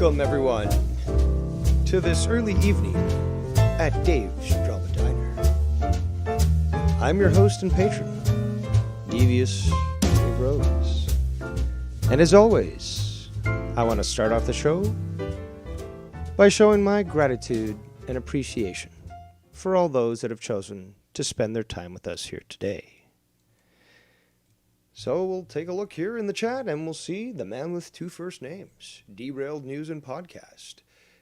Welcome, everyone, to this early evening at Dave's Drama Diner. I'm your host and patron, Devious Dave Rose. And as always, I want to start off the show by showing my gratitude and appreciation for all those that have chosen to spend their time with us here today. So we'll take a look here in the chat and we'll see the man with two first names, Derailed News and Podcast.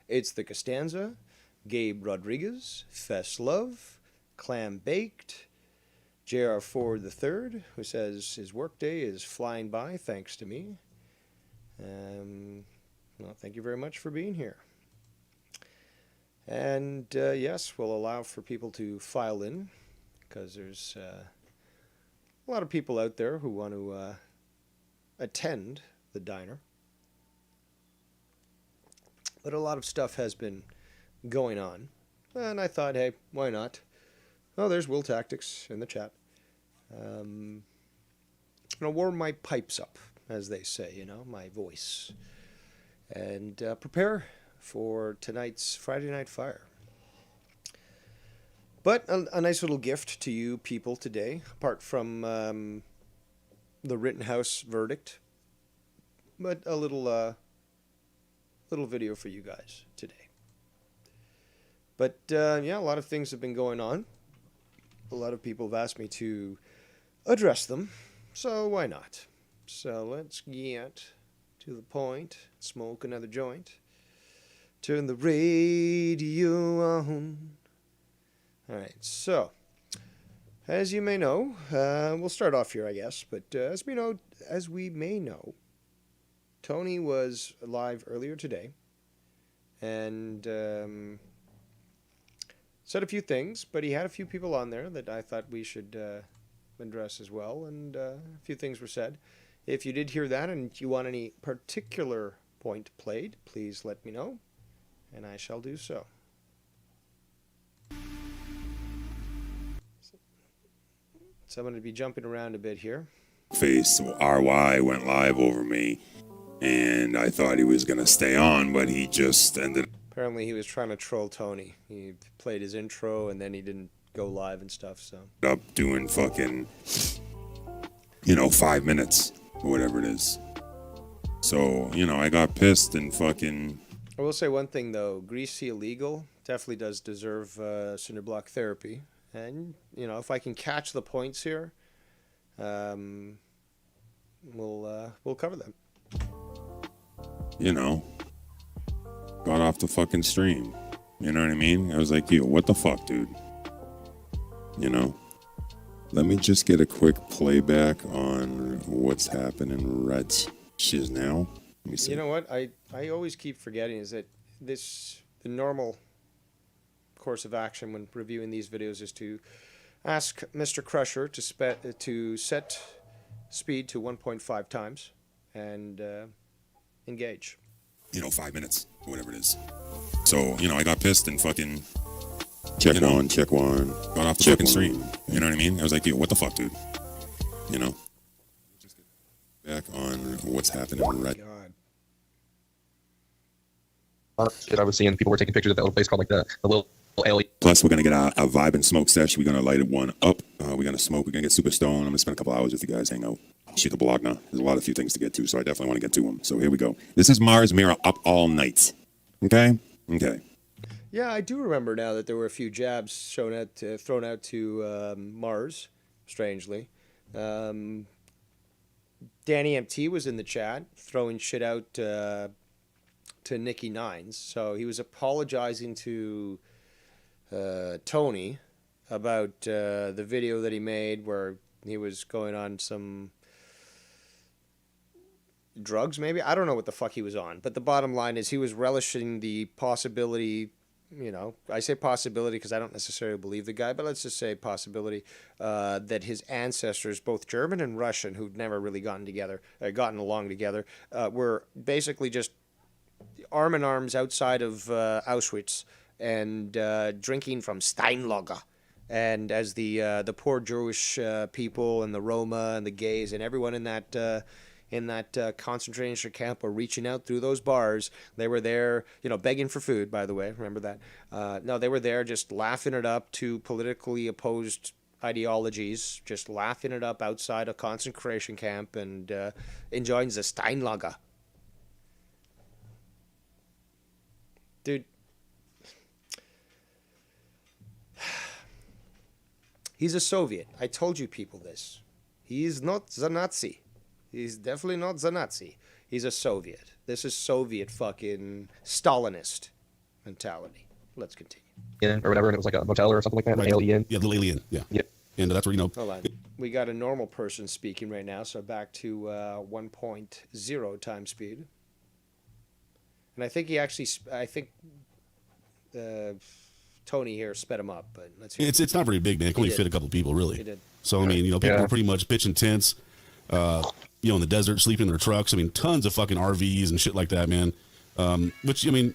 It's the Costanza, Gabe Rodriguez, Fess Love, Clam Baked, J.R. Ford III, who says his workday is flying by thanks to me. Well, thank you very much for being here. And yes, we'll allow for people to file in because there's a lot of people out there who want to attend the diner. But a lot of stuff has been going on. And I thought, hey, why not? Oh, there's Will Tactics in the chat. Warm my pipes up, as they say, my voice. And prepare for tonight's Friday Night Fire. But a nice little gift to you people today, apart from the Rittenhouse verdict, but a little video for you guys today. But yeah, a lot of things have been going on. A lot of people have asked me to address them, so why not? So let's get to the point, smoke another joint, turn the radio on. All right, so as you may know, we'll start off here, I guess. But as we may know, Tony was live earlier today and said a few things, but he had a few people on there that I thought we should address as well, and a few things were said. If you did hear that and you want any particular point played, please let me know, and I shall do so. So I'm going to be jumping around a bit here. Face RY went live over me, and I thought he was going to stay on, but he just ended. Apparently he was trying to troll Tony. He played his intro, and then he didn't go live and stuff, so. Up doing fucking, 5 minutes, or whatever it is. So, I got pissed and fucking. I will say one thing, though. Greasy Illegal definitely does deserve cinder block therapy. And, if I can catch the points here, we'll cover them. Got off the fucking stream. You know what I mean? I was like, yo, what the fuck, dude? Let me just get a quick playback on what's happening right shiz now. Let me see. You know what? I always keep forgetting is that the normal course of action when reviewing these videos is to ask Mr. Crusher to set speed to 1.5 times and engage. 5 minutes, or whatever it is. So, I got pissed and fucking check one. Got off the fucking stream. You know what I mean? I was like, yo, what the fuck, dude? Just get back on what's happening right. God. I was seeing people were taking pictures at that little place called the little alley. Plus, we're going to get a vibe and smoke session. We're going to light one up. We're going to smoke. We're going to get super stoned. I'm going to spend a couple hours with you guys, hang out, shoot the blog now. There's a few things to get to, so I definitely want to get to them. So here we go. This is Mars Mirror Up All Night. Okay? Yeah, I do remember now that there were a few jabs thrown out to Mars, strangely. Danny MT was in the chat throwing shit out to Nikki Nines. So he was apologizing to Tony about the video that he made where he was going on some drugs, maybe? I don't know what the fuck he was on. But the bottom line is he was relishing the possibility, I say possibility because I don't necessarily believe the guy, but let's just say possibility that his ancestors, both German and Russian, who'd never really gotten along together, were basically just arm in arms outside of Auschwitz and drinking from Steinlager. And as the poor Jewish people and the Roma and the gays and everyone in that in that concentration camp were reaching out through those bars. They were there, begging for food, by the way. Remember that? No, they were there just laughing it up to politically opposed ideologies, just laughing it up outside a concentration camp and enjoying the Steinlager. Dude, he's a Soviet. I told you people this. He's not the Nazi. He's definitely not the Nazi. He's a Soviet. This is Soviet fucking Stalinist mentality. Let's continue. Or whatever, and it was like a motel or something like that. Right. An alien. Yeah, little alien. Yeah. Yeah. And that's where, Hold on. We got a normal person speaking right now, so back to 1.0 times speed. And I think Tony here sped him up, but let's hear it's not very big, man. It can only fit a couple people, really. He did. So, I mean, people are pretty much pitching tents, in the desert, sleeping in their trucks. I mean, tons of fucking RVs and shit like that, man. Which, I mean,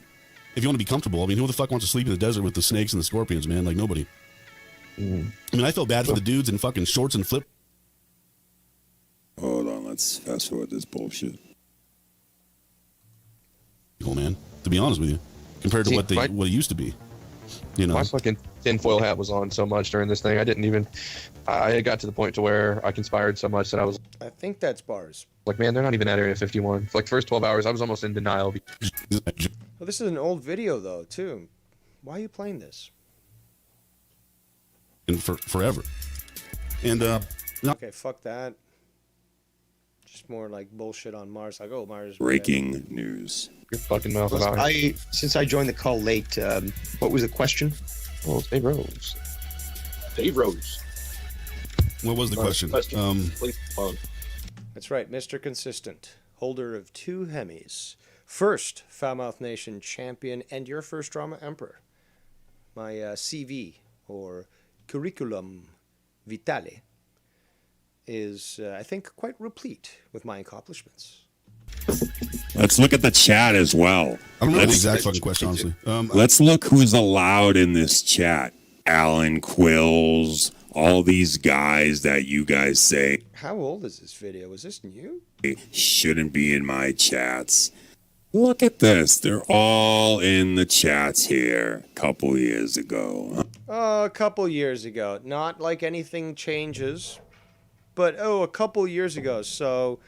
if you want to be comfortable, I mean, who the fuck wants to sleep in the desert with the snakes and the scorpions, man? Like, nobody. I mean, I felt bad for the dudes in fucking shorts and flip. Hold on, let's fast forward this bullshit. Oh, man, to be honest with you, compared to what it used to be. My fucking tinfoil hat was on so much during this thing. I got to the point to where I conspired so much that I was I think that's bars. like, man, they're not even at Area 51. For like the first 12 hours, I was almost in denial. Well, this is an old video, though, too. Why are you playing this? And forever. And, Okay, fuck that. Just more like bullshit on Mars. Like, oh, Mars. Breaking news. Your fucking mouth Well, about since I joined the call late, what was the question? Well, it's Dave Rose. Dave Rose. what was the question? Please plug. That's right, Mr. Consistent, holder of 2 Hemis, first Foulmouth Nation champion, and your first drama emperor. My CV, or curriculum vitae, is, I think, quite replete with my accomplishments. Let's look at the chat as well. I don't know the exact fucking question, honestly. Let's look who's allowed in this chat. Alan Quills, all these guys that you guys say How old is this video? Is this new? shouldn't be in my chats. Look at this. They're all in the chats here a couple years ago. A couple years ago. Not like anything changes, but a couple years ago. So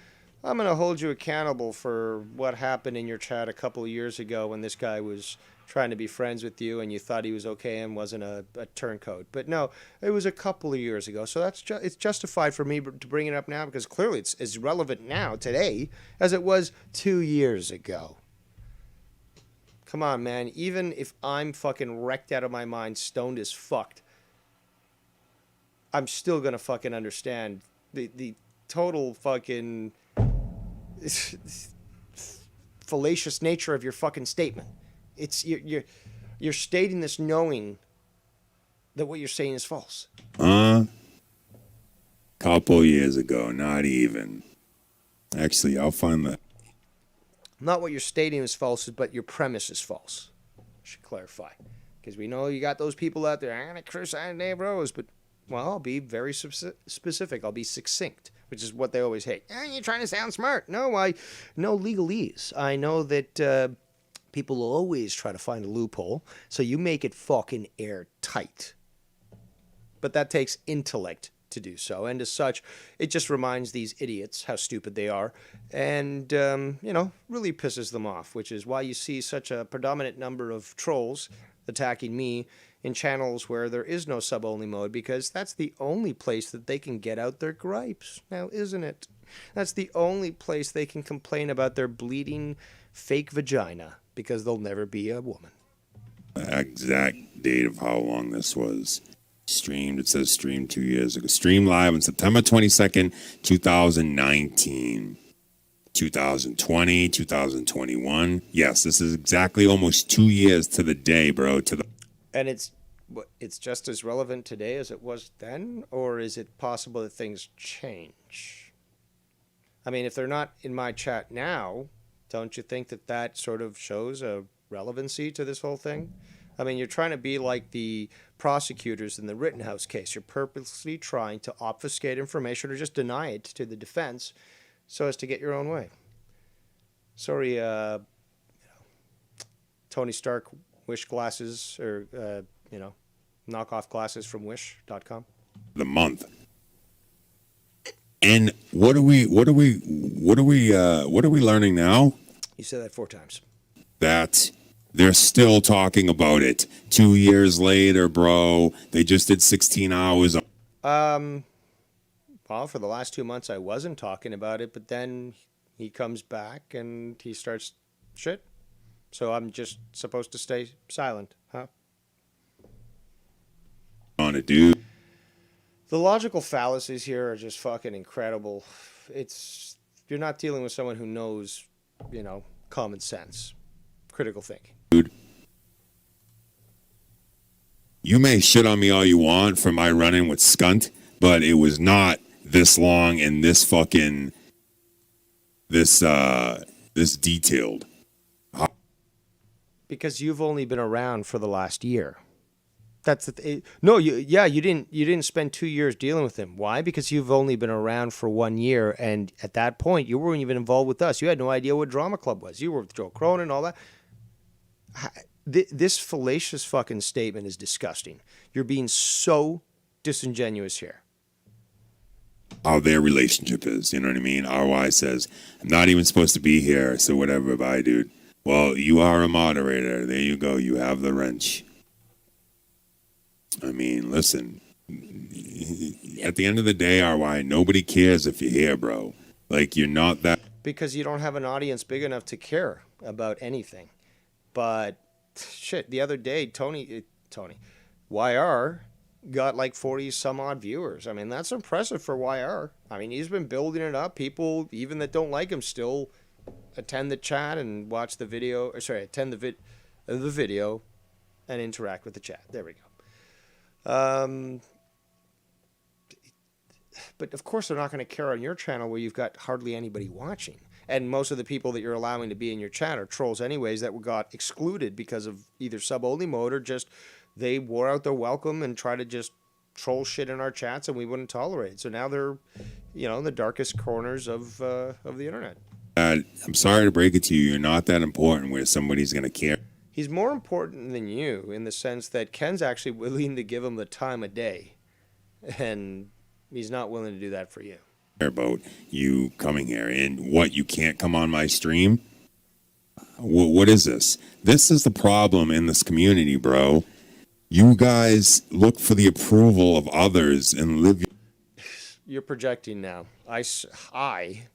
I'm going to hold you accountable for what happened in your chat a couple years ago when this guy was trying to be friends with you and you thought he was okay and wasn't a turncoat. But no, it was a couple of years ago. So it's justified for me to bring it up now because clearly it's as relevant now, today, as it was 2 years ago. Come on, man. Even if I'm fucking wrecked out of my mind, stoned as fucked, I'm still going to fucking understand the total fucking fallacious nature of your fucking statement. It's you're stating this knowing that what you're saying is false. Couple years ago, not even. Actually, I'll find that. Not what you're stating is false, but your premise is false. I should clarify. Because we know you got those people out there, I'm going to criticize Dave Rose, but, well, I'll be very specific. I'll be succinct, which is what they always hate. You're trying to sound smart. No, I know legalese. I know that people will always try to find a loophole, so you make it fucking airtight. But that takes intellect to do so, and as such, it just reminds these idiots how stupid they are, and, really pisses them off, which is why you see such a predominant number of trolls attacking me in channels where there is no sub-only mode, because that's the only place that they can get out their gripes, now isn't it? That's the only place they can complain about their bleeding fake vagina, because they'll never be a woman. Exact date of how long this was. Streamed, it says streamed 2 years ago. Streamed live on September 22nd, 2019. 2020, 2021. Yes, this is exactly almost 2 years to the day, bro. And it's just as relevant today as it was then, or is it possible that things change? I mean, if they're not in my chat now, don't you think that sort of shows a relevancy to this whole thing? I mean, you're trying to be like the prosecutors in the Rittenhouse case. You're purposely trying to obfuscate information or just deny it to the defense so as to get your own way. Sorry, Tony Stark Wish glasses, or knockoff glasses from Wish.com. The month. And what are we learning now? You said that 4 times. That they're still talking about it 2 years later, bro. They just did 16 hours. Well, for the last 2 months I wasn't talking about it, but then he comes back and he starts shit. So I'm just supposed to stay silent, huh? On it, dude. The logical fallacies here are just fucking incredible. You're not dealing with someone who knows, common sense, critical thinking. Dude, you may shit on me all you want for my run-in with Skunt, but it was not this long and this fucking this detailed. Because you've only been around for the last year. That's no, you didn't spend 2 years dealing with him. Why? Because you've only been around for 1 year, and at that point you weren't even involved with us. You had no idea what Drama Club was. You were with Joe Cronin and all that. This fallacious fucking statement is disgusting. You're being so disingenuous here. How their relationship is, you know what I mean? RY says, I'm not even supposed to be here, so whatever, bye, dude. Well, you are a moderator. There you go. You have the wrench. I mean, listen, at the end of the day, RY, nobody cares if you're here, bro. Like, you're not that. Because you don't have an audience big enough to care about anything. But, shit, the other day, Tony, YR got like 40 some odd viewers. I mean, that's impressive for YR. I mean, he's been building it up. People, even that don't like him, still attend the chat and watch the video. Attend the video and interact with the chat. There we go. But of course they're not going to care on your channel where you've got hardly anybody watching. And most of the people that you're allowing to be in your chat are trolls anyways that got excluded because of either sub-only mode or just they wore out their welcome and try to just troll shit in our chats and we wouldn't tolerate it. So now they're, in the darkest corners of the internet. I'm sorry to break it to you. You're not that important where somebody's going to care. He's more important than you in the sense that Ken's actually willing to give him the time of day. And he's not willing to do that for you. About you coming here and what, you can't come on my stream? What is this? This is the problem in this community, bro. You guys look for the approval of others and live. You're projecting now. I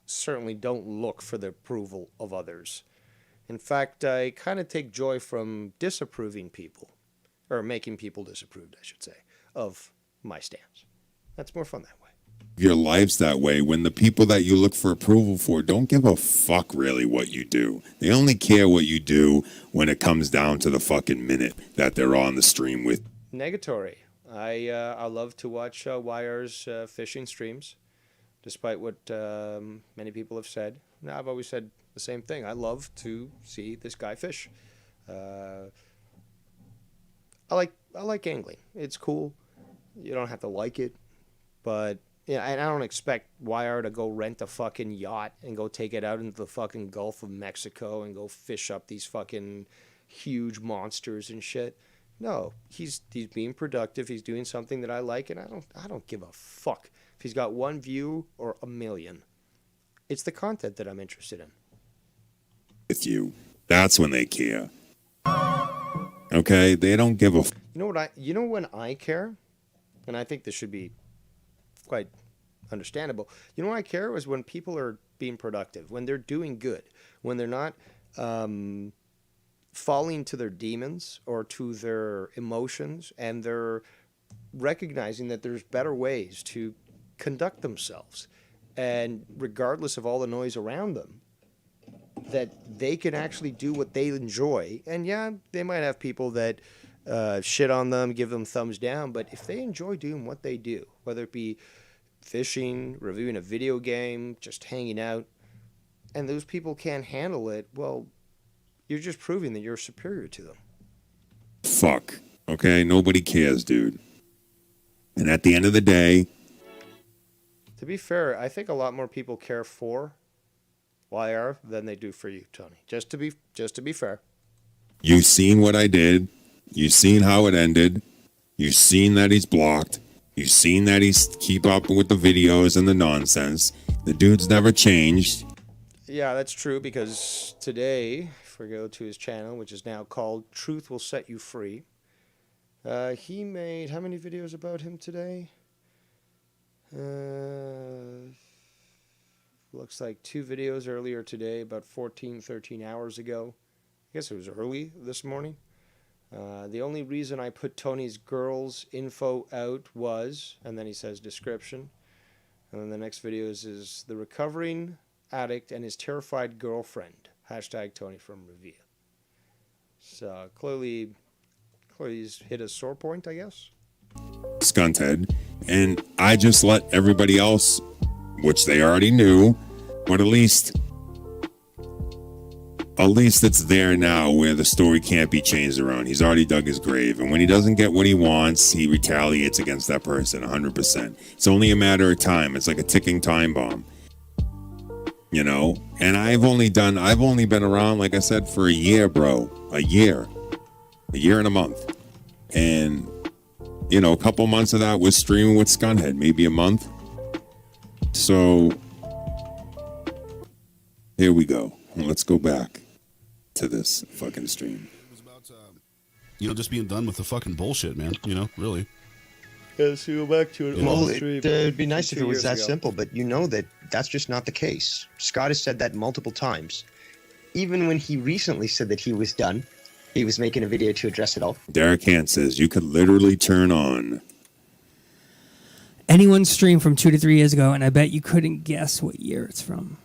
certainly don't look for the approval of others. In fact, I kind of take joy from disapproving people, or making people disapproved, I should say, of my stance. That's more fun that way. Your life's that way when the people that you look for approval for don't give a fuck really what you do. They only care what you do when it comes down to the fucking minute that they're on the stream with. Negatory. I love to watch YR's fishing streams, despite what many people have said. Now, I've always said the same thing. I love to see this guy fish. I like angling. It's cool. You don't have to like it, but yeah, and I don't expect YR to go rent a fucking yacht and go take it out into the fucking Gulf of Mexico and go fish up these fucking huge monsters and shit. No, he's being productive. He's doing something that I like, and I don't give a fuck if he's got 1 view or 1 million. It's the content that I'm interested in. With you, that's when they care. Okay, they don't give a. You know when I care, and I think this should be quite understandable. You know when I care is when people are being productive, when they're doing good, when they're not falling to their demons or to their emotions, and they're recognizing that there's better ways to conduct themselves, and regardless of all the noise around them, that they can actually do what they enjoy. And yeah, they might have people that shit on them, give them thumbs down, but if they enjoy doing what they do, whether it be fishing, reviewing a video game, just hanging out, and those people can't handle it, well, you're just proving that you're superior to them. Fuck. Okay? Nobody cares, dude. And at the end of the day. To be fair, I think a lot more people care for YR than they do for you, Tony. Just to be fair. You've seen what I did. You've seen how it ended. You've seen that he's blocked. You've seen that he's keep up with the videos and the nonsense. The dude's never changed. Yeah, that's true, because today, if we go to his channel, which is now called Truth Will Set You Free, he made how many videos about him today? Looks like 2 videos earlier today, about 13 hours ago. I guess it was early this morning. The only reason I put Tony's girls info out was, and then he says description, and then the next video is the recovering addict and his terrified girlfriend. Hashtag Tony from Revere. So clearly he's hit a sore point, I guess. Scunthead. And I just let everybody else, which they already knew, but at least it's there now where the story can't be changed around. He's already dug his grave, and when he doesn't get what he wants, he retaliates against that person 100%. It's only a matter of time. It's like a ticking time bomb, you know. And I've only been around, like I said, for a year, bro. A year and a month. And you know, a couple months of that was streaming with Scunhead, maybe a month. So here we go. Let's go back to this fucking stream. It was about, just being done with the fucking bullshit, man. Really. Let's go back to it. Well, it'd be nice if it was that simple, but you know that that's just not the case. Scott has said that multiple times. Even when he recently said that he was done, he was making a video to address it all. Derek Hand says you could literally turn on anyone's stream from 2 to 3 years ago, and I bet you couldn't guess what year it's from.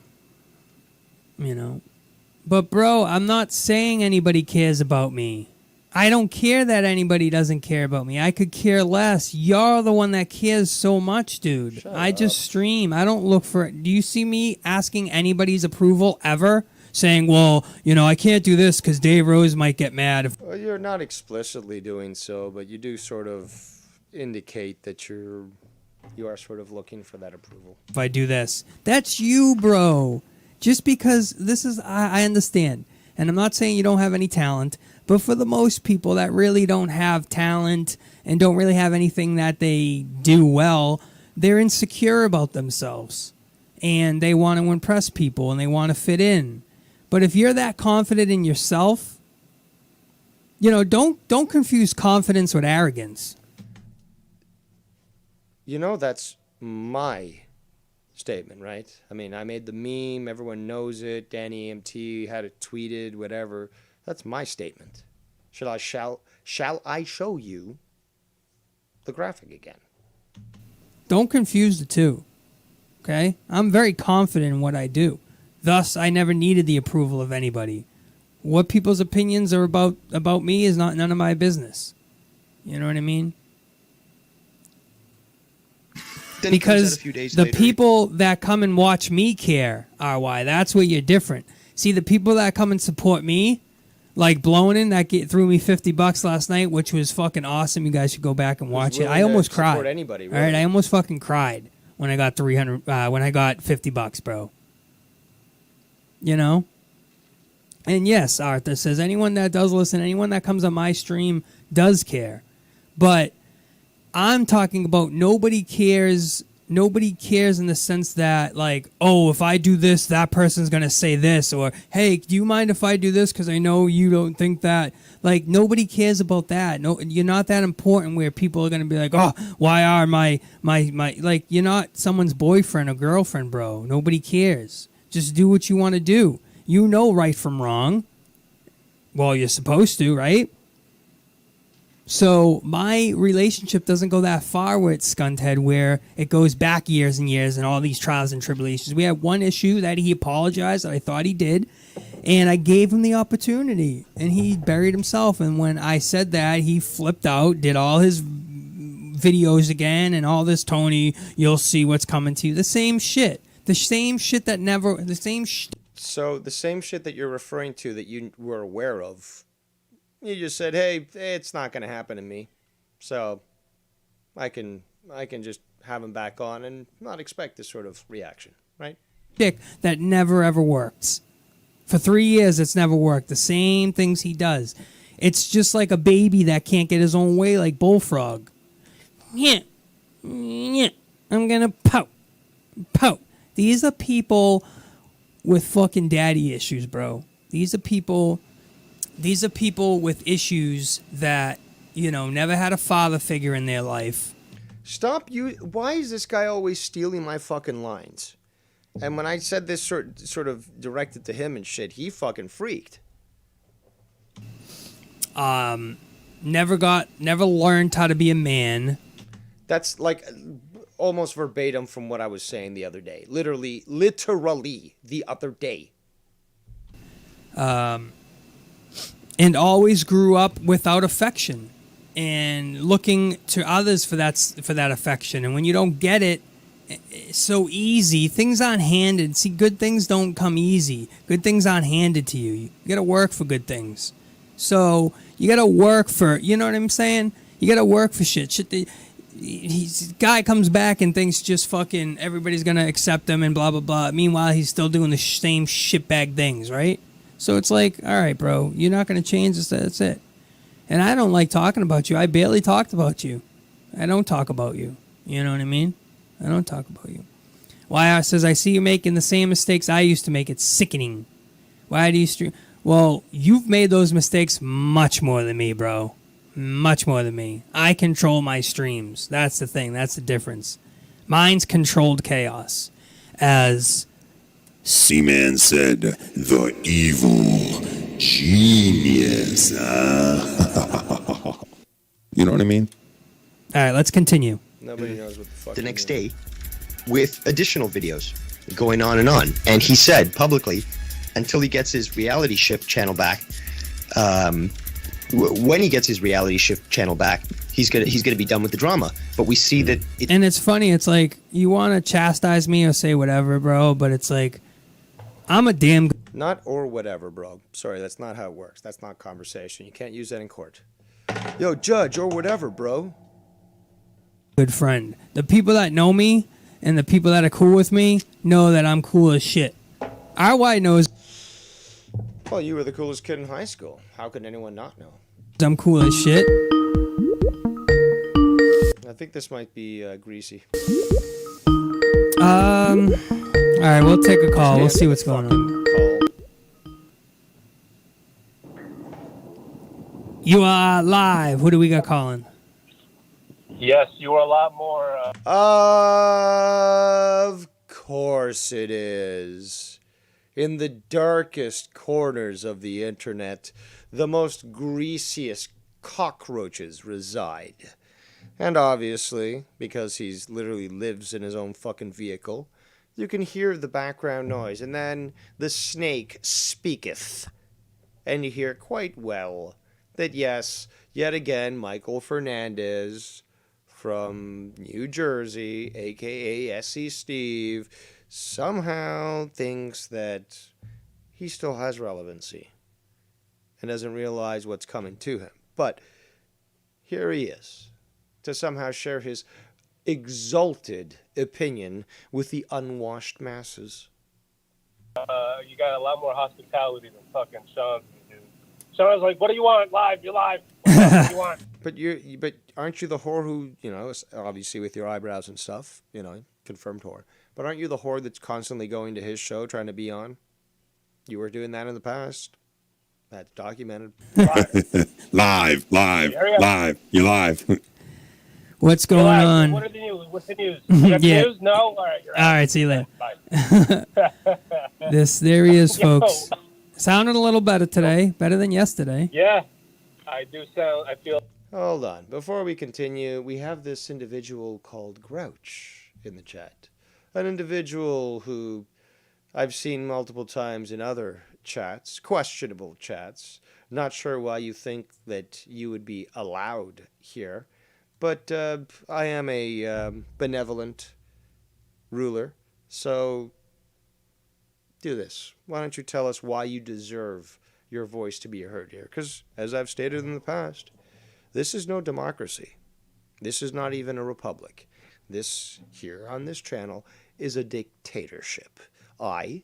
But bro, I'm not saying anybody cares about me. I don't care that anybody doesn't care about me. I could care less. You're the one that cares so much, dude. I just stream. I don't look for it. Do you see me asking anybody's approval ever? Saying, well, I can't do this because Dave Rose might get mad. Well, you're not explicitly doing so, but you do sort of indicate that you are sort of looking for that approval. If I do this, that's you, bro. Just because this is, I understand. And I'm not saying you don't have any talent, but for the most people that really don't have talent and don't really have anything that they do well, they're insecure about themselves. And they want to impress people and they want to fit in. But if you're that confident in yourself, don't confuse confidence with arrogance. That's my statement, right? I mean, I made the meme, everyone knows it, Danny AMT had it tweeted, whatever. That's my statement. Shall I show you the graphic again? Don't confuse the two. Okay? I'm very confident in what I do. Thus, I never needed the approval of anybody. What people's opinions are about me is none of my business. You know what I mean? Then because the later, people that come and watch me care, RY. That's where you're different. See, the people that come and support me, like Blowing, that threw me $50 last night, which was fucking awesome. You guys should go back and watch it. I almost cried. Anybody, really. All right, I almost fucking cried when I got when I got $50, bro. And yes, Arthur says anyone that does listen, anyone that comes on my stream does care. But I'm talking about nobody cares in the sense that, like, oh, if I do this, that person's going to say this. Or, hey, do you mind if I do this because I know you don't think that. Like, nobody cares about that. No, you're not that important where people are going to be like, oh, why are my like, you're not someone's boyfriend or girlfriend, bro. Nobody cares. Just do what you want to do. You know right from wrong. Well, you're supposed to, right? So my relationship doesn't go that far with Scunthead where it goes back years and years and all these trials and tribulations. We had one issue that he apologized that I thought he did, and I gave him the opportunity, and he buried himself. And when I said that, he flipped out, did all his videos again, and all this, Tony, you'll see what's coming to you. The same shit. The same shit that never... The same So the same shit that you're referring to that you were aware of, you just said, hey, it's not going to happen to me. So I can just have him back on and not expect this sort of reaction, right? chick that never ever works. For 3 years, it's never worked. The same things he does. It's just like a baby that can't get his own way, like Bullfrog. Yeah, yeah. I'm gonna pout, pout. These are people with fucking daddy issues, bro. These are people with issues that, you know, never had a father figure in their life. Stop you. Why is this guy always stealing my fucking lines? And when I said this sort of directed to him and shit, he fucking freaked. Never learned how to be a man. That's like almost verbatim from what I was saying the other day. Literally the other day. And always grew up without affection and looking to others for that affection. And when you don't get it, it's so easy. Things aren't handed. See, good things don't come easy. Good things aren't handed to you. You got to work for good things. So you got to work for, you know what I'm saying? You got to work for shit. Guy comes back and thinks just fucking everybody's going to accept him and blah, blah, blah. Meanwhile, he's still doing the same shitbag things, right? So it's like, all right, bro, you're not going to change this. That's it. And I don't like talking about you. I barely talked about you. I don't talk about you. You know what I mean? I don't talk about you. YR says, I see you making the same mistakes I used to make. It's sickening. Why do you stream? Well, you've made those mistakes much more than me, bro. Much more than me. I control my streams. That's the thing. That's the difference. Mine's controlled chaos. As Seaman said, the evil genius. You know what I mean? All right, let's continue. Nobody knows what the fuck. The next day, with additional videos going on. And he said publicly, until he gets his reality shift channel back, when he gets his reality shift channel back, he's gonna be done with the drama. But we see that and it's funny, it's like you want to chastise me or say whatever, bro, but it's like I'm a damn Not or whatever, bro. Sorry, that's not how it works. That's not conversation. You can't use that in court. Yo, judge or whatever, bro. good friend. The people that know me and the people that are cool with me know that I'm cool as shit. RY knows Well, you were the coolest kid in high school. How could anyone not know? I'm cool as shit. I think this might be greasy. All right, we'll take a call. We'll see what's going on. Call. You are live. Who do we got calling? Yes, you are a lot more. Of course it is. In the darkest corners of the internet, the most greasiest cockroaches reside. And obviously, because he's literally lives in his own fucking vehicle, you can hear the background noise, and then the snake speaketh. And you hear quite well that yes, yet again, Michael Fernandez from New Jersey, aka SC Steve, somehow thinks that he still has relevancy and doesn't realize what's coming to him. But here he is, to somehow share his exalted opinion with the unwashed masses. You got a lot more hospitality than fucking Sean, dude. Sean's like, "What do you want? Live? You're live. What do you want?" But aren't you the whore who, you know, obviously with your eyebrows and stuff, you know, confirmed whore. But aren't you the whore that's constantly going to his show trying to be on? You were doing that in the past. That's documented. Live. You're live. What's going on? What are the news? What's the news? You got Yeah. news? No? All right. You're All right, see you later. Bye. There he is, Yo. folks. Sounding a little better today. Better than yesterday. Yeah. I feel. Hold on. Before we continue, we have this individual called Grouch in the chat. An individual who I've seen multiple times in other chats, questionable chats. Not sure why you think that you would be allowed here. But I am a benevolent ruler, so do this. Why don't you tell us why you deserve your voice to be heard here? Because, as I've stated in the past, this is no democracy. This is not even a republic. This, here on this channel, is a dictatorship. I,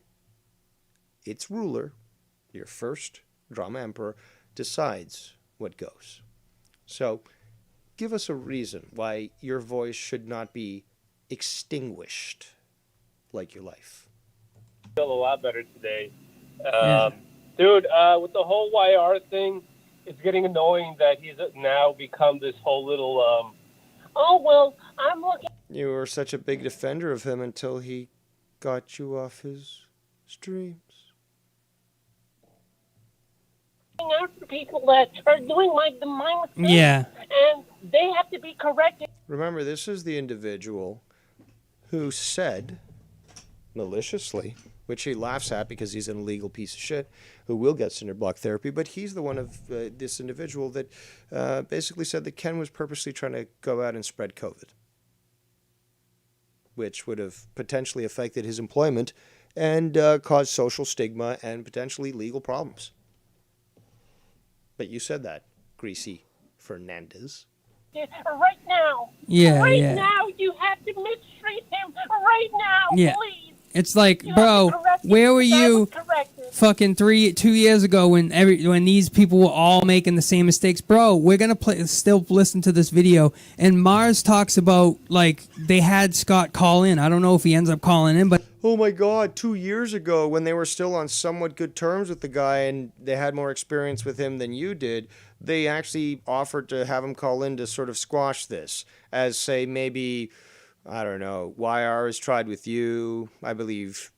its ruler, your first drama emperor, decides what goes. So, give us a reason why your voice should not be extinguished like your life. Feel a lot better today. Yeah. Dude, with the whole YR thing, it's getting annoying that he's now become this whole little, oh, well, I'm looking You were such a big defender of him until he got you off his streams. after people that are doing my mistakes, Yeah. and they have to be corrected. Remember, this is the individual who said, maliciously, which he laughs at because he's an illegal piece of shit, who will get cinder block therapy, but he's the one of this individual that basically said that Ken was purposely trying to go out and spread COVID, which would have potentially affected his employment and caused social stigma and potentially legal problems. But you said that, Greasy Fernandez. Right now. Yeah, Right yeah. now, you have to mistreat him. Right now, Yeah. please. It's like, You bro, have to correct where him. were That you was corrected. fucking 2 years ago when these people were all making the same mistakes? Bro, we're gonna still listen to this video, and Mars talks about like they had Scott call in. I don't know if he ends up calling in, but Oh my God, 2 years ago when they were still on somewhat good terms with the guy and they had more experience with him than you did, they actually offered to have him call in to sort of squash this as, say, maybe, I don't know, YR has tried with you, I believe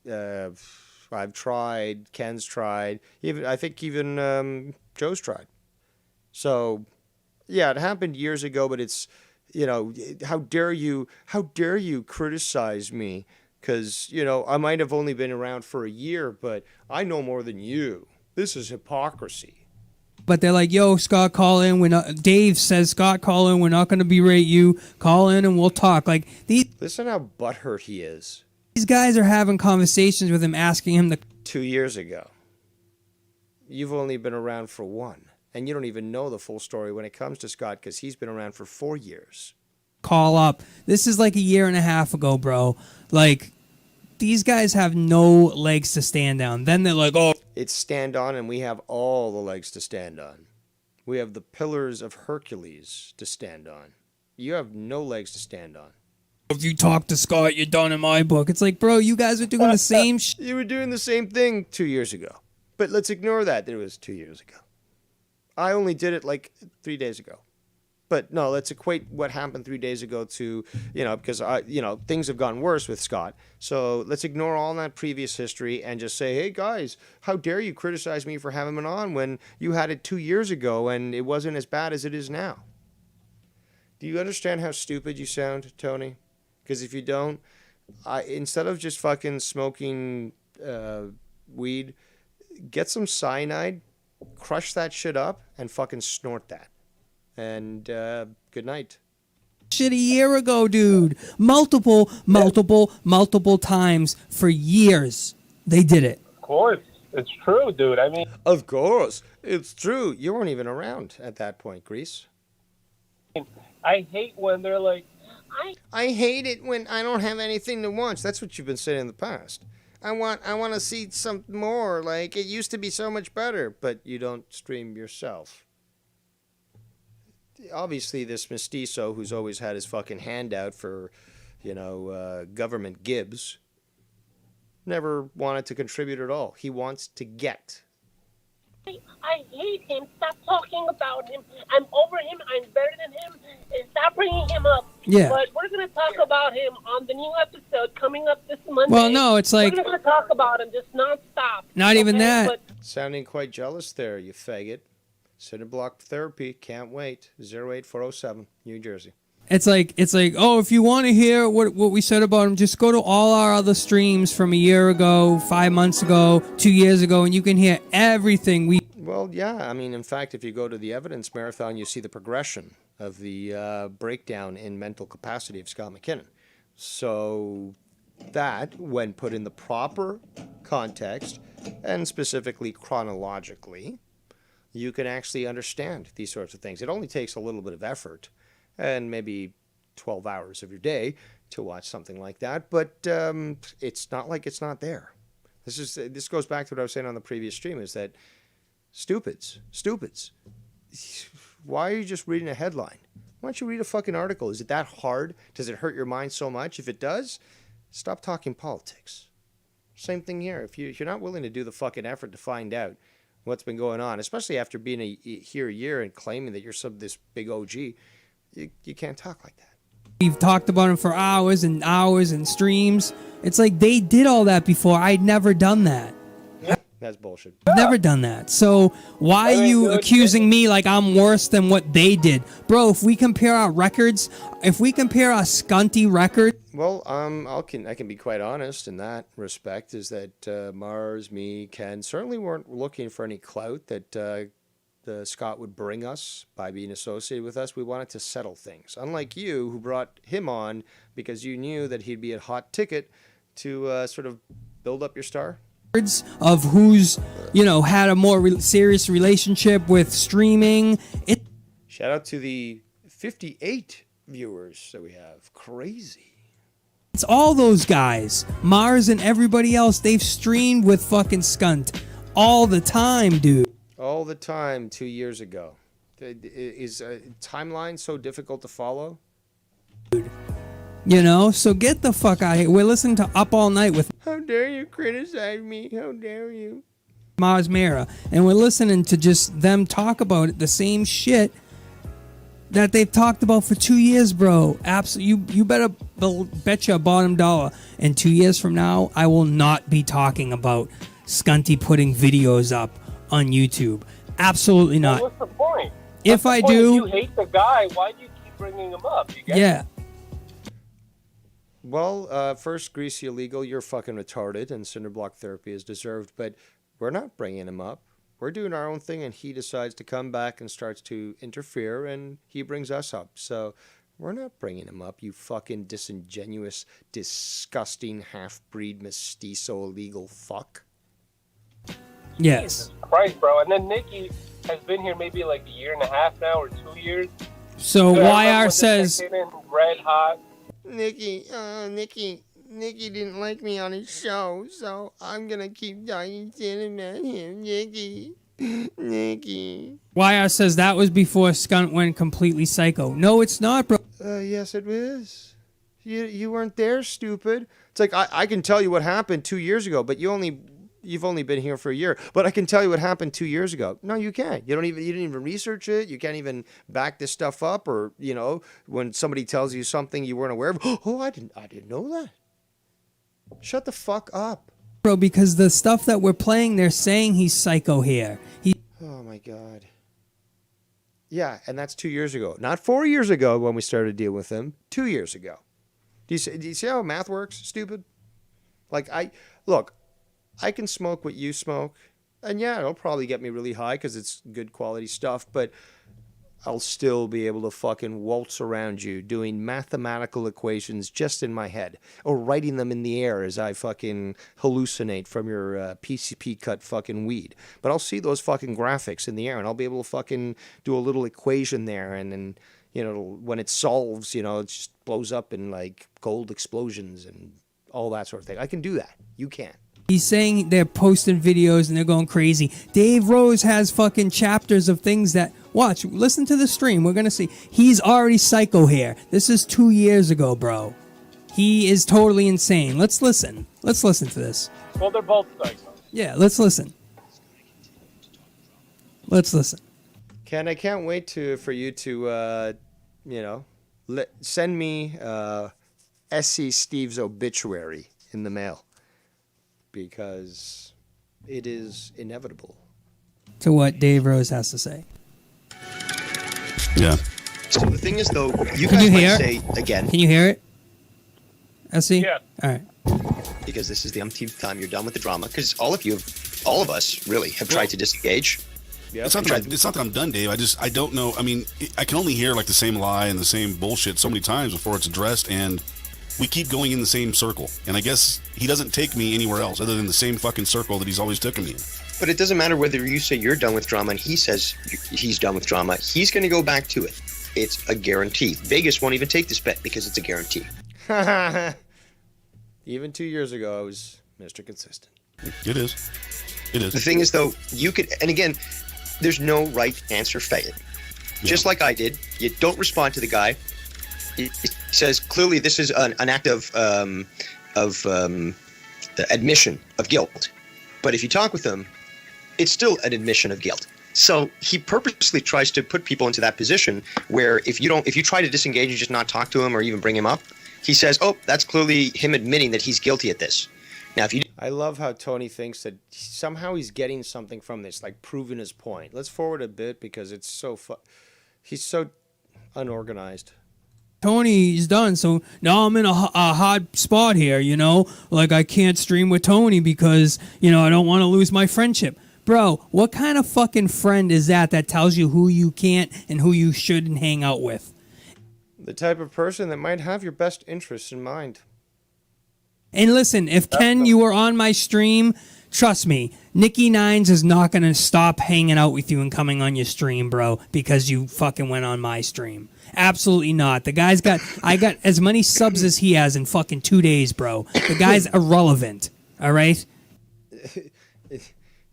I've tried, Ken's tried, I think even Joe's tried. So, yeah, it happened years ago, but it's, how dare you criticize me? Because, I might have only been around for a year, but I know more than you. This is hypocrisy. they're like, yo, Scott, call in. We're not. Dave says, Scott, call in. We're not gonna berate you. Call in and we'll talk. Like Listen how butthurt he is. these guys are having conversations with him, asking him to 2 years ago. You've only been around for one. And you don't even know the full story when it comes to Scott because he's been around for 4 years. call up. This is like a year and a half ago, bro. Like, these guys have no legs to stand on. Then they're like, oh. It's stand on, and we have all the legs to stand on. We have the pillars of Hercules to stand on. You have no legs to stand on. If you talk to Scott, you're done in my book. It's like, bro, you guys are doing the same shit. You were doing the same thing 2 years ago. But let's ignore that. It was 2 years ago. I only did it like 3 days ago. But no, let's equate what happened 3 days ago to, because things have gotten worse with Scott. So let's ignore all that previous history and just say, hey guys, how dare you criticize me for having him on when you had it 2 years ago and it wasn't as bad as it is now? Do you understand how stupid you sound, Tony? Because if you don't, instead of just fucking smoking weed, get some cyanide, crush that shit up, and fucking snort that. And good night. Shit a year ago, dude. Multiple times for years. They did it. Of course. It's true, dude. I mean, Of course, it's true. You weren't even around at that point, Grease. I hate when they're like, I hate it when I don't have anything to watch. That's what you've been saying in the past. I want to see some more. Like, it used to be so much better, but you don't stream yourself. Obviously, this mestizo who's always had his fucking hand out for, government gibs, never wanted to contribute at all. He wants to get. I hate him. Stop talking about him. I'm over him. I'm better than him. And stop bringing him up. Yeah. But we're going to talk about him on the new episode coming up this Monday. Well, no, it's like- We're going to talk about him just nonstop. Not even that. But Sounding quite jealous there, you faggot. Cinder block therapy, can't wait. 08407, New Jersey. It's like, oh, if you want to hear what we said about him, just go to all our other streams from a year ago, 5 months ago, 2 years ago, and you can hear everything we. Well, yeah. I mean, in fact, if you go to the evidence marathon, you see the progression of the breakdown in mental capacity of Scott McKinnon. So that, when put in the proper context, and specifically chronologically, you can actually understand these sorts of things. It only takes a little bit of effort and maybe 12 hours of your day to watch something like that, but it's not like it's not there. This goes back to what I was saying on the previous stream, is that stupids. Why are you just reading a headline? Why don't you read a fucking article? Is it that hard? Does it hurt your mind so much? If it does, stop talking politics. Same thing here. If you're not willing to do the fucking effort to find out what's been going on, especially after being here a year and claiming that you're this big OG, you can't talk like that. We've talked about him for hours and hours and streams. It's like they did all that before. I'd never done that. That's bullshit. I've never done that. So why are you accusing me like I'm worse than what they did? Bro, if we compare our records, if we compare our skunty record. Well, I can be quite honest in that respect, is that Mars, me, Ken certainly weren't looking for any clout that the Scott would bring us by being associated with us. We wanted to settle things. Unlike you, who brought him on because you knew that he'd be a hot ticket to sort of build up your star. Of who's, had a more serious relationship with streaming. Shout out to the 58 viewers that we have. Crazy. It's all those guys. Mars and everybody else, they've streamed with fucking Skunt all the time, dude. All the time 2 years ago. Is a timeline so difficult to follow? Dude. So get the fuck out of here. We're listening to Up All Night with... How dare you criticize me? How dare you? Mars Mera. And we're listening to just them talk about it, the same shit that they've talked about for 2 years, bro. Absolutely. You better bet your bottom dollar. And 2 years from now, I will not be talking about Skunty putting videos up on YouTube. Absolutely not. Well, what's the point? If I do... If you hate the guy, why do you keep bringing him up? Yeah. Well, first, Greasy Illegal, you're fucking retarded, and Cinderblock therapy is deserved, but we're not bringing him up. We're doing our own thing, and he decides to come back and starts to interfere, and he brings us up. So we're not bringing him up, you fucking disingenuous, disgusting, half-breed, mestizo, illegal fuck. Yes. Jesus Christ, bro. And then Nikki has been here maybe like a year and a half now, or 2 years. So YR says... Red hot. Nikki didn't like me on his show, so I'm gonna keep talking shit about him, Nikki. YR says that was before Skunt went completely psycho. No, it's not, bro. Yes, it was. You weren't there, stupid. It's like, I can tell you what happened 2 years ago, but you've only been here for a year. But I can tell you what happened 2 years ago. No, you can't. You didn't even research it. You can't even back this stuff up. Or when somebody tells you something you weren't aware of. Oh, I didn't know that. Shut the fuck up, bro. Because the stuff that we're playing, they're saying he's psycho here. Oh my god. Yeah, and that's 2 years ago, not 4 years ago when we started dealing with him. 2 years ago. Do you see how math works, stupid? Like I can smoke what you smoke, and yeah, it'll probably get me really high because it's good quality stuff, but I'll still be able to fucking waltz around you doing mathematical equations just in my head, or writing them in the air as I fucking hallucinate from your PCP cut fucking weed. But I'll see those fucking graphics in the air, and I'll be able to fucking do a little equation there, and then, when it solves, it just blows up in like gold explosions and all that sort of thing. I can do that. You can't. He's saying they're posting videos and they're going crazy. Dave Rose has fucking chapters of things that... Watch, listen to the stream. We're going to see. He's already psycho here. This is 2 years ago, bro. He is totally insane. Let's listen. Let's listen to this. Well, they're both psycho. Yeah, let's listen. Let's listen. Ken, I can't wait for you to, send me SC Steve's obituary in the mail. Because it is inevitable. To what Dave Rose has to say. Yeah. So the thing is, though, you Can guys you might hear say again. Can you hear it? SC? Yeah. All right. Because this is the umpteenth time you're done with the drama. Because all of us, really, have tried to disengage. Yeah. It's not that I'm done, Dave. I don't know. I mean, I can only hear like the same lie and the same bullshit so many times before it's addressed, and we keep going in the same circle. And I guess he doesn't take me anywhere else other than the same fucking circle that he's always taken me in. But it doesn't matter whether you say you're done with drama and he says he's done with drama. He's going to go back to it. It's a guarantee. Vegas won't even take this bet because it's a guarantee. Even 2 years ago, I was Mr. Consistent. It is. It is. The thing is, though, you could, and again, there's no right answer for it. Just like I did, you don't respond to the guy. He says clearly this is an act of the admission of guilt. But if you talk with him, it's still an admission of guilt. So he purposely tries to put people into that position where if you try to disengage and just not talk to him or even bring him up, he says, "Oh, that's clearly him admitting that he's guilty at this." Now, if you I love how Tony thinks that somehow he's getting something from this, like proving his point. Let's forward a bit because it's so he's so unorganized. Tony's done, so now I'm in a hard spot here, you know? Like, I can't stream with Tony because, you know, I don't want to lose my friendship. Bro, what kind of fucking friend is that tells you who you can't and who you shouldn't hang out with? The type of person that might have your best interests in mind. And listen, if Ken, you were on my stream, trust me, Nikki Nines is not going to stop hanging out with you and coming on your stream, bro, because you fucking went on my stream. Absolutely not. The guy's I got as many subs as he has in fucking 2 days, bro. The guy's irrelevant, all right?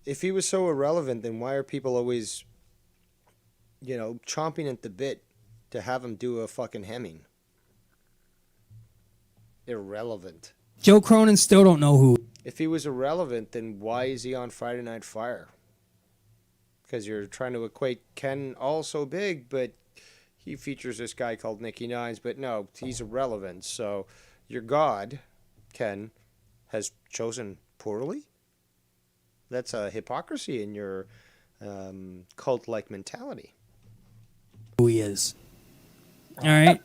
If he was so irrelevant, then why are people always, chomping at the bit to have him do a fucking hemming? Irrelevant. Joe Cronin still don't know who. If he was irrelevant, then why is he on Friday Night Fire? Because you're trying to equate Ken all so big, but he features this guy called Nicky Nines, but no, he's irrelevant. So your god, Ken, has chosen poorly? That's a hypocrisy in your cult-like mentality. Who he is. All right?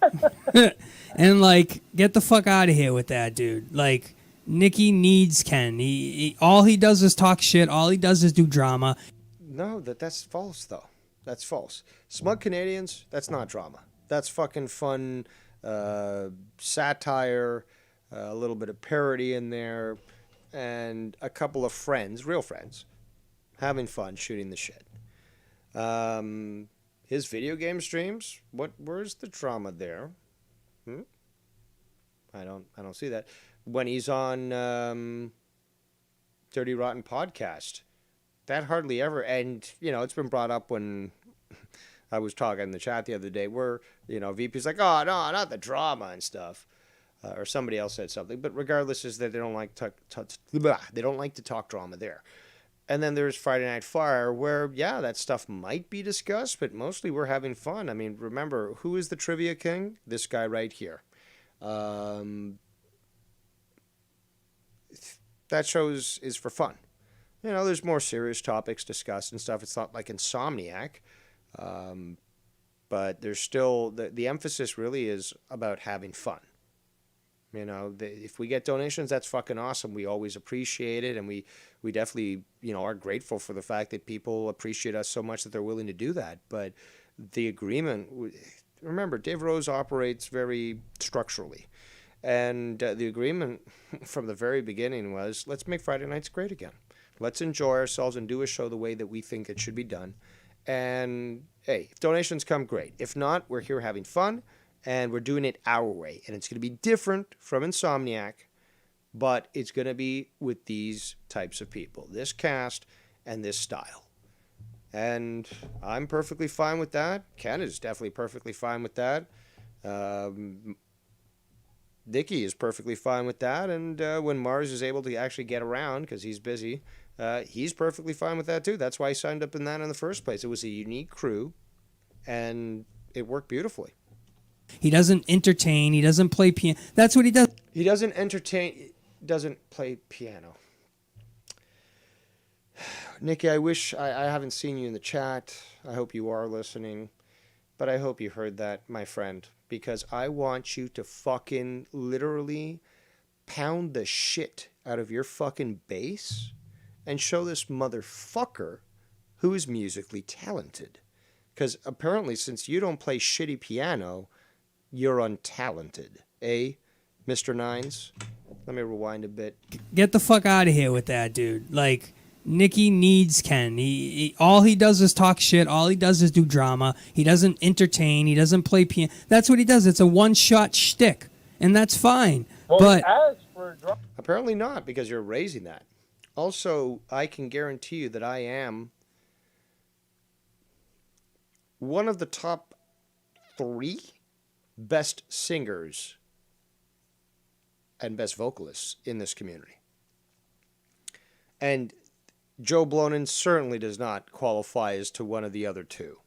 And, like, get the fuck out of here with that, dude. Like, Nicky needs Ken. He all he does is talk shit. All he does is do drama. No, that's false, though. That's false. Smug Canadians, that's not drama. That's fucking fun satire, a little bit of parody in there, and a couple of friends, real friends, having fun shooting the shit. His video game streams, where's the drama there? I don't see that. When he's on Dirty Rotten Podcast, that hardly ever, and it's been brought up when I was talking in the chat the other day where VP's like, oh no, not the drama and stuff, or somebody else said something, but regardless is that they don't like to talk drama there. And then there's Friday Night Fire where that stuff might be discussed, but mostly we're having fun. I mean, remember, who is the trivia king? This guy right here. That show is for fun. There's more serious topics discussed and stuff. It's not like Insomniac. But there's still, the emphasis really is about having fun. If we get donations, that's fucking awesome. We always appreciate it, and we definitely, are grateful for the fact that people appreciate us so much that they're willing to do that. But the agreement, remember, Dave Rose operates very structurally. And the agreement from the very beginning was, let's make Friday nights great again. Let's enjoy ourselves and do a show the way that we think it should be done. And, hey, if donations come, great. If not, we're here having fun, and we're doing it our way. And it's going to be different from Insomniac, but it's going to be with these types of people, this cast and this style. And I'm perfectly fine with that. Ken is definitely perfectly fine with that. Dickie is perfectly fine with that. And when Mars is able to actually get around because he's busy, he's perfectly fine with that too. That's why he signed up in that in the first place. It was a unique crew, and it worked beautifully. He doesn't entertain. He doesn't play piano. That's what he does. He doesn't entertain, doesn't play piano. Nikki, I wish I haven't seen you in the chat. I hope you are listening, but I hope you heard that, my friend, because I want you to fucking literally pound the shit out of your fucking bass and show this motherfucker who is musically talented. Because apparently, since you don't play shitty piano, you're untalented. Eh, Mr. Nines? Let me rewind a bit. Get the fuck out of here with that, dude. Like, Nicky needs Ken. He all he does is talk shit. All he does is do drama. He doesn't entertain. He doesn't play piano. That's what he does. It's a one-shot shtick. and that's fine. Well, But as for drum, Apparently not, because you're raising that. Also, I can guarantee you that I am one of the top 3 best singers and best vocalists in this community. And Joe Blonin certainly does not qualify as to one of the other 2.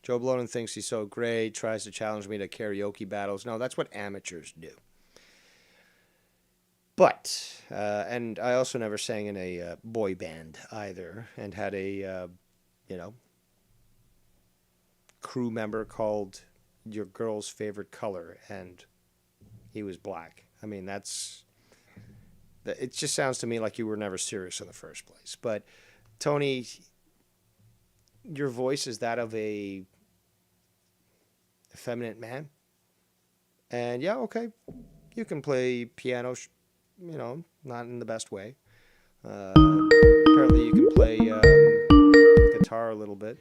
Joe Blonin thinks he's so great, tries to challenge me to karaoke battles. No, that's what amateurs do. But, and I also never sang in a boy band either, and had a, crew member called Your Girl's Favorite Color, and he was black. I mean, it just sounds to me like you were never serious in the first place. But, Tony, your voice is that of a effeminate man. And, yeah, okay, you can play piano, not in the best way. Apparently you can play guitar a little bit.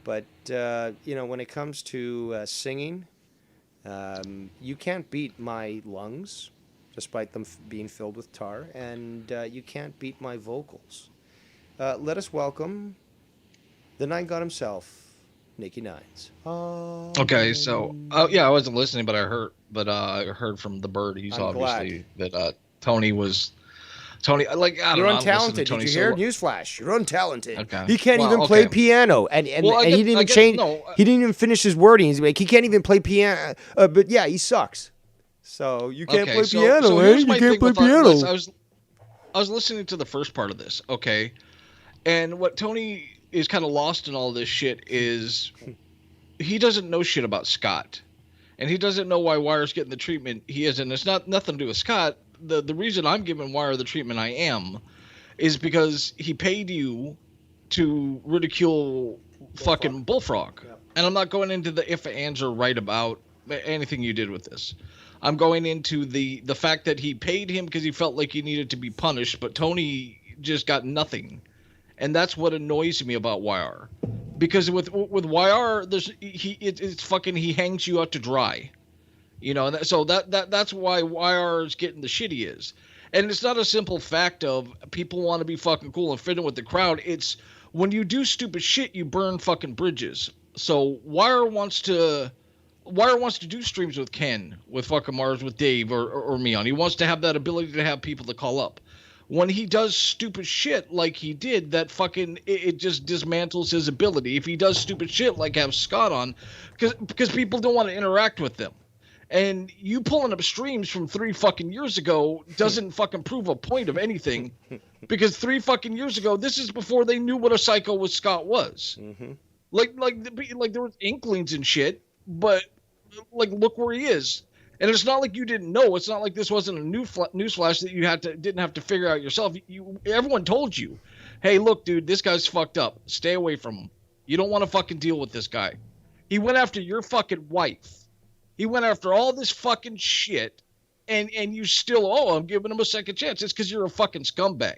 But, when it comes to singing, you can't beat my lungs, despite them being filled with tar, and you can't beat my vocals. Let us welcome the Nine God himself, Nicky Nines. Okay, so I wasn't listening, but I heard from the birdies, I'm obviously, that Tony, I don't You're know. untalented. Did Did you hear? Newsflash. You're untalented. Okay. He can't Well, even play okay. piano, and Well, I he get- didn't I even get- change. no, He didn't even finish his wording. He's like, he can't even play piano. But yeah, he sucks. So you can't play piano, so eh? here's You my can't thing play with all this. piano. I was listening to the first part of this, okay, and what Tony is kind of lost in all this shit is he doesn't know shit about Scott, and he doesn't know why Wire's getting the treatment he is, and it's nothing to do with Scott. The reason I'm giving Wire the treatment I am is because he paid you to ridicule fucking Bullfrog. Yep. And I'm not going into the if, ands, or right about anything you did with this. I'm going into the fact that he paid him because he felt like he needed to be punished, but Tony just got nothing. And that's what annoys me about YR. Because with YR, he hangs you out to dry. So that's why YR is getting the shit he is. And it's not a simple fact of people want to be fucking cool and fit in with the crowd. It's when you do stupid shit, you burn fucking bridges. So Wire wants to do streams with Ken, with fucking Mars, with Dave, or me on. He wants to have that ability to have people to call up. When he does stupid shit like he did, that fucking it just dismantles his ability. If he does stupid shit like have Scott on, because people don't want to interact with them. And you pulling up streams from 3 fucking years ago doesn't fucking prove a point of anything, because 3 fucking years ago, this is before they knew what a psycho with Scott was. Mm-hmm. Like there was inklings and shit, but like look where he is. And it's not like you didn't know. It's not like this wasn't a newsflash that you didn't have to figure out yourself. Everyone told you, hey, look, dude, this guy's fucked up. Stay away from him. You don't want to fucking deal with this guy. He went after your fucking wife. He went after all this fucking shit, and you still, I'm giving him a second chance. It's because you're a fucking scumbag.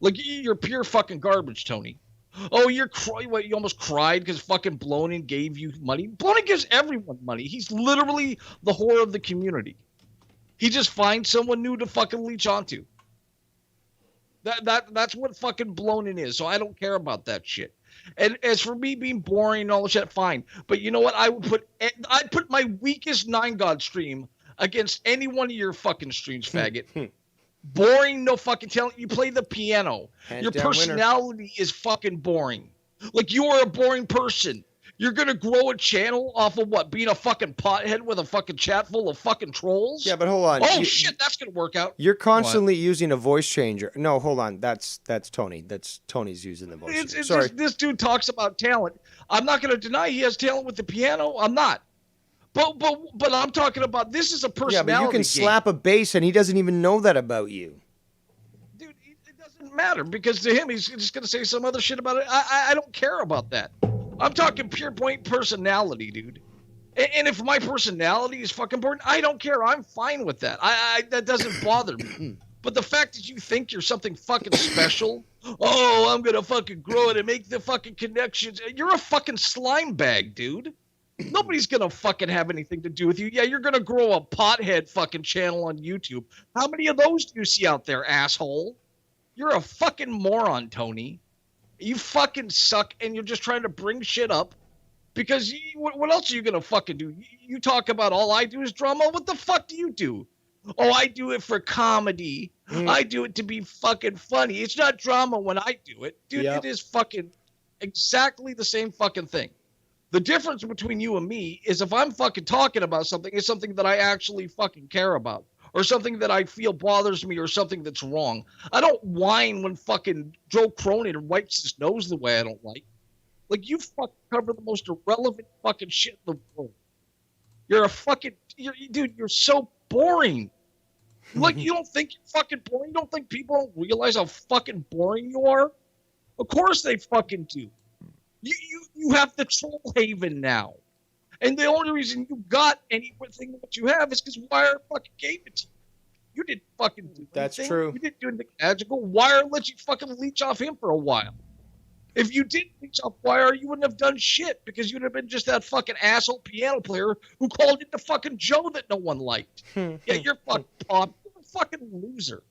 Like, you're pure fucking garbage, Tony. Oh, you almost cried because fucking Blonin gave you money? Blonin gives everyone money. He's literally the whore of the community. He just finds someone new to fucking leech onto. That's what fucking Blonin is, so I don't care about that shit. And as for me being boring and all that shit, fine. But you know what? I'd put my weakest 9God stream against any one of your fucking streams, faggot. Boring, no fucking talent. You play the piano. Hands Your down personality is fucking boring. Like, you are a boring person. You're gonna grow a channel off of what? Being a fucking pothead with a fucking chat full of fucking trolls? Yeah, but hold on. Oh shit, that's gonna work out. You're constantly using a voice changer. No, hold on. That's Tony. That's Tony's using the voice changer. Sorry. This dude talks about talent. I'm not gonna deny he has talent with the piano. I'm not. But I'm talking about, this is a personality. Yeah, but you can game. slap a bass and he doesn't even know that about you. Dude, it doesn't matter, because to him, he's just going to say some other shit about it. I don't care about that. I'm talking pure point personality, dude. And if my personality is fucking boring, I don't care. I'm fine with that. That doesn't bother me. But the fact that you think you're something fucking special, I'm going to fucking grow it and make the fucking connections. You're a fucking slime bag, dude. Nobody's gonna fucking have anything to do with you. Yeah, you're gonna grow a pothead fucking channel on YouTube. How many of those do you see out there, asshole? You're a fucking moron, Tony. You fucking suck, and you're just trying to bring shit up because what else are you gonna fucking do? You talk about all I do is drama. What the fuck do you do? Oh, I do it for comedy. I do it to be fucking funny. It's not drama when I do it, dude. Yep. It is fucking exactly the same fucking thing. The difference between you and me is if I'm fucking talking about something, it's something that I actually fucking care about, or something that I feel bothers me, or something that's wrong. I don't whine when fucking Joe Cronin wipes his nose the way I don't like. Like, you fucking cover the most irrelevant fucking shit in the world. You're a fucking, dude, you're so boring. Like, you don't think you're fucking boring? You don't think people don't realize how fucking boring you are? Of course they fucking do. You have the troll haven now. And the only reason you got anything that you have is because Wire fucking gave it to you. You didn't fucking do anything. That's true. You didn't do anything magical. Wire let you fucking leech off him for a while. If you didn't leech off Wire, you wouldn't have done shit because you'd have been just that fucking asshole piano player who called into fucking Joe that no one liked. Yeah, you're fucking pop. You're a fucking loser.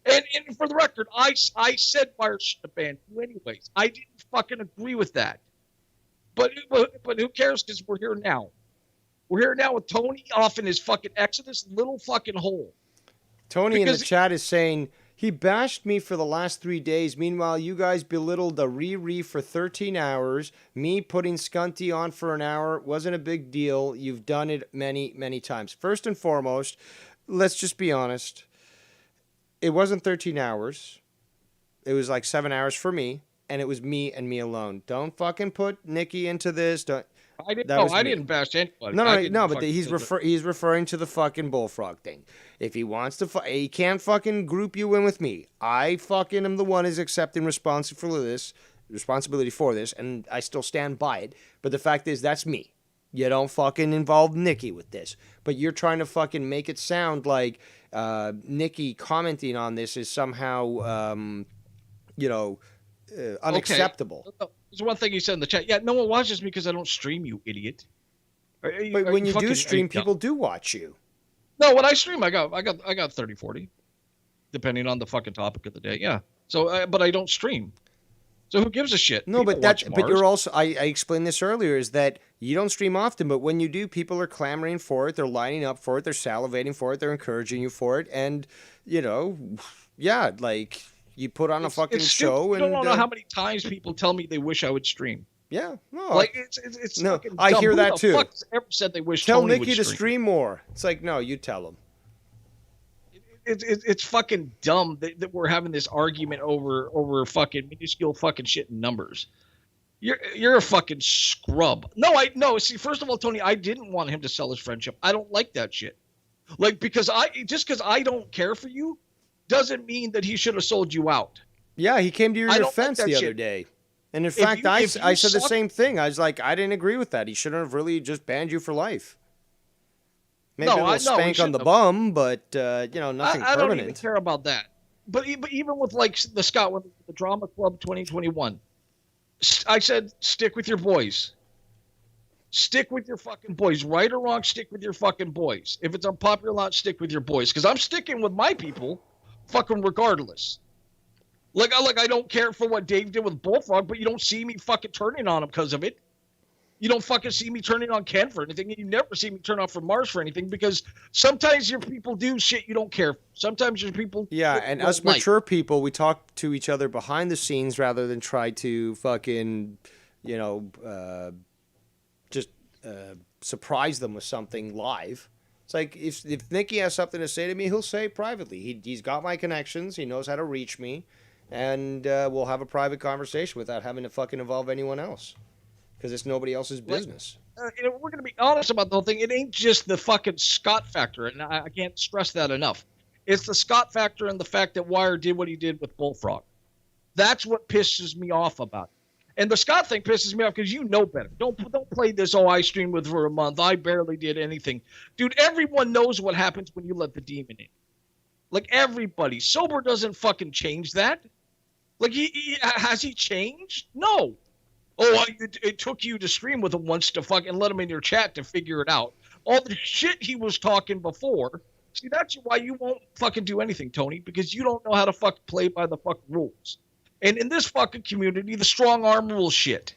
And for the record, I said Wire should have banned you anyways. I didn't fucking agree with that. But who cares, because we're here now. We're here now with Tony off in his fucking Exodus little fucking hole. Tony in the chat is saying, he bashed me for the last 3 days. Meanwhile, you guys belittled the Riri for 13 hours. Me putting Scunty on for an hour wasn't a big deal. You've done it many, many times. First and foremost, let's just be honest. It wasn't 13 hours. It was like 7 hours for me, and it was me and me alone. Don't fucking put Nikki into this. I didn't bash anybody. No, but he's referring to the fucking bullfrog thing. If he wants to, he can't fucking group you in with me. I fucking am the one who's accepting responsibility for this, and I still stand by it. But the fact is, that's me. You don't fucking involve Nikki with this. But you're trying to fucking make it sound like Nikki commenting on this is somehow, unacceptable. Okay. There's one thing you said in the chat. Yeah, no one watches me because I don't stream, you idiot. But when you do stream, people do watch you. No, when I stream, I got 30, 40, depending on the fucking topic of the day. Yeah. So, but I don't stream. So who gives a shit? No, but you're also. I explained this earlier. Is that you don't stream often, but when you do, people are clamoring for it. They're lining up for it. They're salivating for it. They're encouraging you for it, and yeah, like. You put on a fucking show, and I don't know how many times people tell me they wish I would stream. Yeah, no, like it's no. Fucking I dumb. hear that Who the too. fuck ever said they wish tell Tony Nikki would to stream more. It's like, no, you tell him. It's fucking dumb that we're having this argument over fucking minuscule fucking shit and numbers. You're a fucking scrub. No. See, first of all, Tony, I didn't want him to sell his friendship. I don't like that shit. Like, because I don't care for you doesn't mean that he should have sold you out. Yeah, he came to your defense the other day. And in fact, I said the same thing. I was like, I didn't agree with that. He shouldn't have really just banned you for life. Maybe a little spank on the bum, but, nothing permanent. I don't even care about that. But even with, like, the Scott, the Drama Club 2021, I said, stick with your boys. Stick with your fucking boys. Right or wrong, stick with your fucking boys. If it's unpopular or not, stick with your boys. Because I'm sticking with my people fucking regardless. Like I don't care for what Dave did with Bullfrog, but you don't see me fucking turning on him because of it. You don't fucking see me turning on Ken for anything, and you never see me turn off for Mars for anything, because sometimes your people do shit you don't care for. Sometimes your people and us mature people, we talk to each other behind the scenes rather than try to fucking, surprise them with something live. It's like if Nikki has something to say to me, he'll say it privately. He's got my connections. He knows how to reach me. And we'll have a private conversation without having to fucking involve anyone else. Because it's nobody else's business. We're going to be honest about the whole thing. It ain't just the fucking Scott factor. And I can't stress that enough. It's the Scott factor and the fact that Wire did what he did with Bullfrog. That's what pisses me off about it. And the Scott thing pisses me off because you know better. Don't play this, I streamed with for a month. I barely did anything. Dude, everyone knows what happens when you let the demon in. Like, everybody. Sober doesn't fucking change that. Like, has he changed? No. Oh, it took you to stream with him once to fucking let him in your chat to figure it out. All the shit he was talking before. See, that's why you won't fucking do anything, Tony, because you don't know how to fucking play by the fucking rules. And in this fucking community, the strong arm rules shit.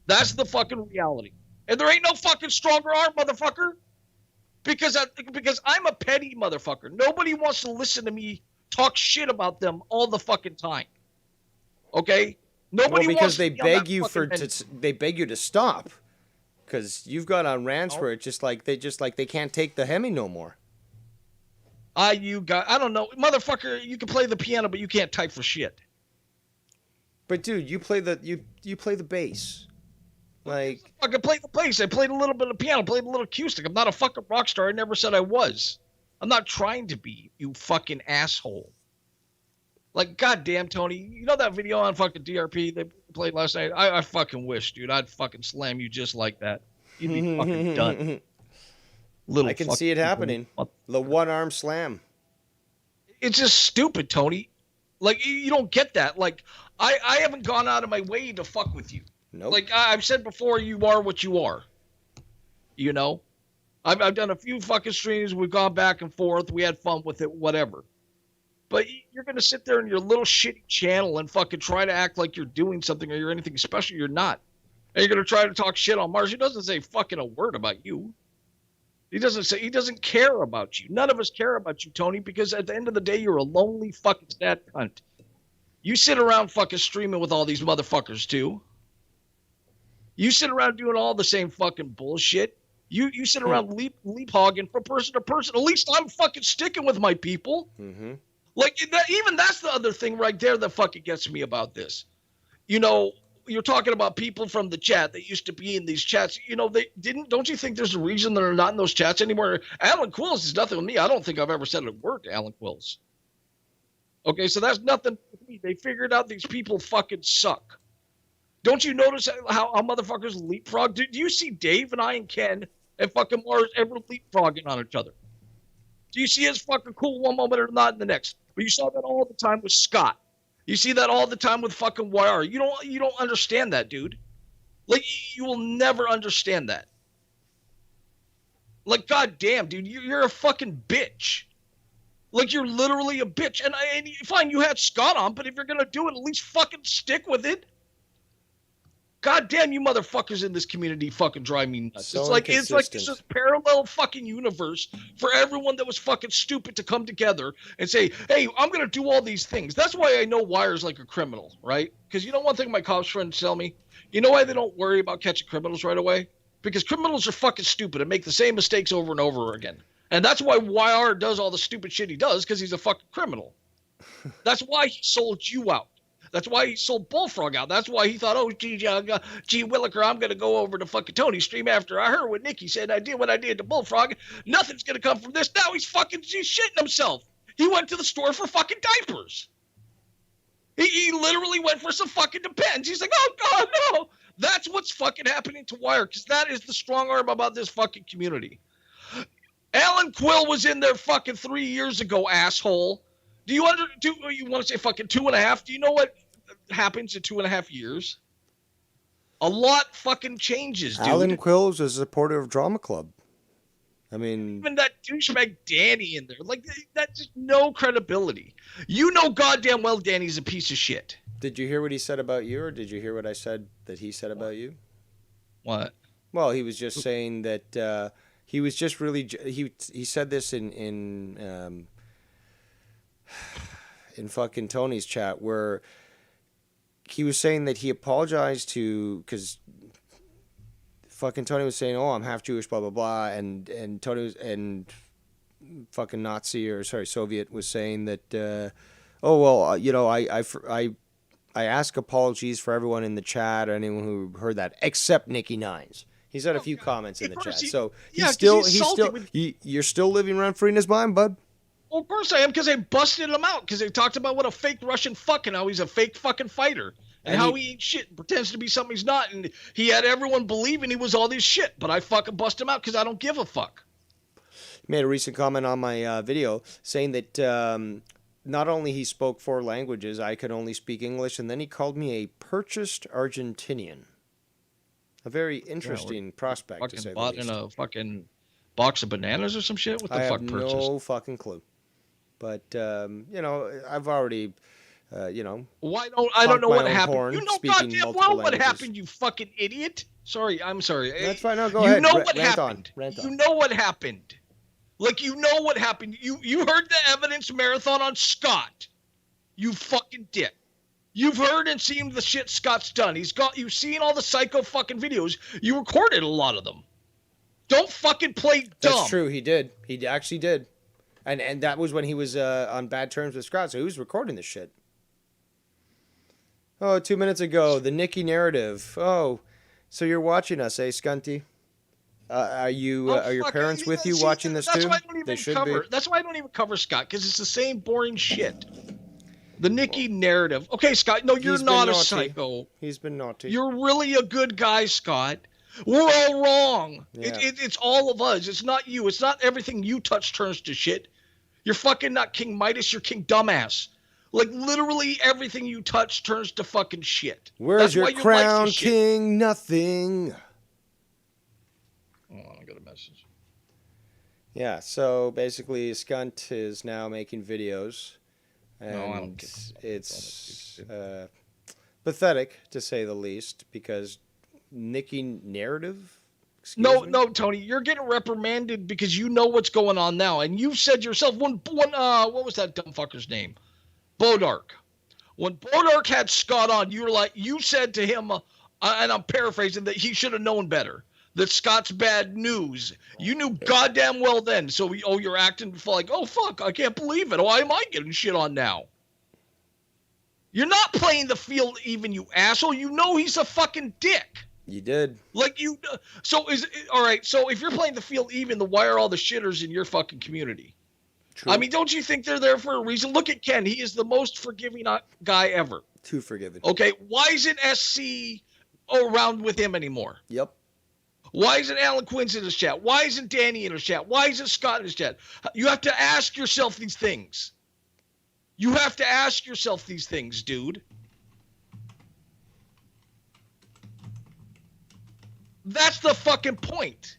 That's the fucking reality. And there ain't no fucking stronger arm, motherfucker. Because I'm a petty motherfucker. Nobody wants to listen to me talk shit about them all the fucking time. Okay? Nobody Well, because wants they to be on that beg you fucking they beg you to stop. Because you've got on rants where it's just like they can't take the Hemi no more. I don't know, motherfucker. You can play the piano, but you can't type for shit. But dude, you play the you play the bass. Like, I can play the bass. I played a little bit of piano, played a little acoustic. I'm not a fucking rock star. I never said I was. I'm not trying to be, you fucking asshole. Like, goddamn, Tony, you know that video on fucking DRP they played last night? I fucking wish, dude. I'd fucking slam you just like that. You'd be fucking done. I can see it happening. The one arm slam. It's just stupid, Tony. Like, you don't get that. Like, I haven't gone out of my way to fuck with you. Nope. Like I've said before, you are what you are. You know? I've done a few fucking streams. We've gone back and forth. We had fun with it, whatever. But you're going to sit there in your little shitty channel and fucking try to act like you're doing something or you're anything special. You're not. And you're going to try to talk shit on Mars. He doesn't say fucking a word about you. He doesn't care about you. None of us care about you, Tony, because at the end of the day, you're a lonely fucking sad cunt. You sit around fucking streaming with all these motherfuckers, too. You sit around doing all the same fucking bullshit. You sit around leap hogging from person to person. At least I'm fucking sticking with my people. Mm-hmm. Like, even that's the other thing right there that fucking gets me about this. You know, you're talking about people from the chat that used to be in these chats. You know, don't you think there's a reason they're not in those chats anymore? Alan Quills is nothing with me. I don't think I've ever said a word to Alan Quills. Okay, so that's nothing with me. They figured out these people fucking suck. Don't you notice how motherfuckers leapfrog? Do you see Dave and I and Ken and fucking Mars ever leapfrogging on each other? Do you see us fucking cool one moment or not in the next? But you saw that all the time with Scott. You see that all the time with fucking YR. You don't understand that, dude. Like, you will never understand that. Like, goddamn, dude, you're a fucking bitch. Like, you're literally a bitch. And fine, you had Scott on, but if you're gonna do it, at least fucking stick with it. God damn, you motherfuckers in this community fucking drive me nuts. So it's like this is parallel fucking universe for everyone that was fucking stupid to come together and say, hey, I'm going to do all these things. That's why I know Wire's like a criminal, right? Because you know one thing my cops friends tell me? You know why they don't worry about catching criminals right away? Because criminals are fucking stupid and make the same mistakes over and over again. And that's why YR does all the stupid shit he does, because he's a fucking criminal. That's why he sold you out. That's why he sold Bullfrog out. That's why he thought, oh, gee, Williker, I'm going to go over to fucking Tony's stream after I heard what Nikki said. I did what I did to Bullfrog. Nothing's going to come from this. Now he's shitting himself. He went to the store for fucking diapers. He literally went for some fucking Depends. He's like, oh, God, no. That's what's fucking happening to Wire, because that is the strong arm about this fucking community. Alan Quill was in there fucking 3 years ago, asshole. Do you want to say fucking 2.5? Do you know what happens in 2.5 years? A lot fucking changes, dude. Alan Quills is a supporter of Drama Club. I mean, even that douchebag Danny in there, like, that's just no credibility. You know goddamn well Danny's a piece of shit. Did you hear what he said about you, or did you hear what I said that he said about you? What? Well, he was just saying that he was just really he said this in fucking Tony's chat, where he was saying that he apologized because fucking Tony was saying, oh, I'm half Jewish, blah blah blah, and Tony was, and fucking Soviet was saying that oh well, you know, I ask apologies for everyone in the chat or anyone who heard that except Nikki Nines. He's had a few comments in the chat, so you're still living rent free in his mind, bud. Well, of course I am, because they busted him out, because they talked about what a fake Russian fuck and how he's a fake fucking fighter. And how he ain't shit and pretends to be something he's not. And he had everyone believing he was all this shit. But I fucking bust him out because I don't give a fuck. He made a recent comment on my video saying that not only he spoke 4 languages, I could only speak English, and then he called me a purchased Argentinian. A very interesting prospect, to Fucking say the bought least. in a fucking box of bananas or some shit. What the I fuck have purchased? no fucking clue. But, I've already, Why don't I don't honked know my what own happened? horn, You know speaking goddamn multiple well what languages. happened, you fucking idiot. Sorry, I'm sorry. That's fine. No, go you ahead. know what Rant happened. on. Rant You on. know what happened. Like, you know what happened. You heard the evidence marathon on Scott. You fucking dick. You've heard and seen the shit Scott's done. You've seen all the psycho fucking videos. You recorded a lot of them. Don't fucking play dumb. That's true. He did. He actually did. And that was when he was on bad terms with Scott, so he was recording this shit. Oh, 2 minutes ago, the Nikki narrative. Oh, so you're watching us, eh, Scunty? Are your parents with you watching this that's too? Why I don't even They should cover, be. That's why I don't even cover Scott, because it's the same boring shit. The Nikki narrative. Okay, Scott, no, you're He's been not a naughty. psycho. He's been naughty. You're really a good guy, Scott. We're all wrong. Yeah. It's all of us. It's not you. It's not everything you touch turns to shit. You're fucking not King Midas. You're King Dumbass. Like, literally everything you touch turns to fucking shit. Where's That's your why your life's crown, a shit. King? Nothing. Oh, I got a message. Yeah, so basically, Skunt is now making videos, and No, I don't care. it's pathetic, to say the least, because Nikki narrative? Excuse me? No, Tony, you're getting reprimanded because you know what's going on now, and you said yourself what was that dumb fucker's name? Bodark. When Bodark had Scott on, you said to him, and I'm paraphrasing, that he should have known better. That Scott's bad news. You knew goddamn well then. So you're acting like, oh fuck, I can't believe it. Why am I getting shit on now? You're not playing the field even, you asshole. You know he's a fucking dick. You did. Like you. So all right. So if you're playing the field even, then why are all the shitters in your fucking community? True. I mean, don't you think they're there for a reason? Look at Ken. He is the most forgiving guy ever. Too forgiving. Okay. Why isn't SC around with him anymore? Yep. Why isn't Alan Quinn's in his chat? Why isn't Danny in his chat? Why isn't Scott in his chat? You have to ask yourself these things. You have to ask yourself these things, dude. That's the fucking point.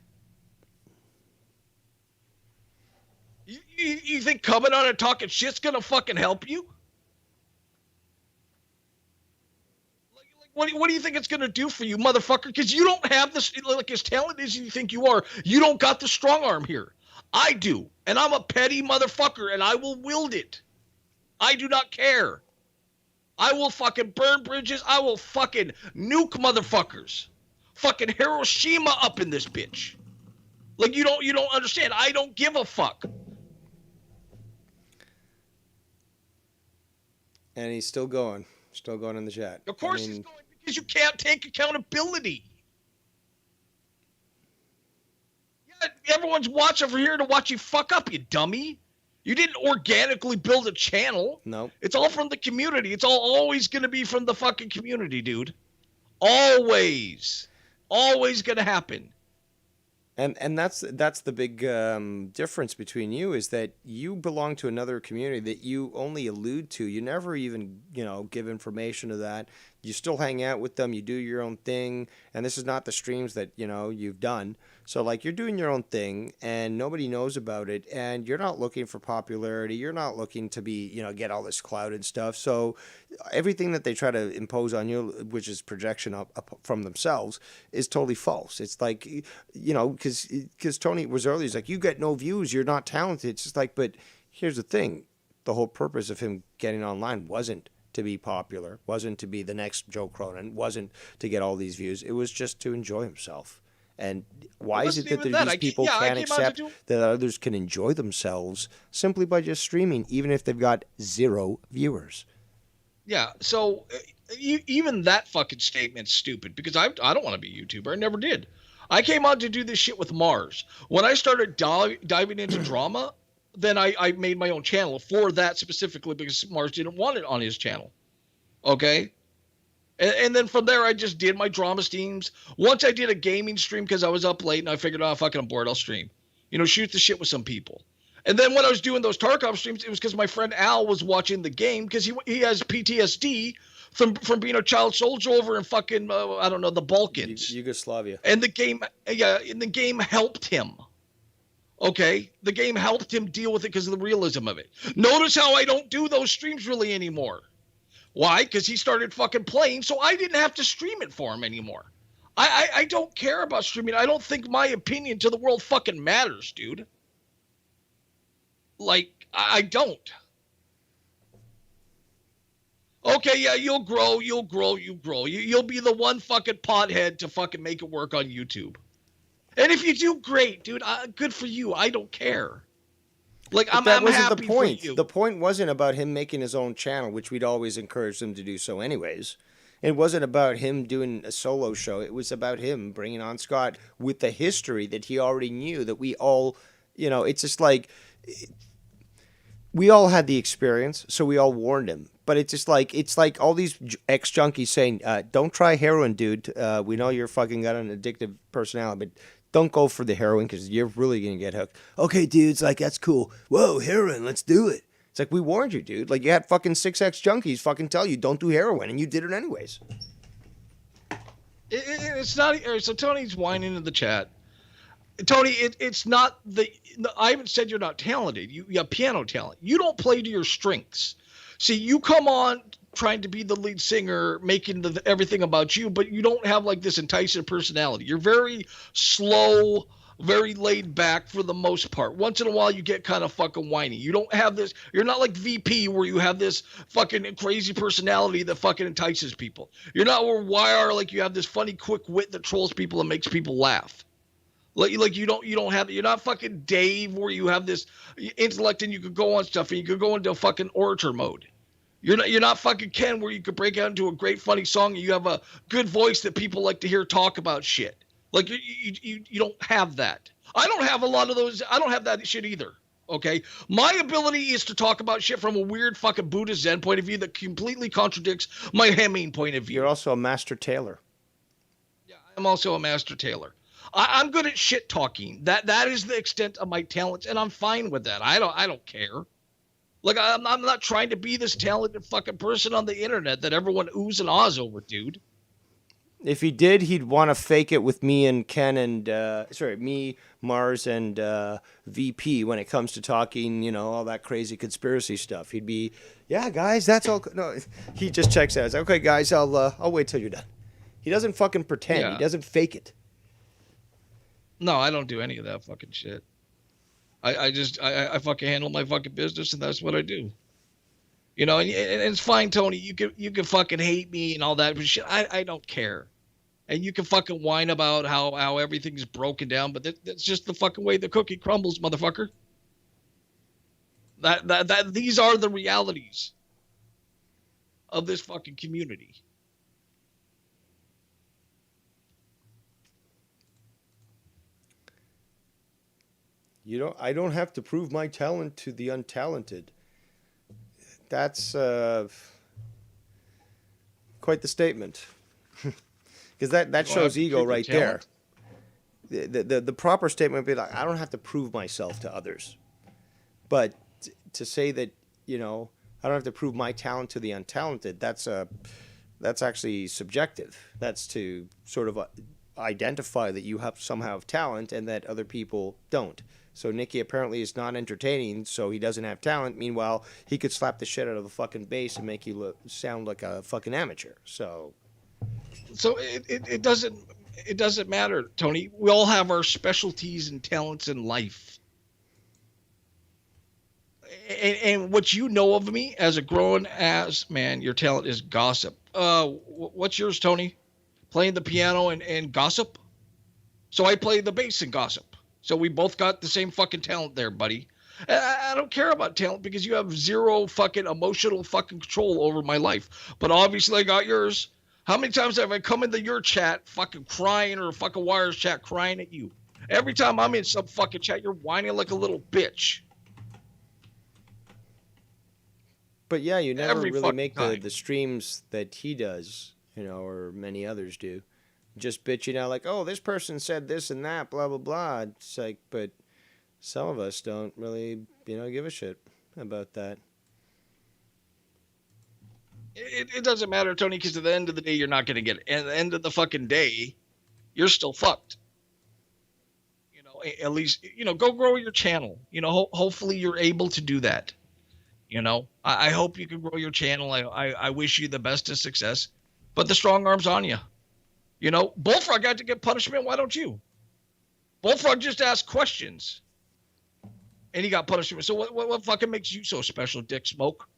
You think coming on and talking shit's gonna fucking help you? What do you think it's going to do for you, motherfucker? Because you don't have this, like, as talented as you think you are, you don't got the strong arm here. I do. And I'm a petty motherfucker, and I will wield it. I do not care. I will fucking burn bridges. I will fucking nuke motherfuckers. Fucking Hiroshima up in this bitch. Like, you don't understand. I don't give a fuck. And he's still going. Still going in the chat. Of course he's going, because you can't take accountability. Yeah, everyone's watching over here to watch you fuck up, you dummy. You didn't organically build a channel. No. It's all from the community. It's always going to be from the fucking community, dude. Always. Always going to happen. And that's the big difference between you, is that you belong to another community that you only allude to. You never even, give information to that. You still hang out with them. You do your own thing. And this is not the streams that, you've done. So, like, you're doing your own thing and nobody knows about it. And you're not looking for popularity. You're not looking to be, get all this clout and stuff. So everything that they try to impose on you, which is projection up from themselves, is totally false. It's like, because Tony was earlier, he's like, you get no views. You're not talented. It's just like, but here's the thing. The whole purpose of him getting online wasn't to be popular, wasn't to be the next Joe Cronin, wasn't to get all these views. It was just to enjoy himself. And why is it that these people can't accept that others can enjoy themselves simply by just streaming, even if they've got 0 viewers? Yeah, so even that fucking statement's stupid, because I don't want to be a YouTuber. I never did. I came on to do this shit with Mars. When I started diving into drama, then I made my own channel for that specifically, because Mars didn't want it on his channel. Okay? And then from there, I just did my drama streams. Once I did a gaming stream because I was up late and I figured, oh, fucking, I'm bored, I'll stream. Shoot the shit with some people. And then when I was doing those Tarkov streams, it was because my friend Al was watching the game, because he has PTSD from being a child soldier over in fucking I don't know, the Balkans. Yugoslavia. And the game helped him. Okay, the game helped him deal with it because of the realism of it. Notice how I don't do those streams really anymore. Why? Because he started fucking playing, so I didn't have to stream it for him anymore. I don't care about streaming. I don't think my opinion to the world fucking matters, dude. Like, I don't. Okay, yeah, you'll grow. You'll be the one fucking pothead to fucking make it work on YouTube. And if you do, great, dude. Good for you. I don't care. Like, But I'm that wasn't happy the point. for you. The point wasn't about him making his own channel, which we'd always encouraged him to do so anyways. It wasn't about him doing a solo show. It was about him bringing on Scott with the history that he already knew, that we all, it's just like we all had the experience, so we all warned him. But it's like all these ex-junkies saying, don't try heroin, dude. We know you're fucking got an addictive personality, but don't go for the heroin because you're really going to get hooked. Okay, dude, it's like, that's cool. Whoa, heroin, let's do it. It's like, we warned you, dude. Like, you had fucking 6 ex-junkies fucking tell you don't do heroin, and you did it anyways. It's not. So Tony's whining in the chat. Tony, it's not the. I haven't said you're not talented. You have piano talent. You don't play to your strengths. See, you come on trying to be the lead singer, making everything about you, but you don't have like this enticing personality. You're very slow, very laid back for the most part. Once in a while, you get kind of fucking whiny. You don't have this. You're not like VP where you have this fucking crazy personality that fucking entices people. You're not where YR like you have this funny, quick wit that trolls people and makes people laugh. Like you don't have, you're not fucking Dave where you have this intellect and you could go on stuff and you could go into a fucking orator mode. You're not fucking Ken where you could break out into a great funny song and you have a good voice that people like to hear talk about shit. Like you don't have that. I don't have a lot of those. I don't have that shit either. Okay, my ability is to talk about shit from a weird fucking Buddhist Zen point of view that completely contradicts my Hemming point of view. You're also a master tailor. Yeah, I'm also a master tailor. I'm good at shit talking. That is the extent of my talents, and I'm fine with that. I don't care. Like I'm not trying to be this talented fucking person on the internet that everyone oohs and ahs over, dude. If he did, he'd want to fake it with me and Ken and me, Mars, and VP when it comes to talking, all that crazy conspiracy stuff. He'd be, yeah, guys, that's all. No, he just checks out. He's like, okay, guys, I'll wait till you're done. He doesn't fucking pretend. Yeah. He doesn't fake it. No, I don't do any of that fucking shit. I just fucking handle my fucking business, and that's what I do. And it's fine, Tony. You can fucking hate me and all that, but shit, I don't care. And you can fucking whine about how everything's broken down, but that's just the fucking way the cookie crumbles, motherfucker. That these are the realities of this fucking community. I don't have to prove my talent to the untalented. That's quite the statement. Because that shows ego right there. The proper statement would be like, I don't have to prove myself to others. But to say that, I don't have to prove my talent to the untalented, that's actually subjective. That's to sort of identify that you somehow have talent and that other people don't. So Nicky apparently is not entertaining, so he doesn't have talent. Meanwhile, he could slap the shit out of a fucking bass and make you sound like a fucking amateur. So it doesn't matter, Tony. We all have our specialties and talents in life. And what you know of me as a grown ass man, your talent is gossip. What's yours, Tony? Playing the piano and gossip? So I play the bass and gossip. So we both got the same fucking talent there, buddy. I don't care about talent because you have zero fucking emotional fucking control over my life. But obviously I got yours. How many times have I come into your chat fucking crying or fucking Wires chat crying at you? Every time I'm in some fucking chat, you're whining like a little bitch. But yeah, you never Every really make fucking the streams that he does, or many others do. Just bitching out like, oh, this person said this and that, blah, blah, blah. It's like, but some of us don't really, give a shit about that. It doesn't matter, Tony, because at the end of the day, you're not going to get it. At the end of the fucking day, you're still fucked. You know, at least, go grow your channel. Hopefully you're able to do that. I hope you can grow your channel. I wish you the best of success, but the strong arm's on you. Bullfrog got to get punishment. Why don't you? Bullfrog just asked questions and he got punishment. So what fucking makes you so special, Dick Smoke?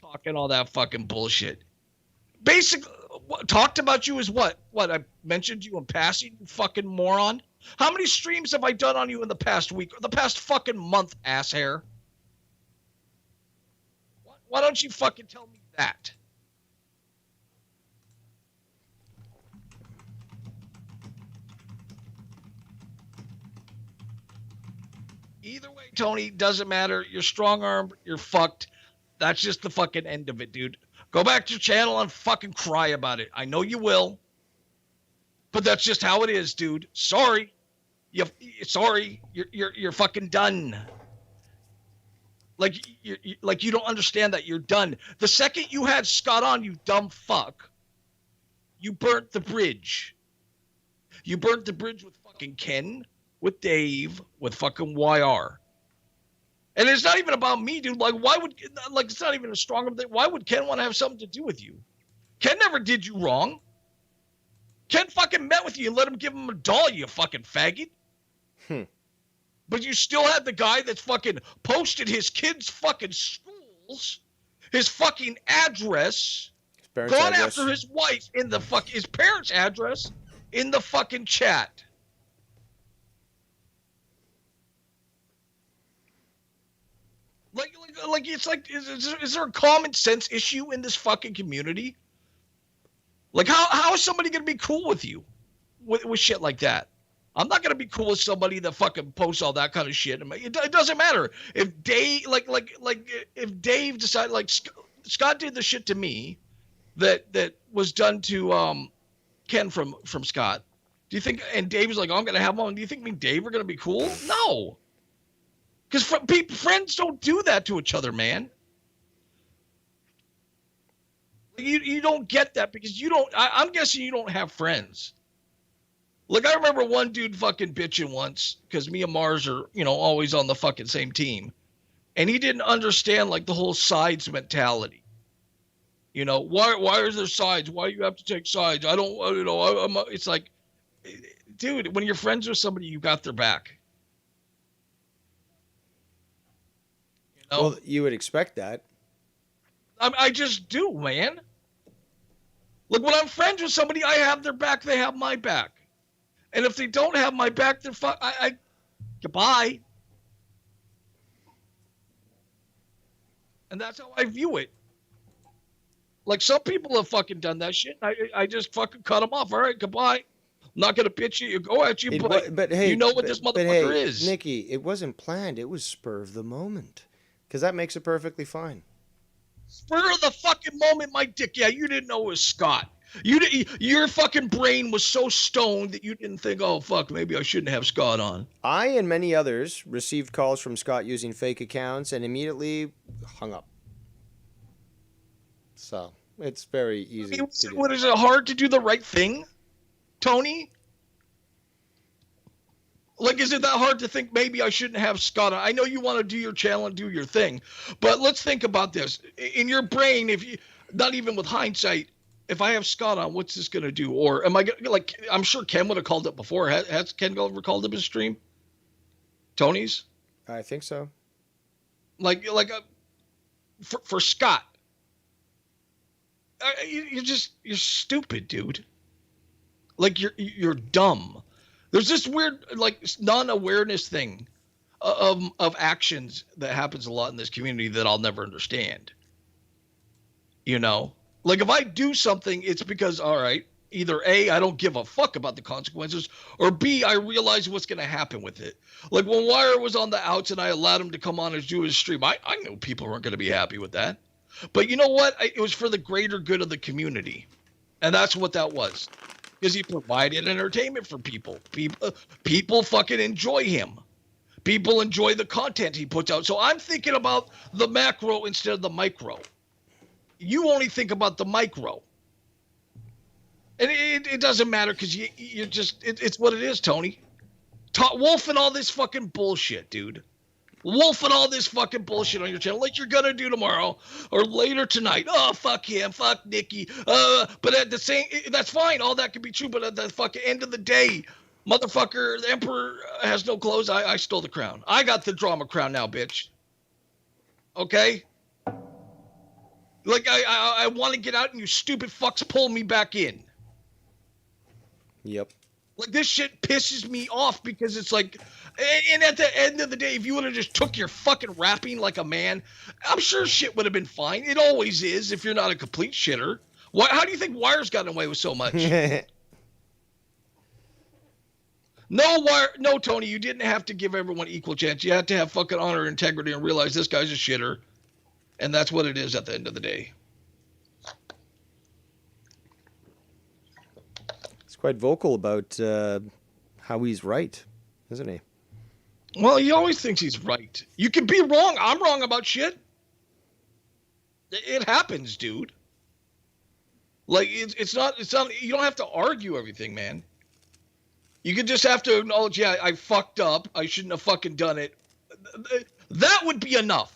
Talking all that fucking bullshit. Basically, talked about you as what? What, I mentioned you in passing, you fucking moron? How many streams have I done on you in the past week or the past fucking month, asshair? Why don't you fucking tell me that? Either way, Tony, doesn't matter. You're strong-armed. You're fucked. That's just the fucking end of it, dude. Go back to your channel and fucking cry about it. I know you will. But that's just how it is, dude. Sorry. Sorry. You're fucking done. Like you don't understand that. You're done. The second you had Scott on, you dumb fuck, you burnt the bridge. You burnt the bridge with fucking Ken, with Dave, with fucking YR. And it's not even about me, dude. It's not even a strong thing. Why would Ken want to have something to do with you? Ken never did you wrong. Ken fucking met with you and let him give him a doll, you fucking faggot. But you still had the guy that's fucking posted his kids' fucking schools, his fucking address, gone after his wife in the his parents' address in the fucking chat. Is there a common sense issue in this fucking community? Like, how is somebody gonna be cool with you with shit like that? I'm not gonna be cool with somebody that fucking posts all that kind of shit. It doesn't matter if Dave, if Dave decided, like Scott did the shit to me that was done to Ken from Scott. Do you think? And Dave was like, oh, I'm gonna have one. Do you think me and Dave are gonna be cool? No. Because friends don't do that to each other, man. You don't get that because you don't. I'm guessing you don't have friends. Like, I remember one dude fucking bitching once because me and Mars are, always on the fucking same team. And he didn't understand, like, the whole sides mentality. Why is there sides? Why do you have to take sides? I don't, it's like, dude, when you're friends with somebody, you got their back. Well, you would expect that. I just do, man. Look, when I'm friends with somebody, I have their back. They have my back. And if they don't have my back, they're goodbye. And that's how I view it. Like, some people have fucking done that shit. I just fucking cut them off. All right, goodbye. I'm not going to bitch you. Go at you, but hey, you know what this motherfucker is. Nikki, it wasn't planned. It was spur of the moment. Because that makes it perfectly fine. Spur of the fucking moment, my dick. Yeah, you didn't know it was Scott. Your fucking brain was so stoned that you didn't think, oh, fuck, maybe I shouldn't have Scott on. I and many others received calls from Scott using fake accounts and immediately hung up. So, it's very easy to do. What, is it hard to do the right thing, Tony? Like, is it that hard to think maybe I shouldn't have Scott on? I know you want to do your channel and do your thing, but let's think about this. In your brain, not even with hindsight, if I have Scott on, what's this going to do? Or am I going to, like, I'm sure Ken would have called it before. Has Ken ever called up his stream? Tony's? I think so. For Scott. You're stupid, dude. Like, you're dumb. There's this weird, like, non-awareness thing of actions that happens a lot in this community that I'll never understand. Like, if I do something, it's because, all right, either A, I don't give a fuck about the consequences, or B, I realize what's going to happen with it. Like, when Wire was on the outs and I allowed him to come on and do his stream, I knew people weren't going to be happy with that. But you know what? It was for the greater good of the community. And that's what that was. Because he provided entertainment for people. People fucking enjoy him. People enjoy the content he puts out. So I'm thinking about the macro instead of the micro. You only think about the micro. And it doesn't matter because you're just, it's what it is, Tony. Wolfing all this fucking bullshit, dude. Wolfing all this fucking bullshit on your channel like you're gonna do tomorrow or later tonight. Oh, fuck him, fuck Nikki. But at the same, that's fine. All that could be true. But at the fucking end of the day, motherfucker, the emperor has no clothes. I stole the crown. I got the drama crown now, bitch. Okay? Like, I want to get out and you stupid fucks pull me back in. Yep. Like, this shit pisses me off because it's like, and at the end of the day, if you would have just took your fucking rapping like a man, I'm sure shit would have been fine. It always is if you're not a complete shitter. How do you think Wire's gotten away with so much? No, Tony, you didn't have to give everyone equal chance. You had to have fucking honor and integrity and realize this guy's a shitter. And that's what it is at the end of the day. He's quite vocal about how he's right, isn't he? Well, he always thinks he's right. You can be wrong. I'm wrong about shit. It happens, dude. Like, it's not, you don't have to argue everything, man. You can just have to acknowledge, yeah, I fucked up. I shouldn't have fucking done it. That would be enough.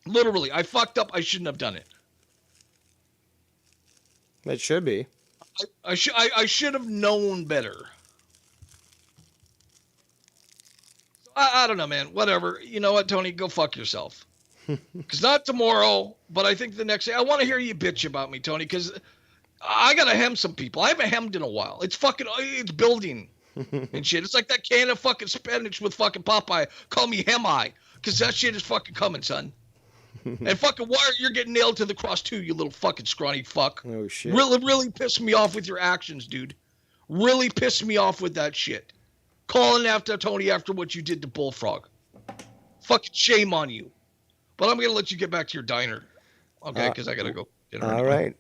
Literally, I fucked up. I shouldn't have done it. It should be. I should have known better. I don't know, man. Whatever. You know what, Tony? Go fuck yourself. Because not tomorrow, but I think the next day. I want to hear you bitch about me, Tony, because I got to hem some people. I haven't hemmed in a while. It's building and shit. It's like that can of fucking spinach with fucking Popeye. Call me Hemi, because that shit is fucking coming, son. And fucking Wire, you're getting nailed to the cross too, you little fucking scrawny fuck. Oh, shit. Really pissed me off with your actions, dude. Really pissed me off with that shit. Calling after Tony after what you did to Bullfrog. Fucking shame on you. But I'm going to let you get back to your diner. Okay, because I got to go. All right.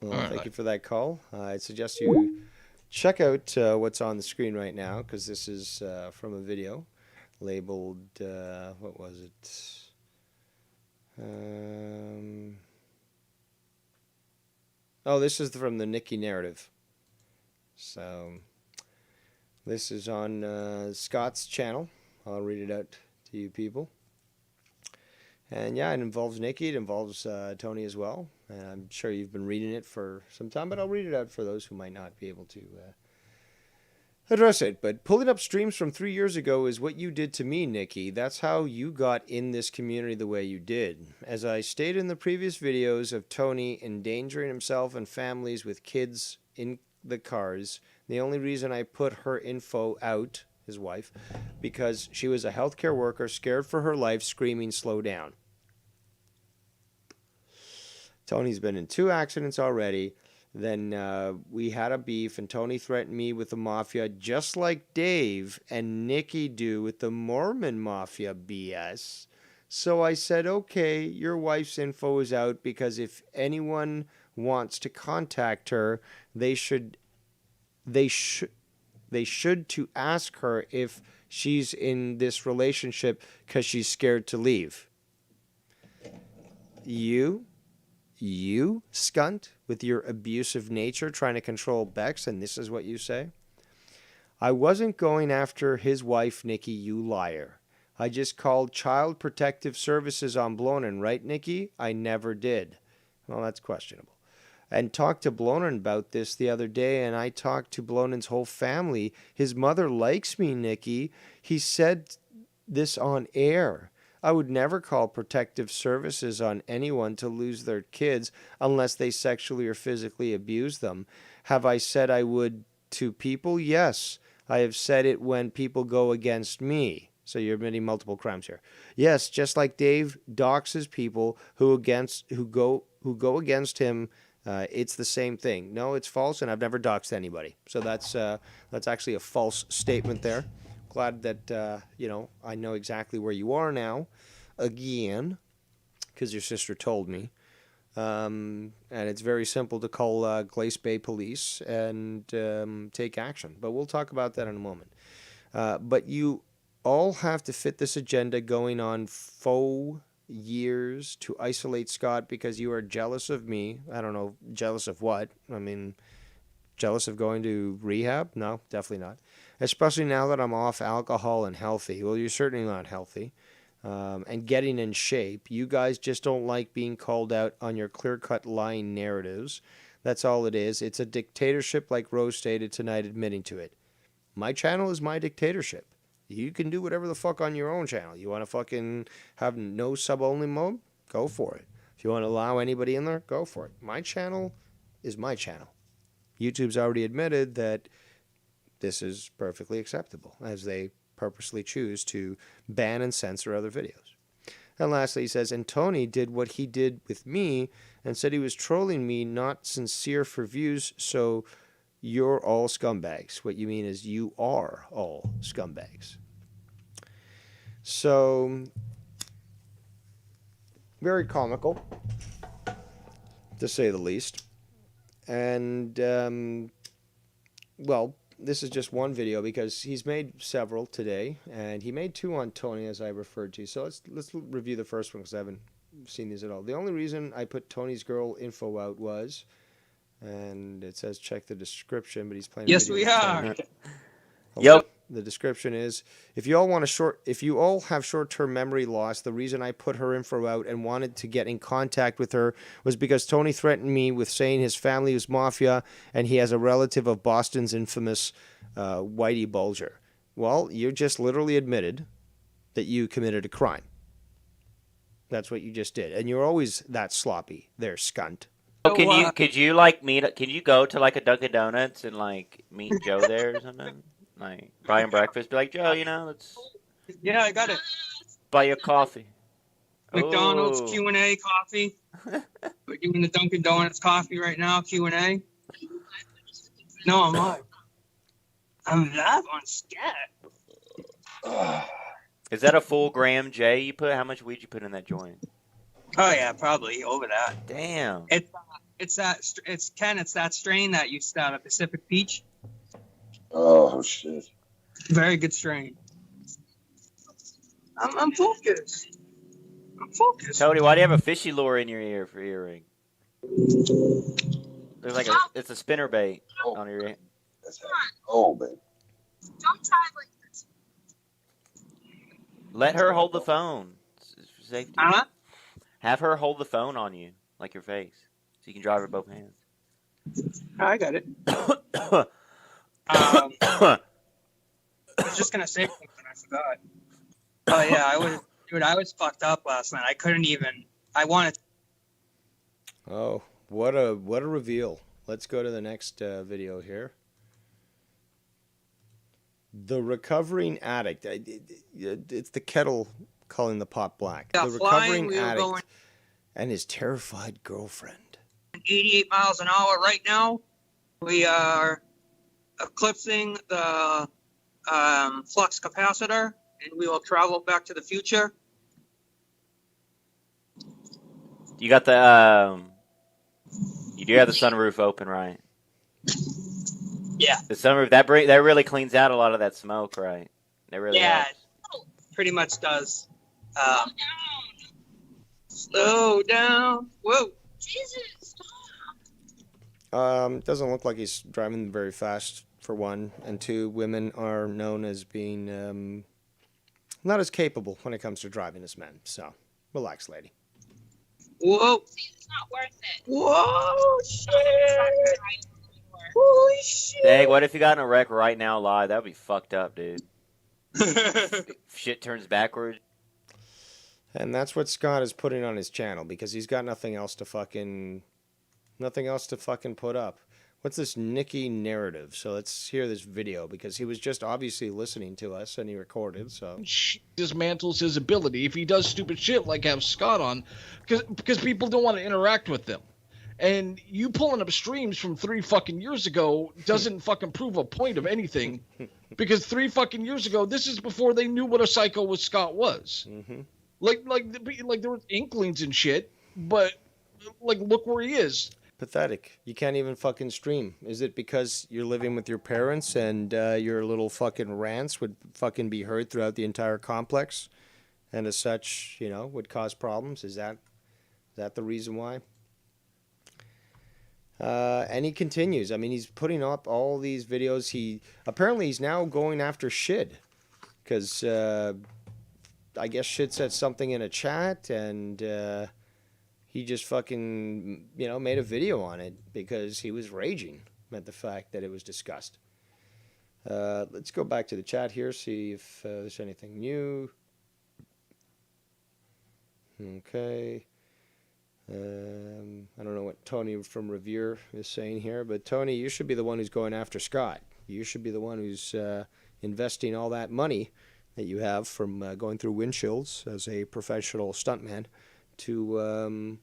Well, thank you for that call. I suggest you check out what's on the screen right now, because this is from a video labeled, what was it? This is from the Nikki narrative. So this is on Scott's channel. I'll read it out to you people. And yeah, it involves Nikki. It involves Tony as well. And I'm sure you've been reading it for some time, but I'll read it out for those who might not be able to address it. But pulling up streams from 3 years ago is what you did to me, Nikki. That's how you got in this community the way you did. As I stated in the previous videos of Tony endangering himself and families with kids in the cars, the only reason I put her info out, his wife, because she was a healthcare worker, scared for her life, screaming, "Slow down." Tony's been in 2 accidents already. Then we had a beef, and Tony threatened me with the mafia, just like Dave and Nikki do with the Mormon mafia BS. So I said, okay, your wife's info is out, because if anyone wants to contact her, they should to ask her if she's in this relationship, because she's scared to leave. You, scunt, with your abusive nature, trying to control Bex, and this is what you say? I wasn't going after his wife, Nikki, you liar. I just called Child Protective Services on Blonin, right, Nikki? I never did. Well, that's questionable. And talked to Blonin about this the other day, and I talked to Blonin's whole family. His mother likes me, Nikki. He said this on air. I would never call protective services on anyone to lose their kids unless they sexually or physically abuse them. Have I said I would to people? Yes. I have said it when people go against me. So you're admitting multiple crimes here. Yes, just like Dave doxes people who go against him. It's the same thing. No, it's false, and I've never doxed anybody. So that's actually a false statement there. Glad that I know exactly where you are now, again, because your sister told me. And it's very simple to call Glace Bay Police and take action. But we'll talk about that in a moment. But you all have to fit this agenda going on faux years to isolate Scott because you are jealous of me. I don't know, jealous of what? I mean, jealous of going to rehab? No, definitely not. Especially now that I'm off alcohol and healthy. Well, you're certainly not healthy. And getting in shape. You guys just don't like being called out on your clear-cut lying narratives. That's all it is. It's a dictatorship like Rose stated tonight, admitting to it. My channel is my dictatorship. You can do whatever the fuck on your own channel. You want to fucking have no sub-only mode? Go for it. If you want to allow anybody in there, go for it. My channel is my channel. YouTube's already admitted that this is perfectly acceptable, as they purposely choose to ban and censor other videos. And lastly, he says, and Tony did what he did with me and said he was trolling me, not sincere for views, so you're all scumbags. What you mean is you are all scumbags. So, very comical, to say the least. And, well, this is just one video because he's made several today, and he made 2 on Tony, as I referred to. So let's review the first one because I haven't seen these at all. The only reason I put Tony's girl info out was, and it says check the description, but he's playing. Yes, we are. Yep. The description is, if you all have short-term memory loss, the reason I put her info out and wanted to get in contact with her was because Tony threatened me with saying his family was mafia and he has a relative of Boston's infamous Whitey Bulger. Well, you just literally admitted that you committed a crime. That's what you just did, and you're always that sloppy, there, scunt. So could you like can you go to like a Dunkin' Donuts and like meet Joe there or something? Like buy him breakfast, be like, Joe, let's Yeah, I got it. buy you a coffee. McDonald's Ooh. Q&A coffee. We're doing the Dunkin' Donuts coffee right now, Q&A. No, I'm live. I'm live on Skype. Is that a full gram J you put? How much weed you put in that joint? Oh yeah, probably over that. Damn. It's that strain that you start at Pacific Peach. Oh shit! Very good strain. I'm focused. I'm focused. Tony, why do you have a fishy lure in your ear for earring? There's like it's a spinner bait on your ear. That's oh man. Don't try like this. Let her hold the phone. For safety. Huh? Have her hold the phone on you, like your face, so you can drive with both hands. I got it. I was just gonna say something, I forgot. Oh yeah, I was fucked up last night. I couldn't even. I wanted. Oh, what a reveal! Let's go to the next video here. The recovering addict. It's the kettle calling the pot black. Yeah, the recovering we addict going and his terrified girlfriend. 88 miles an hour right now. We are eclipsing the flux capacitor, and we will travel back to the future. You got the you do have the sunroof open, right? Yeah. The sunroof that really cleans out a lot of that smoke, right? That really helps. Pretty much does. Slow down. Whoa. Jesus, Doesn't look like he's driving very fast, for one, and 2, women are known as being not as capable when it comes to driving as men. So, relax, lady. Whoa. it's not worth it. Whoa, shit. Holy shit. Dang, what if you got in a wreck right now live? That would be fucked up, dude. Shit turns backwards. And that's what Scott is putting on his channel because he's got nothing else to fucking put up. What's this Nikki narrative? So let's hear this video because he was just obviously listening to us and he recorded. So Dismantles his ability if he does stupid shit like have Scott on, because people don't want to interact with them. And you pulling up streams from 3 fucking years ago doesn't fucking prove a point of anything, because 3 fucking years ago, this is before they knew what a psycho was Scott was. Mm-hmm. Like there were inklings and shit, but like look where he is. Pathetic. You can't even fucking stream. Is it because you're living with your parents and your little fucking rants would fucking be heard throughout the entire complex? and as such, would cause problems. Is that the reason why? And he continues. I mean, he's putting up all these videos. He's now going after Shid because I guess Shid said something in a chat, and he just fucking made a video on it because he was raging at the fact that it was discussed. Let's go back to the chat here, see if there's anything new. Okay. I don't know what Tony from Revere is saying here, but Tony, you should be the one who's going after Scott. You should be the one who's investing all that money that you have from going through windshields as a professional stuntman to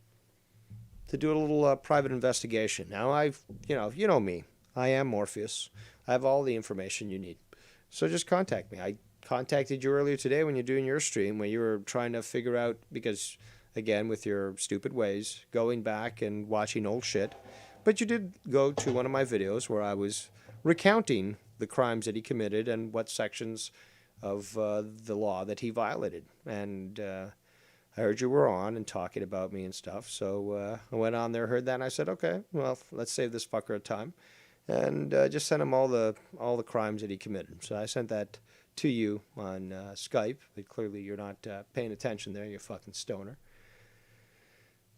do a little private investigation. Now, you know me. I am Morpheus. I have all the information you need. So just contact me. I contacted you earlier today when you're doing your stream, when you were trying to figure out, because, again, with your stupid ways, going back and watching old shit. But you did go to one of my videos where I was recounting the crimes that he committed and what sections of the law that he violated. And I heard you were on and talking about me and stuff. So I went on there, heard that, and I said, okay, well, let's save this fucker a time. And just sent him all the crimes that he committed. So I sent that to you on Skype. But clearly you're not paying attention there, you fucking stoner.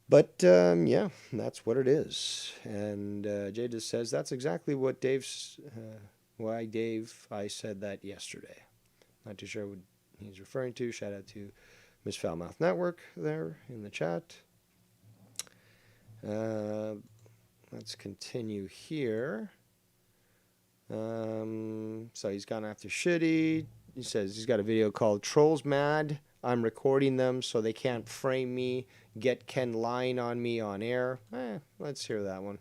But yeah, that's what it is. And Jay just says that's exactly what why Dave, I said that yesterday. Not too sure what he's referring to. Shout out to Miss Foulmouth Network there in the chat. Let's continue here. So he's gone after Shitty. He says he's got a video called Trolls Mad. I'm recording them so they can't frame me. Get Ken lying on me on air. Let's hear that one.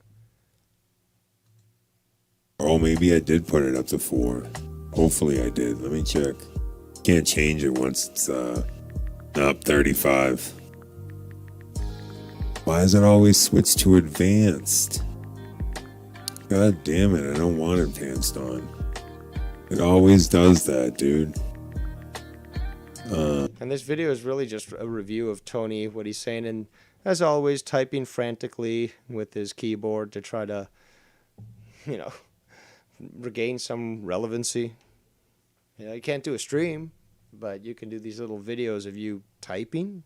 Oh, maybe I did put it up to 4. Hopefully I did. Let me check. Can't change it once it's up 35. Why is it always switched to advanced? God damn it, I don't want advanced on. It always does that, dude. And this video is really just a review of Tony, what he's saying, and as always, typing frantically with his keyboard to try to, regain some relevancy. You can't do a stream, but you can do these little videos of you typing,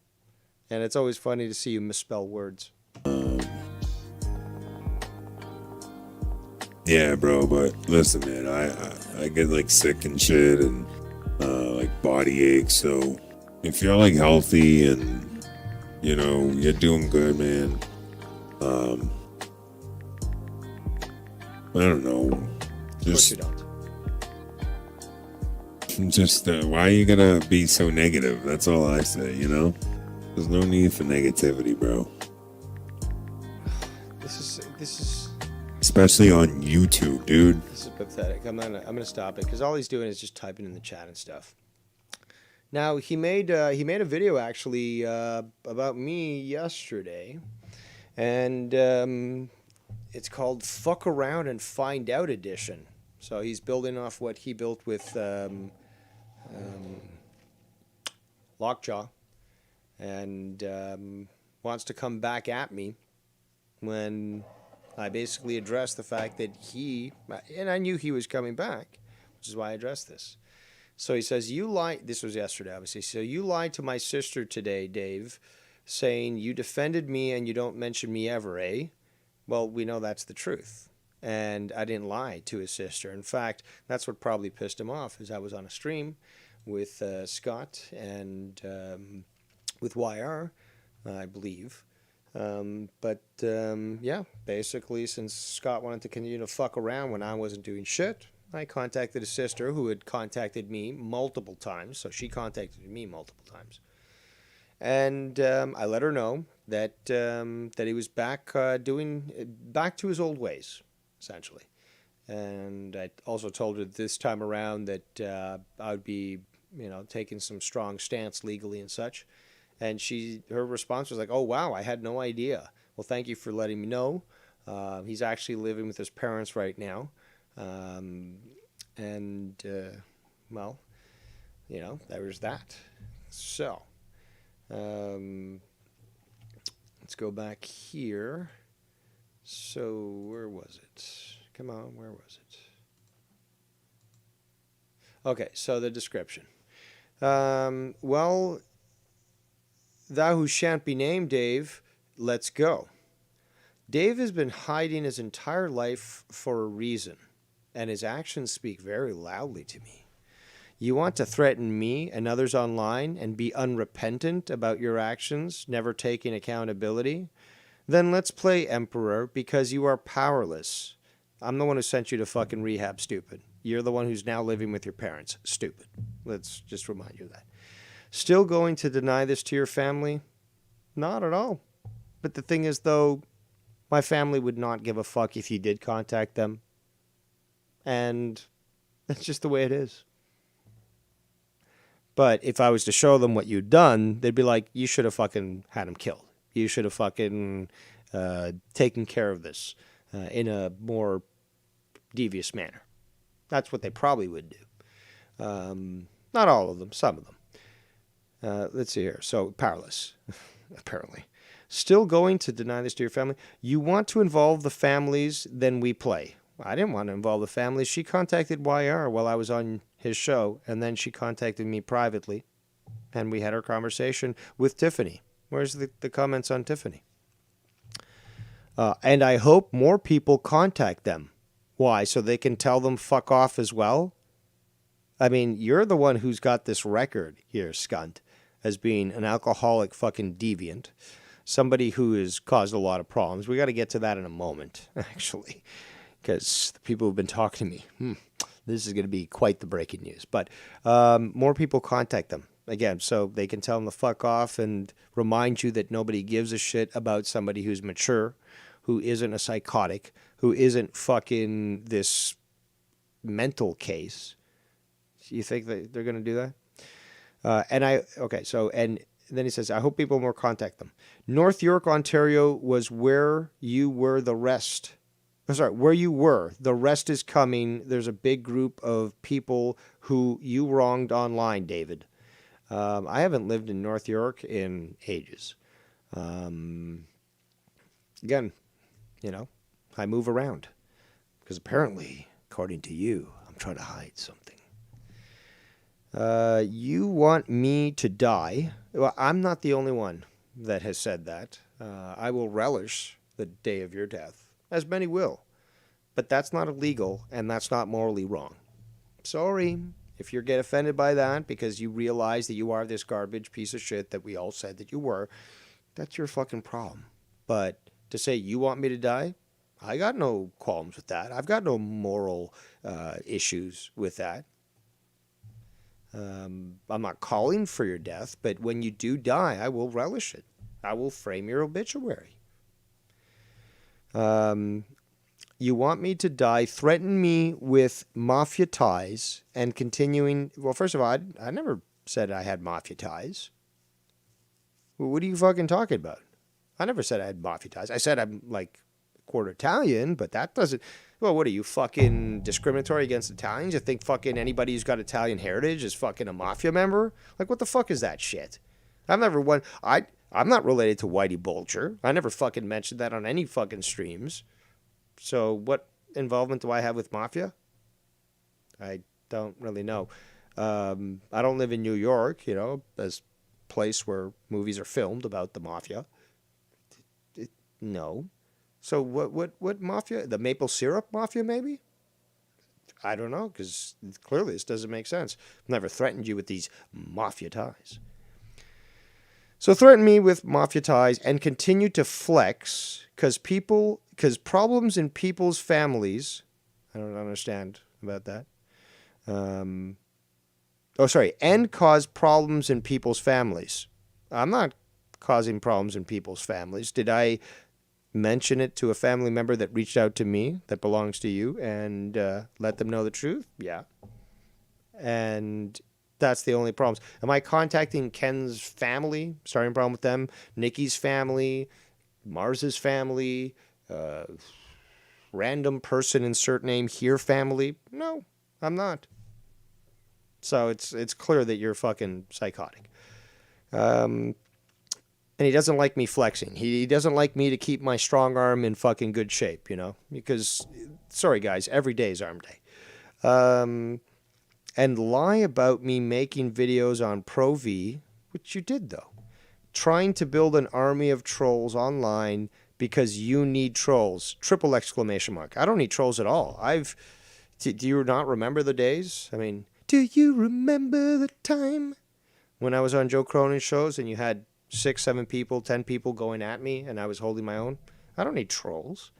and it's always funny to see you misspell words. Yeah, bro, but listen, man, I get like sick and shit and like body aches, so if you're like healthy and you're doing good, man, I don't know, just Of course you don't. just why are you gonna be so negative? That's all I say, there's no need for negativity, bro. This is Especially on YouTube, dude. This is pathetic. I'm gonna stop it because all he's doing is just typing in the chat and stuff. Now he made a video actually about me yesterday, and it's called "Fuck Around and Find Out Edition." So he's building off what he built with Lockjaw, and wants to come back at me when I basically addressed the fact that and I knew he was coming back, which is why I addressed this. So he says, you lied, this was yesterday, obviously, so you lied to my sister today, Dave, saying you defended me and you don't mention me ever, eh? Well, we know that's the truth. And I didn't lie to his sister. In fact, that's what probably pissed him off, is I was on a stream with Scott and with YR, I believe. Yeah, basically, since Scott wanted to continue to fuck around when I wasn't doing shit, I contacted his sister, who had contacted me multiple times. So she contacted me multiple times. And I let her know that he was back back to his old ways, essentially. And I also told her this time around that I would be, taking some strong stance legally and such. And her response was like, oh, wow, I had no idea. Well, thank you for letting me know. He's actually living with his parents right now. Well, there was that. So Let's go back here. So where was it? Come on, where was it? Okay, so the description. Well, thou who shan't be named, Dave, let's go. Dave has been hiding his entire life for a reason, and his actions speak very loudly to me. You want to threaten me and others online and be unrepentant about your actions, never taking accountability? Then let's play Emperor because you are powerless. I'm the one who sent you to fucking rehab, stupid. You're the one who's now living with your parents, stupid. Let's just remind you of that. Still going to deny this to your family? Not at all. But the thing is, though, my family would not give a fuck if you did contact them. And that's just the way it is. But if I was to show them what you'd done, they'd be like, you should have fucking had him killed. You should have fucking taken care of this in a more devious manner. That's what they probably would do. Not all of them, some of them. Let's see here. So, powerless, apparently. Still going to deny this to your family? You want to involve the families, then we play. I didn't want to involve the families. She contacted YR while I was on his show, and then she contacted me privately, and we had our conversation with Tiffany. Where's the comments on Tiffany? And I hope more people contact them. Why? So they can tell them fuck off as well? I mean, you're the one who's got this record here, Skunt, as being an alcoholic fucking deviant. Somebody who has caused a lot of problems. We got to get to that in a moment, actually, because the people who've been talking to me, this is going to be quite the breaking news. But more people contact them. Again, so they can tell them to fuck off and remind you that nobody gives a shit about somebody who's mature, who isn't a psychotic, who isn't fucking this mental case. You think that they're going to do that? And then he says, I hope people more contact them. North York, Ontario was where you were the rest. Where you were. The rest is coming. There's a big group of people who you wronged online, David. I haven't lived in North York in ages. Again, I move around. Because apparently, according to you, I'm trying to hide something. You want me to die? Well, I'm not the only one that has said that. I will relish the day of your death, as many will. But that's not illegal, and that's not morally wrong. Sorry if you get offended by that because you realize that you are this garbage piece of shit that we all said that you were. That's your fucking problem. But to say you want me to die, I got no qualms with that. I've got no moral issues with that. I'm not calling for your death, but when you do die, I will relish it. I will frame your obituary. You want me to die, threaten me with mafia ties, and continuing... Well, first of all, I never said I had mafia ties. What are you fucking talking about? I never said I had mafia ties. I said I'm, like, quarter Italian, but that doesn't... Well, what are you, fucking discriminatory against Italians? You think fucking anybody who's got Italian heritage is fucking a mafia member? Like, what the fuck is that shit? I'm not related to Whitey Bulger. I never fucking mentioned that on any fucking streams. So what involvement do I have with mafia? I don't really know. I don't live in New York, as a place where movies are filmed about the mafia. No. So what mafia? The maple syrup mafia, maybe? I don't know, because clearly this doesn't make sense. I've never threatened you with these mafia ties. So threaten me with mafia ties and continue to flex because problems in people's families. I don't understand about that. And cause problems in people's families. I'm not causing problems in people's families. Did I mention it to a family member that reached out to me that belongs to you and let them know the truth? Yeah. And that's the only problems. Am I contacting Ken's family, starting a problem with them? Nikki's family, Mars's family, random person insert name here family? No, I'm not. So it's clear that you're fucking psychotic. And he doesn't like me flexing. He doesn't like me to keep my strong arm in fucking good shape, you know? Because, sorry guys, every day is arm day. And lie about me making videos on Pro V, which you did though. Trying to build an army of trolls online because you need trolls. Triple exclamation mark. I don't need trolls at all. Do you not remember the days? I mean, do you remember the time when I was on Joe Cronin's shows and you had 6, 7 people, 10 people going at me and I was holding my own? I don't need trolls.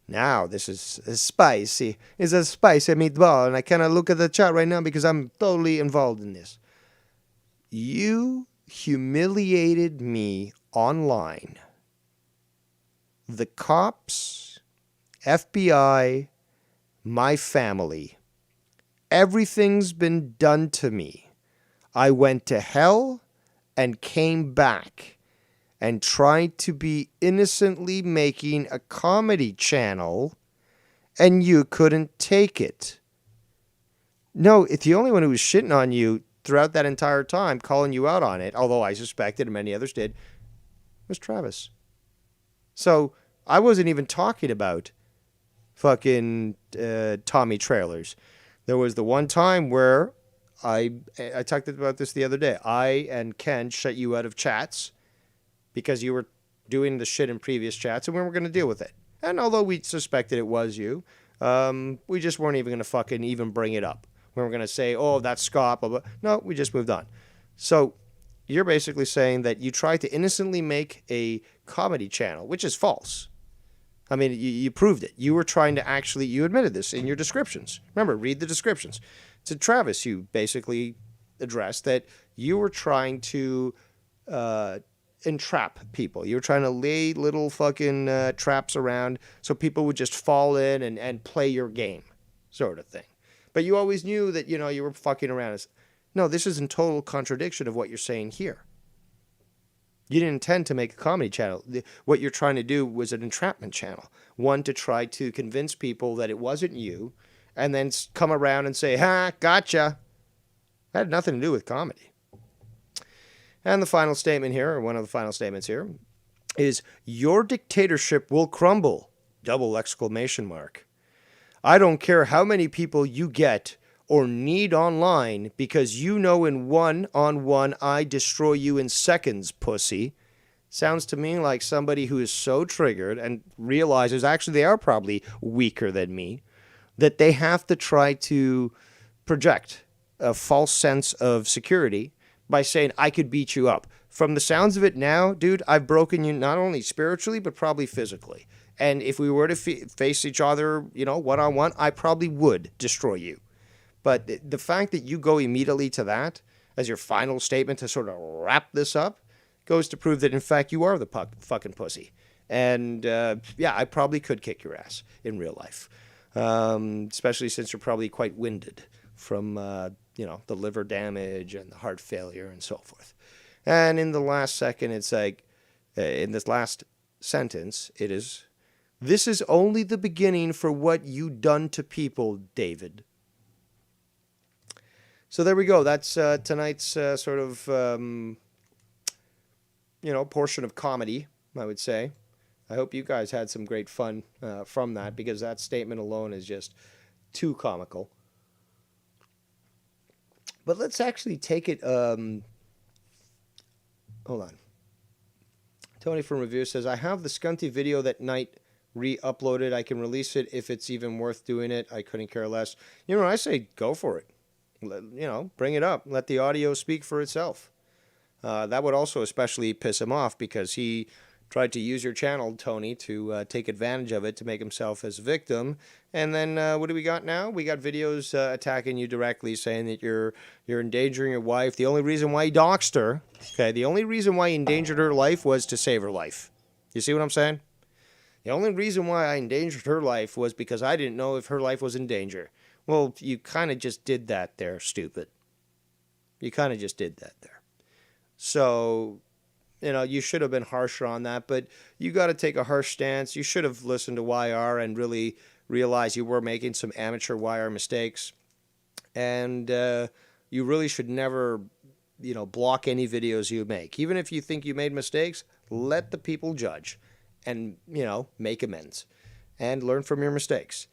Now this is spicy. It's a spicy meatball, and I cannot look at the chat right now because I'm totally involved in this. You humiliated me online. The cops, FBI, my family. Everything's been done to me. I went to hell and came back and tried to be innocently making a comedy channel, and you couldn't take it. No, the only one who was shitting on you throughout that entire time, calling you out on it, although I suspected and many others did, was Travis. So I wasn't even talking about fucking Tommy trailers. There was the one time where I talked about this the other day. I and Ken shut you out of chats because you were doing the shit in previous chats, and we were going to deal with it. And although we suspected it was you, we just weren't even going to fucking even bring it up. We were going to say, oh, that's Scott, blah, blah. No, we just moved on. So you're basically saying that you tried to innocently make a comedy channel, which is false. I mean, you proved it. You were trying to actually, you admitted this in your descriptions. Remember, read the descriptions. To Travis, you basically addressed that you were trying to entrap people. You were trying to lay little fucking traps around so people would just fall in and play your game, sort of thing. But you always knew that, you were fucking around. No, this is in total contradiction of what you're saying here. You didn't intend to make a comedy channel. What you're trying to do was an entrapment channel. One, to try to convince people that it wasn't you, and then come around and say, ha, gotcha. That had nothing to do with comedy. And the final statement here, or one of the final statements here, is your dictatorship will crumble, double exclamation mark. I don't care how many people you get or need online, because you know in one-on-one I destroy you in seconds, pussy. Sounds to me like somebody who is so triggered and realizes actually they are probably weaker than me, that they have to try to project a false sense of security by saying, I could beat you up. From the sounds of it now, dude, I've broken you not only spiritually, but probably physically. And if we were to face each other, one-on-one, I probably would destroy you. But the fact that you go immediately to that as your final statement to sort of wrap this up goes to prove that, in fact, you are the fucking pussy. And, I probably could kick your ass in real life, especially since you're probably quite winded from, the liver damage and the heart failure and so forth. And in the last second, it's like, in this last sentence, it is, this is only the beginning for what you done to people, David. So there we go. That's tonight's sort of, portion of comedy, I would say. I hope you guys had some great fun from that, because that statement alone is just too comical. But let's actually take it. Hold on. Tony from Review says, I have the Scunty video that night re-uploaded. I can release it if it's even worth doing it. I couldn't care less. I say go for it. Bring it up. Let the audio speak for itself. That would also especially piss him off, because he tried to use your channel, Tony, to take advantage of it to make himself as a victim. And then what do we got now? We got videos attacking you directly, saying that you're endangering your wife. The only reason why he doxed her, the only reason why he endangered her life was to save her life. You see what I'm saying? The only reason why I endangered her life was because I didn't know if her life was in danger. Well, you kind of just did that there, stupid. You kind of just did that there. So, you should have been harsher on that, but you got to take a harsh stance. You should have listened to YR and really realized you were making some amateur YR mistakes. And you really should never block any videos you make. Even if you think you made mistakes, let the people judge and, make amends and learn from your mistakes.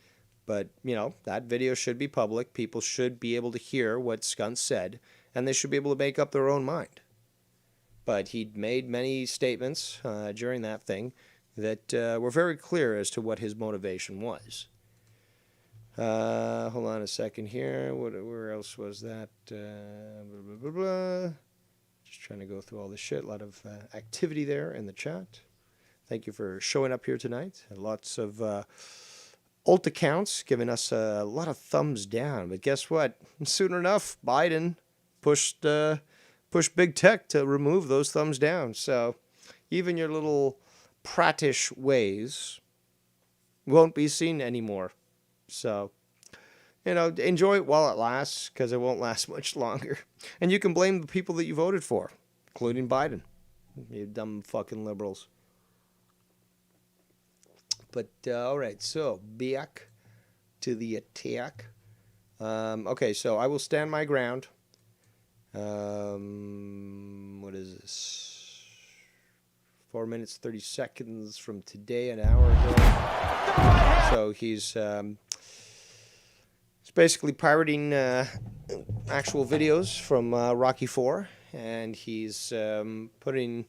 But, that video should be public. People should be able to hear what Skunt said, and they should be able to make up their own mind. But he'd made many statements during that thing that were very clear as to what his motivation was. Hold on a second here. Where else was that? Blah, blah, blah. Just trying to go through all this shit. A lot of activity there in the chat. Thank you for showing up here tonight. And lots of alt accounts giving us a lot of thumbs down. But guess what? Soon enough, Biden pushed big tech to remove those thumbs down. So even your little prattish ways won't be seen anymore. So, enjoy it while it lasts, because it won't last much longer. And you can blame the people that you voted for, including Biden. You dumb fucking liberals. But, all right, so back to the attack. Okay, so I will stand my ground. What is this? 4 minutes, 30 seconds from today, an hour ago. So he's basically pirating actual videos from Rocky 4, and he's putting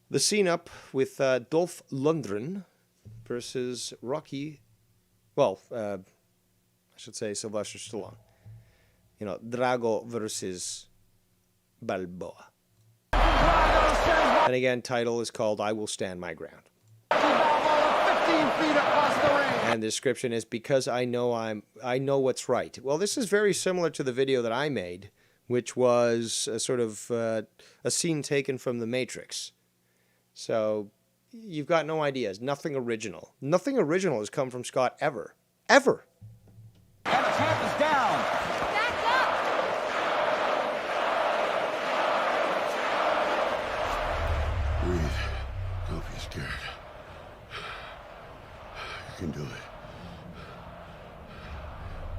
the scene up with Dolph Lundgren versus Rocky. Well, I should say Sylvester Stallone. Drago versus Balboa. And again, title is called I Will Stand My Ground. And the description is because I know what's right. Well, this is very similar to the video that I made, which was a sort of a scene taken from The Matrix. So you've got no ideas. Nothing original. Nothing original has come from Scott ever. Ever. And the champ is down. Back up! Breathe. Don't be scared. You can do it.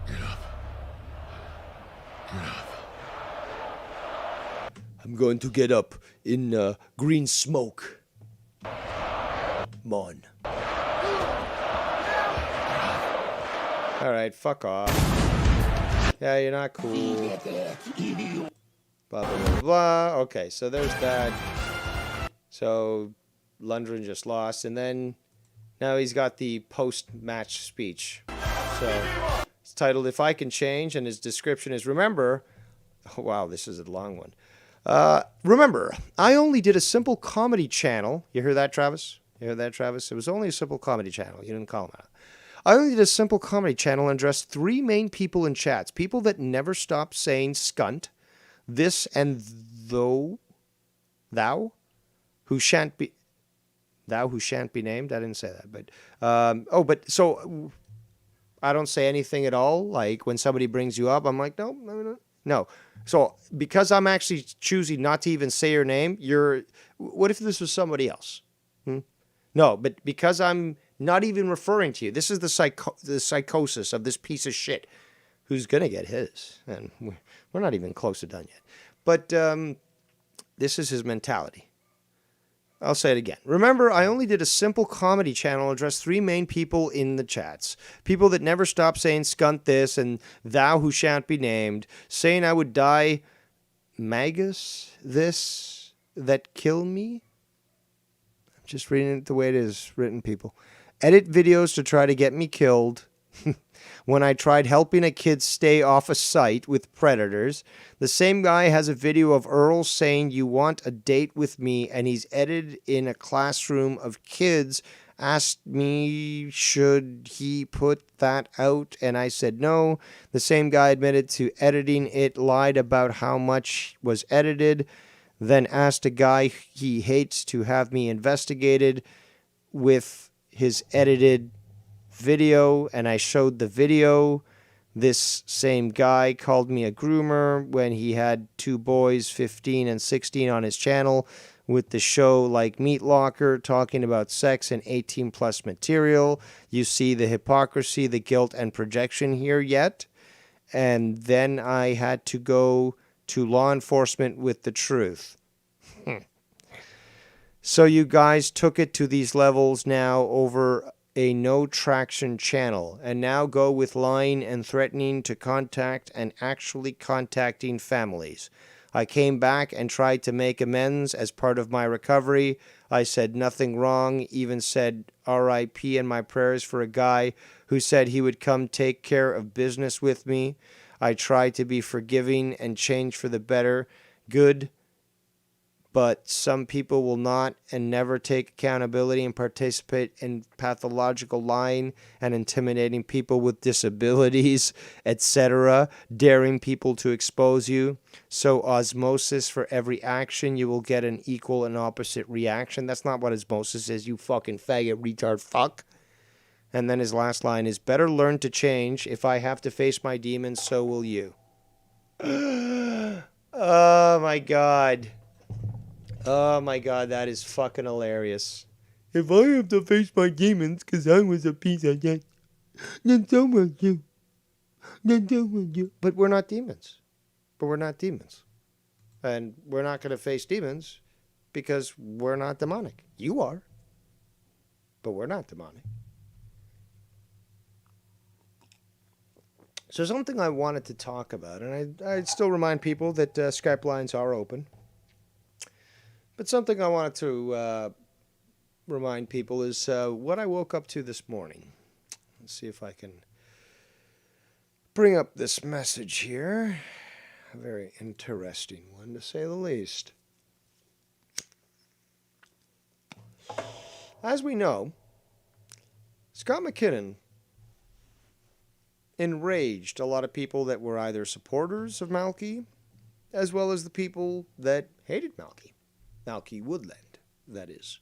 Get up. Get up. I'm going to get up in green smoke. Mon. Alright, fuck off. Yeah, you're not cool. Blah, blah, blah, blah. Okay, so there's that. So, Lundgren just lost, and then now he's got the post-match speech. So, it's titled, If I Can Change, and his description is, remember, oh, wow, this is a long one. Remember, I only did a simple comedy channel. You hear that, Travis? You hear that, Travis? It was only a simple comedy channel. You didn't call him out. I only did a simple comedy channel and addressed three main people in chats. People that never stop saying skunt, this and thou, who shan't be named. I didn't say that, but so I don't say anything at all. Like when somebody brings you up, I'm like, no. So because I'm actually choosing not to even say your name, what if this was somebody else? No, but because I'm not even referring to you, this is the psychosis of this piece of shit who's going to get his. And we're not even close to done yet. But this is his mentality. I'll say it again. Remember, I only did a simple comedy channel, addressed three main people in the chats. People that never stop saying skunt this and thou who shan't be named, saying I would die magus this that kill me. I'm just reading it the way it is written, people. Edit videos to try to get me killed. When I tried helping a kid stay off a site with predators. The same guy has a video of Earl saying you want a date with me, and he's edited in a classroom of kids. Asked me should he put that out, and I said no. The same guy admitted to editing it, lied about how much was edited, then asked a guy he hates to have me investigated with his edited video, and I showed the video. This same guy called me a groomer when he had two boys, 15 and 16, on his channel with the show like Meat Locker, talking about sex and 18 plus material. You see the hypocrisy, the guilt, and projection here yet? And then I had to go to law enforcement with the truth. So you guys took it to these levels now over a no traction channel, and now go with lying and threatening to contact and actually contacting families. I came back and tried to make amends as part of my recovery. I said nothing wrong, even said RIP in my prayers for a guy who said he would come take care of business with me. I tried to be forgiving and change for the better. Good. But some people will not and never take accountability and participate in pathological lying and intimidating people with disabilities, etc., daring people to expose you. So osmosis, for every action, you will get an equal and opposite reaction. That's not what osmosis is, you fucking faggot, retard, fuck. And then his last line is, better learn to change. If I have to face my demons, so will you. Oh my God. Oh my God, that is fucking hilarious. If I have to face my demons because I was a piece of shit, then so will you. Then so will you. But we're not demons. And we're not going to face demons because we're not demonic. You are. But we're not demonic. So something I wanted to talk about, and I'd still remind people that Skype lines are open. But something I wanted to remind people is what I woke up to this morning. Let's see if I can bring up this message here. A very interesting one, to say the least. As we know, Scott McKinnon enraged a lot of people that were either supporters of Malky, as well as the people that hated Malky. Malky Woodland, that is.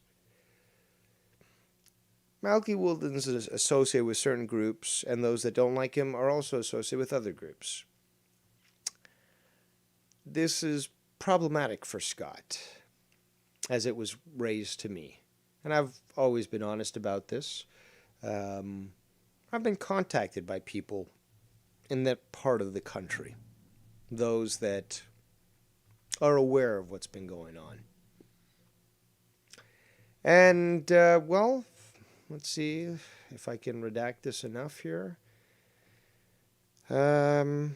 Malky Woodland is associated with certain groups, and those that don't like him are also associated with other groups. This is problematic for Scott, as it was raised to me. And I've always been honest about this. I've been contacted by people in that part of the country, those that are aware of what's been going on. And, well, let's see if I can redact this enough here. Well,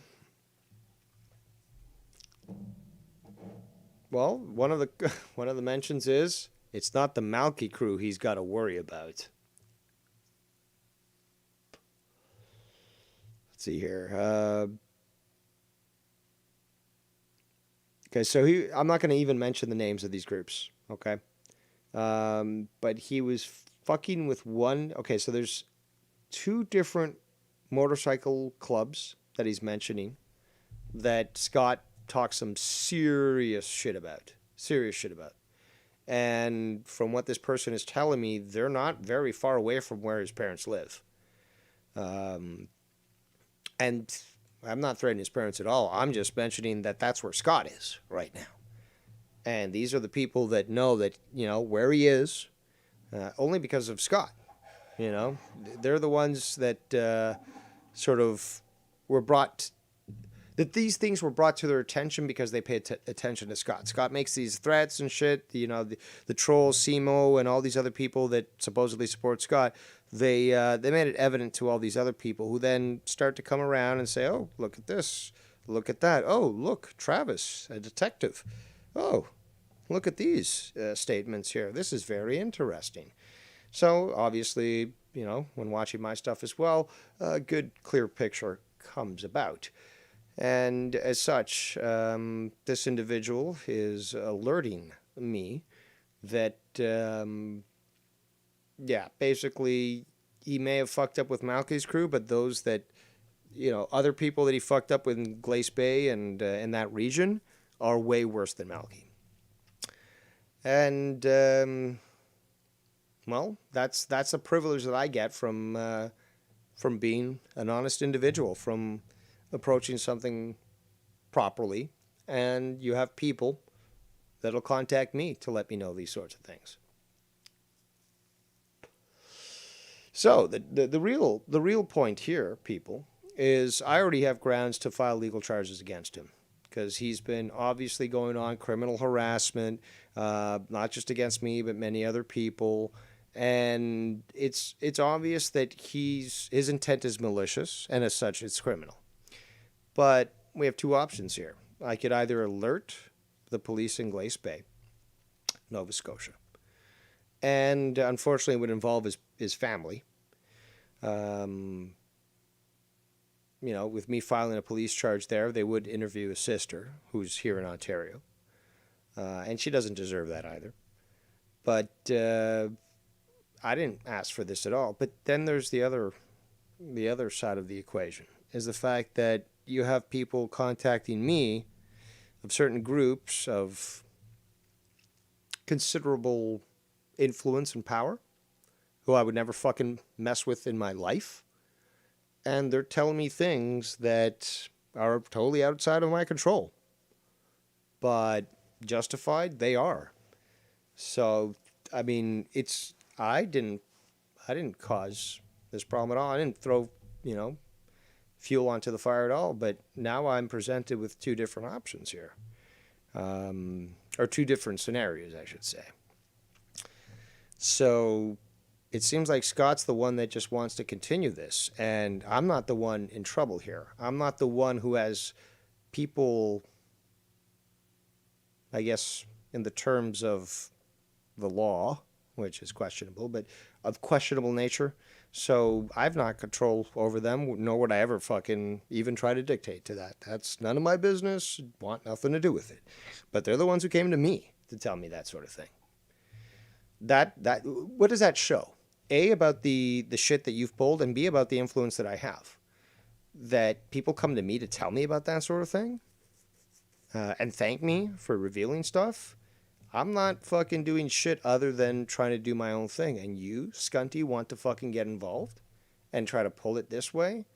one of the mentions is it's not the Malky crew he's got to worry about. Let's see here. Okay, so I'm not going to even mention the names of these groups, okay? But he was fucking with one. Okay, so there's 2 different motorcycle clubs that he's mentioning that Scott talks some serious shit about. And from what this person is telling me, they're not very far away from where his parents live. And I'm not threatening his parents at all. I'm just mentioning that that's where Scott is right now. And these are the people that know that, where he is, only because of Scott. They're the ones that sort of were brought, that these things were brought to their attention because they pay attention to Scott. Scott makes these threats and shit, the trolls, Simo, and all these other people that supposedly support Scott. They made it evident to all these other people who then start to come around and say, oh, look at this, look at that. Oh, look, Travis, a detective. Oh, look at these statements here. This is very interesting. So, obviously, when watching my stuff as well, a good, clear picture comes about. And as such, this individual is alerting me that, basically, he may have fucked up with Malky's crew, but those that, other people that he fucked up with in Glace Bay and in that region are way worse than Malky. And, well, that's a privilege that I get from being an honest individual, from approaching something properly. And you have people that'll contact me to let me know these sorts of things. So the real point here, people, is I already have grounds to file legal charges against him because he's been obviously going on criminal harassment, not just against me, but many other people. And it's obvious that his intent is malicious, and as such, it's criminal. But we have two options here. I could either alert the police in Glace Bay, Nova Scotia, and unfortunately it would involve his family. With me filing a police charge there, they would interview his sister, who's here in Ontario. And she doesn't deserve that either. But I didn't ask for this at all. But then there's the other side of the equation, is the fact that you have people contacting me of certain groups of considerable influence and power, who I would never fucking mess with in my life. And they're telling me things that are totally outside of my control. But justified, they are. So, I mean, I didn't cause this problem at all. I didn't throw, fuel onto the fire at all. But now I'm presented with two different options here. Or two different scenarios, I should say. So it seems like Scott's the one that just wants to continue this, and I'm not the one in trouble here. I'm not the one who has people, I guess, in the terms of the law, which is questionable, but of questionable nature. So I've not control over them, nor would I ever fucking even try to dictate to that. That's none of my business, want nothing to do with it. But they're the ones who came to me to tell me that sort of thing. What does that show? A, about the shit that you've pulled, and B, about the influence that I have. That people come to me to tell me about that sort of thing, and thank me for revealing stuff. I'm not fucking doing shit other than trying to do my own thing. And you, Scunty, want to fucking get involved and try to pull it this way?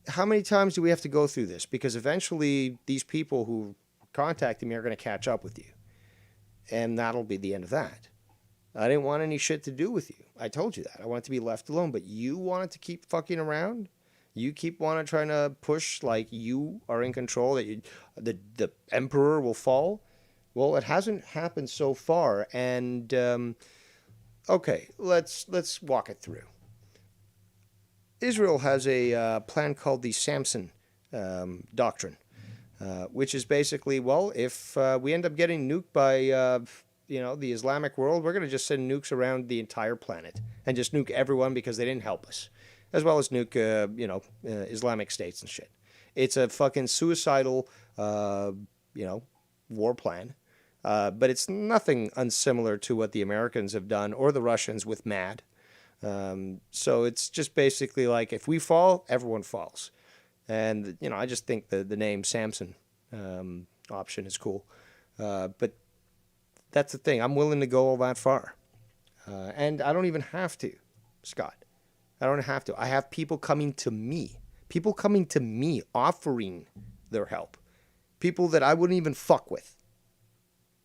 How many times do we have to go through this? Because eventually these people who contacted me are going to catch up with you. And that'll be the end of that. I didn't want any shit to do with you. I told you that. I wanted to be left alone. But you wanted to keep fucking around? You keep trying to push like you are in control, that the emperor will fall? Well, it hasn't happened so far. And, okay, let's walk it through. Israel has a plan called the Samson Doctrine, which is basically, well, if we end up getting nuked by, the Islamic world, we're going to just send nukes around the entire planet and just nuke everyone because they didn't help us, as well as nuke, Islamic states and shit. It's a fucking suicidal, war plan. But it's nothing unsimilar to what the Americans have done or the Russians with MAD. So it's just basically like, if we fall, everyone falls. And, I just think the name Samson option is cool. But that's the thing. I'm willing to go all that far. And I don't even have to, Scott. I don't have to. I have people coming to me. People coming to me offering their help. People that I wouldn't even fuck with.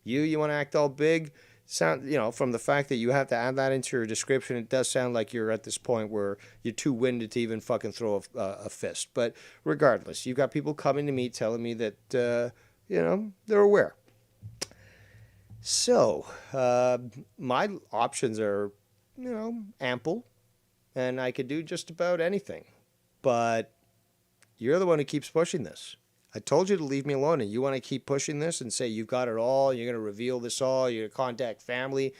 You want to act all big? From the fact that you have to add that into your description, it does sound like you're at this point where you're too winded to even fucking throw a fist. But regardless, you've got people coming to me telling me that, they're aware. So, my options are, ample, and I could do just about anything. But you're the one who keeps pushing this. I told you to leave me alone, and you want to keep pushing this and say you've got it all, you're going to reveal this all, you're going to contact family.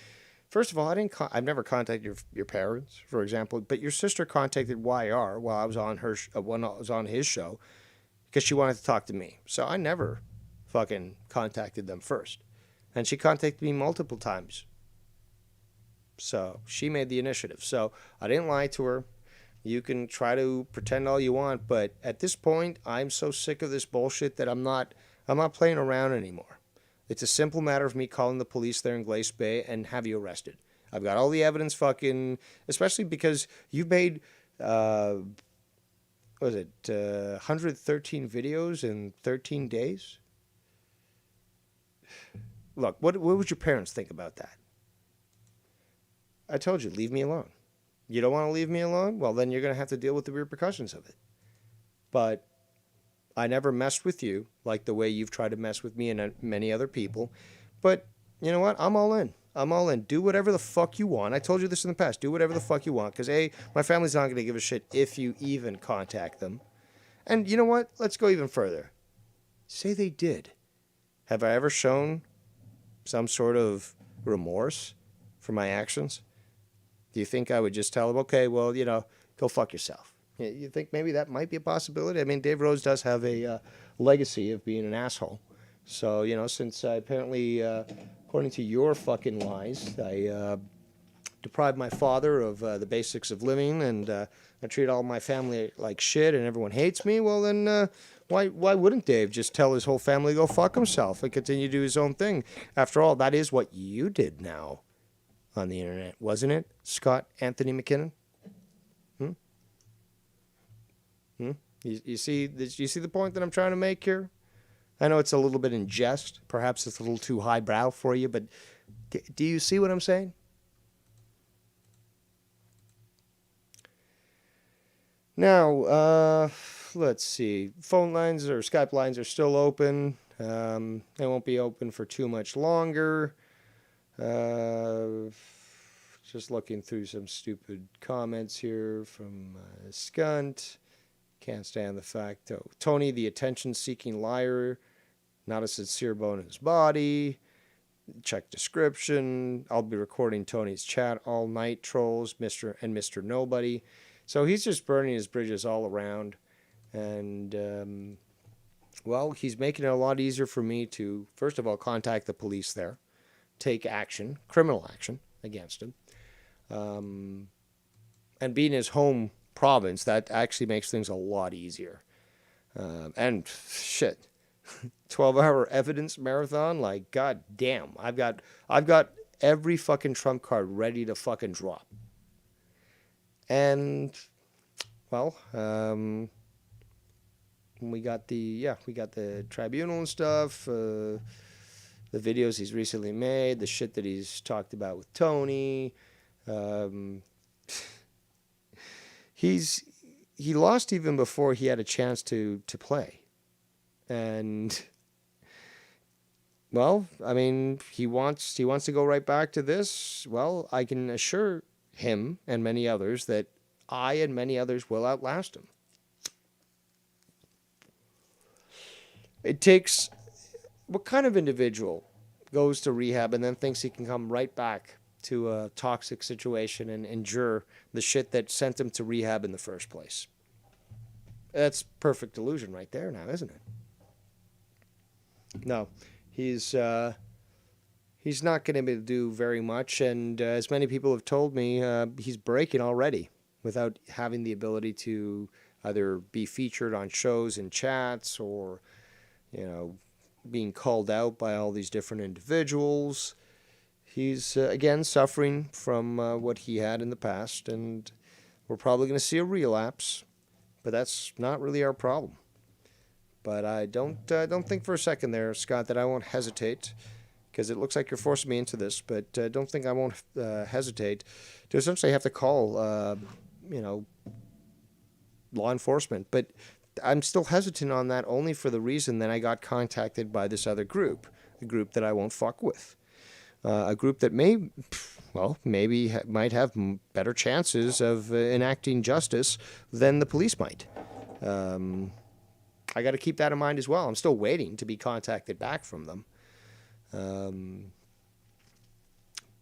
First of all, I've never contacted your parents, for example, but your sister contacted YR while I was on when I was on his show because she wanted to talk to me. So I never fucking contacted them first. And she contacted me multiple times. So she made the initiative. So I didn't lie to her. You can try to pretend all you want, but at this point, I'm so sick of this bullshit that I'm not playing around anymore. It's a simple matter of me calling the police there in Glace Bay and have you arrested. I've got all the evidence especially because you've made, 113 videos in 13 days? Look, what would your parents think about that? I told you, leave me alone. You don't want to leave me alone? Well, then you're going to have to deal with the repercussions of it. But I never messed with you like the way you've tried to mess with me and many other people. But you know what? I'm all in. I'm all in. Do whatever the fuck you want. I told you this in the past. Do whatever the fuck you want. Because, A, my family's not going to give a shit if you even contact them. And you know what? Let's go even further. Say they did. Have I ever shown some sort of remorse for my actions? Do you think I would just tell them, okay, well, go fuck yourself? You think maybe that might be a possibility? I mean, Dave Rose does have a legacy of being an asshole. So, since I apparently, according to your fucking lies, I deprived my father of the basics of living, and I treat all my family like shit, and everyone hates me, well, then why wouldn't Dave just tell his whole family to go fuck himself and continue to do his own thing? After all, that is what you did now on the internet, wasn't it, Scott Anthony McKinnon? You see the point that I'm trying to make here? I know it's a little bit in jest. Perhaps it's a little too highbrow for you, but do you see what I'm saying? Now, let's see. Phone lines or Skype lines are still open. They won't be open for too much longer. Just looking through some stupid comments here from Skunt. Can't stand the fact, Tony, the attention-seeking liar, not a sincere bone in his body. Check description. I'll be recording Tony's chat all night, trolls, Mr. Nobody. So he's just burning his bridges all around. And, well, he's making it a lot easier for me to, first of all, contact the police there, take action, criminal action against him. And being his home province, that actually makes things a lot easier. And shit, 12-hour evidence marathon, like, god damn, I've got every fucking trump card ready to fucking drop. And well, we got the tribunal and stuff, the videos he's recently made, the shit that he's talked about with Tony. He lost even before he had a chance to play. And well, I mean, he wants to go right back to this. Well, I can assure him and many others that I and many others will outlast him. It takes, what kind of individual goes to rehab and then thinks he can come right back to a toxic situation and endure the shit that sent him to rehab in the first place? That's perfect delusion right there now, isn't it? No, he's not going to be able to do very much, and as many people have told me, he's breaking already without having the ability to either be featured on shows and chats or, being called out by all these different individuals. He's, again, suffering from what he had in the past, and we're probably going to see a relapse, but that's not really our problem. But I don't think for a second there, Scott, that I won't hesitate, because it looks like you're forcing me into this, but don't think I won't hesitate to essentially have to call, law enforcement. But I'm still hesitant on that only for the reason that I got contacted by this other group, a group that I won't fuck with. A group that might have better chances of enacting justice than the police might. I got to keep that in mind as well. I'm still waiting to be contacted back from them.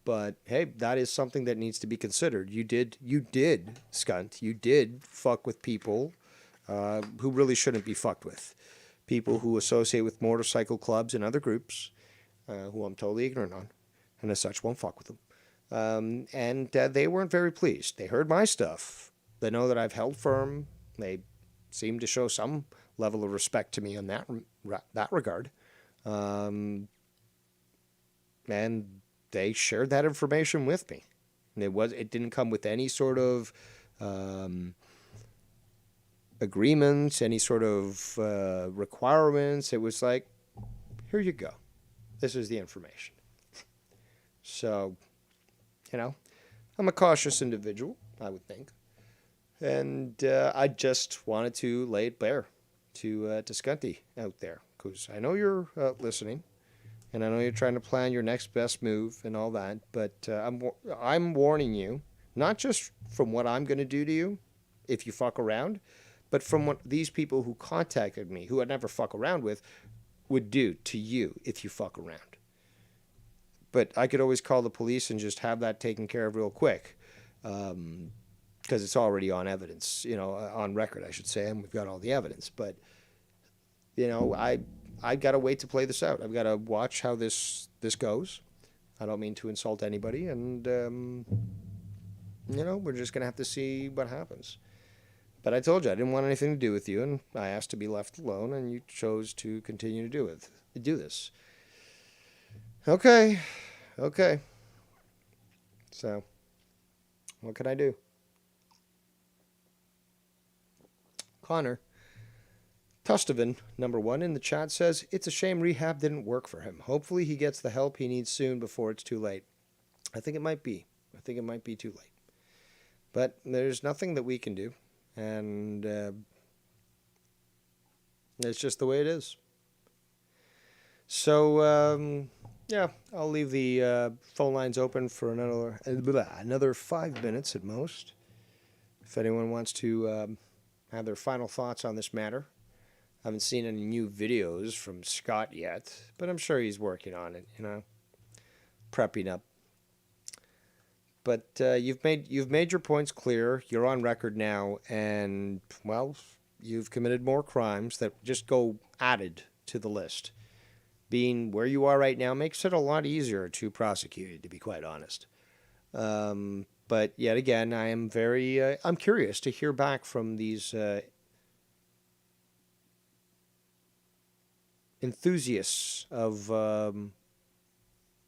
But hey, that is something that needs to be considered. You did, Skunt. You did fuck with people who really shouldn't be fucked with. People who associate with motorcycle clubs and other groups, who I'm totally ignorant on, and as such won't fuck with them. And they weren't very pleased. They heard my stuff. They know that I've held firm. They seem to show some level of respect to me in that regard. And they shared that information with me. And it didn't come with any sort of agreements, any sort of requirements. It was like, here you go. This is the information. So, I'm a cautious individual, I would think. And I just wanted to lay it bare to Scunty out there, because I know you're listening, and I know you're trying to plan your next best move and all that. But I'm warning you, not just from what I'm going to do to you if you fuck around, but from what these people who contacted me, who I'd never fuck around with, would do to you if you fuck around. But I could always call the police and just have that taken care of real quick, because it's already on evidence, on record, I should say, and we've got all the evidence. But, I've got to wait to play this out. I've got to watch how this goes. I don't mean to insult anybody, and, we're just going to have to see what happens. But I told you I didn't want anything to do with you, and I asked to be left alone, and you chose to continue to do this. Okay. So, what can I do? Connor Tustovan, #1 in the chat, says, it's a shame rehab didn't work for him. Hopefully he gets the help he needs soon before it's too late. I think it might be. Too late. But there's nothing that we can do. And it's just the way it is. So, yeah, I'll leave the phone lines open for another 5 minutes at most. If anyone wants to have their final thoughts on this matter. I haven't seen any new videos from Scott yet, but I'm sure he's working on it, prepping up. But you've made your points clear. You're on record now, and, well, you've committed more crimes that just go added to the list. Being where you are right now makes it a lot easier to prosecute, to be quite honest. But yet again, I am I'm curious to hear back from these enthusiasts of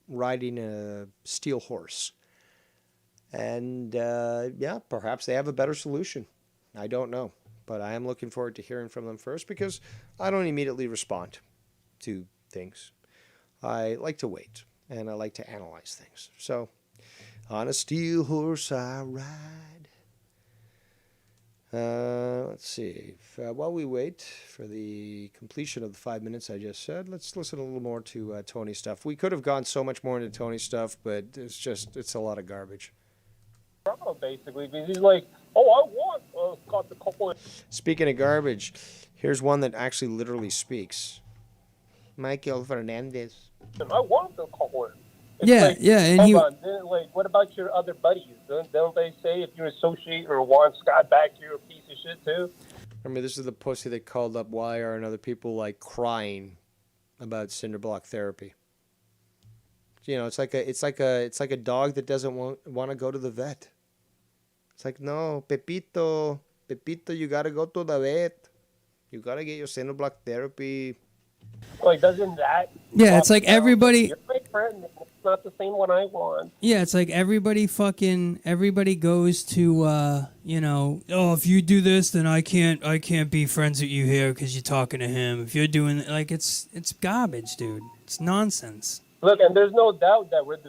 riding a steel horse. And, yeah, perhaps they have a better solution. I don't know. But I am looking forward to hearing from them first, because I don't immediately respond to things. I like to wait, and I like to analyze things. So, on a steel horse I ride. Let's see. While we wait for the completion of the 5 minutes I just said, let's listen a little more to Tony's stuff. We could have gone so much more into Tony's stuff, but it's a lot of garbage. Basically, because he's like, I want Scott the couple. Speaking of garbage, here's one that actually literally speaks. Michael Fernandez. I want the couple. Yeah, and hold on. Then, what about your other buddies? Don't they say if you associate or want Scott back, you're a piece of shit too? I mean, this is the pussy that called up Wire and other people crying about cinder block therapy. It's like a dog that doesn't want to go to the vet. It's like, no, Pepito, you gotta go to the vet. You gotta get your cinder block therapy. Doesn't that? Yeah, it's like everybody. You're my friend. It's not the same one I want. Yeah, it's like everybody goes to if you do this, then I can't be friends with you here because you're talking to him. If you're doing it's garbage, dude. It's nonsense. Look, and there's no doubt that we're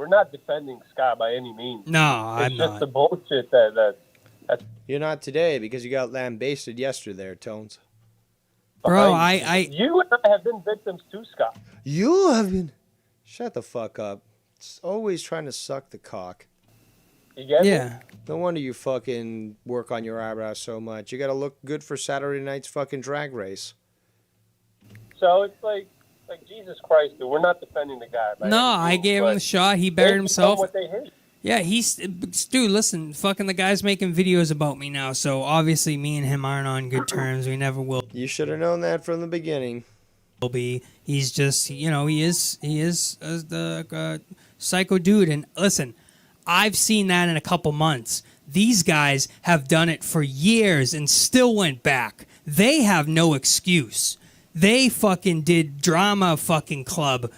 not defending Scott by any means. No, I'm not. It's just the bullshit that's... You're not today because you got lambasted yesterday there, Tones. Bro, You and I have been victims too, Scott. You have been... Shut the fuck up. It's always trying to suck the cock. You get me? No wonder you fucking work on your eyebrows so much. You gotta look good for Saturday night's fucking drag race. So it's like Jesus Christ, dude. We're not defending the guy. No, I gave him the shot. He buried himself. What they hate. Yeah, dude, listen, fucking the guy's making videos about me now, so obviously me and him aren't on good terms. We never will. You should have known that from the beginning. Will be. He's just, he is the psycho dude. And listen, I've seen that in a couple months. These guys have done it for years and still went back. They have no excuse. They fucking did drama fucking club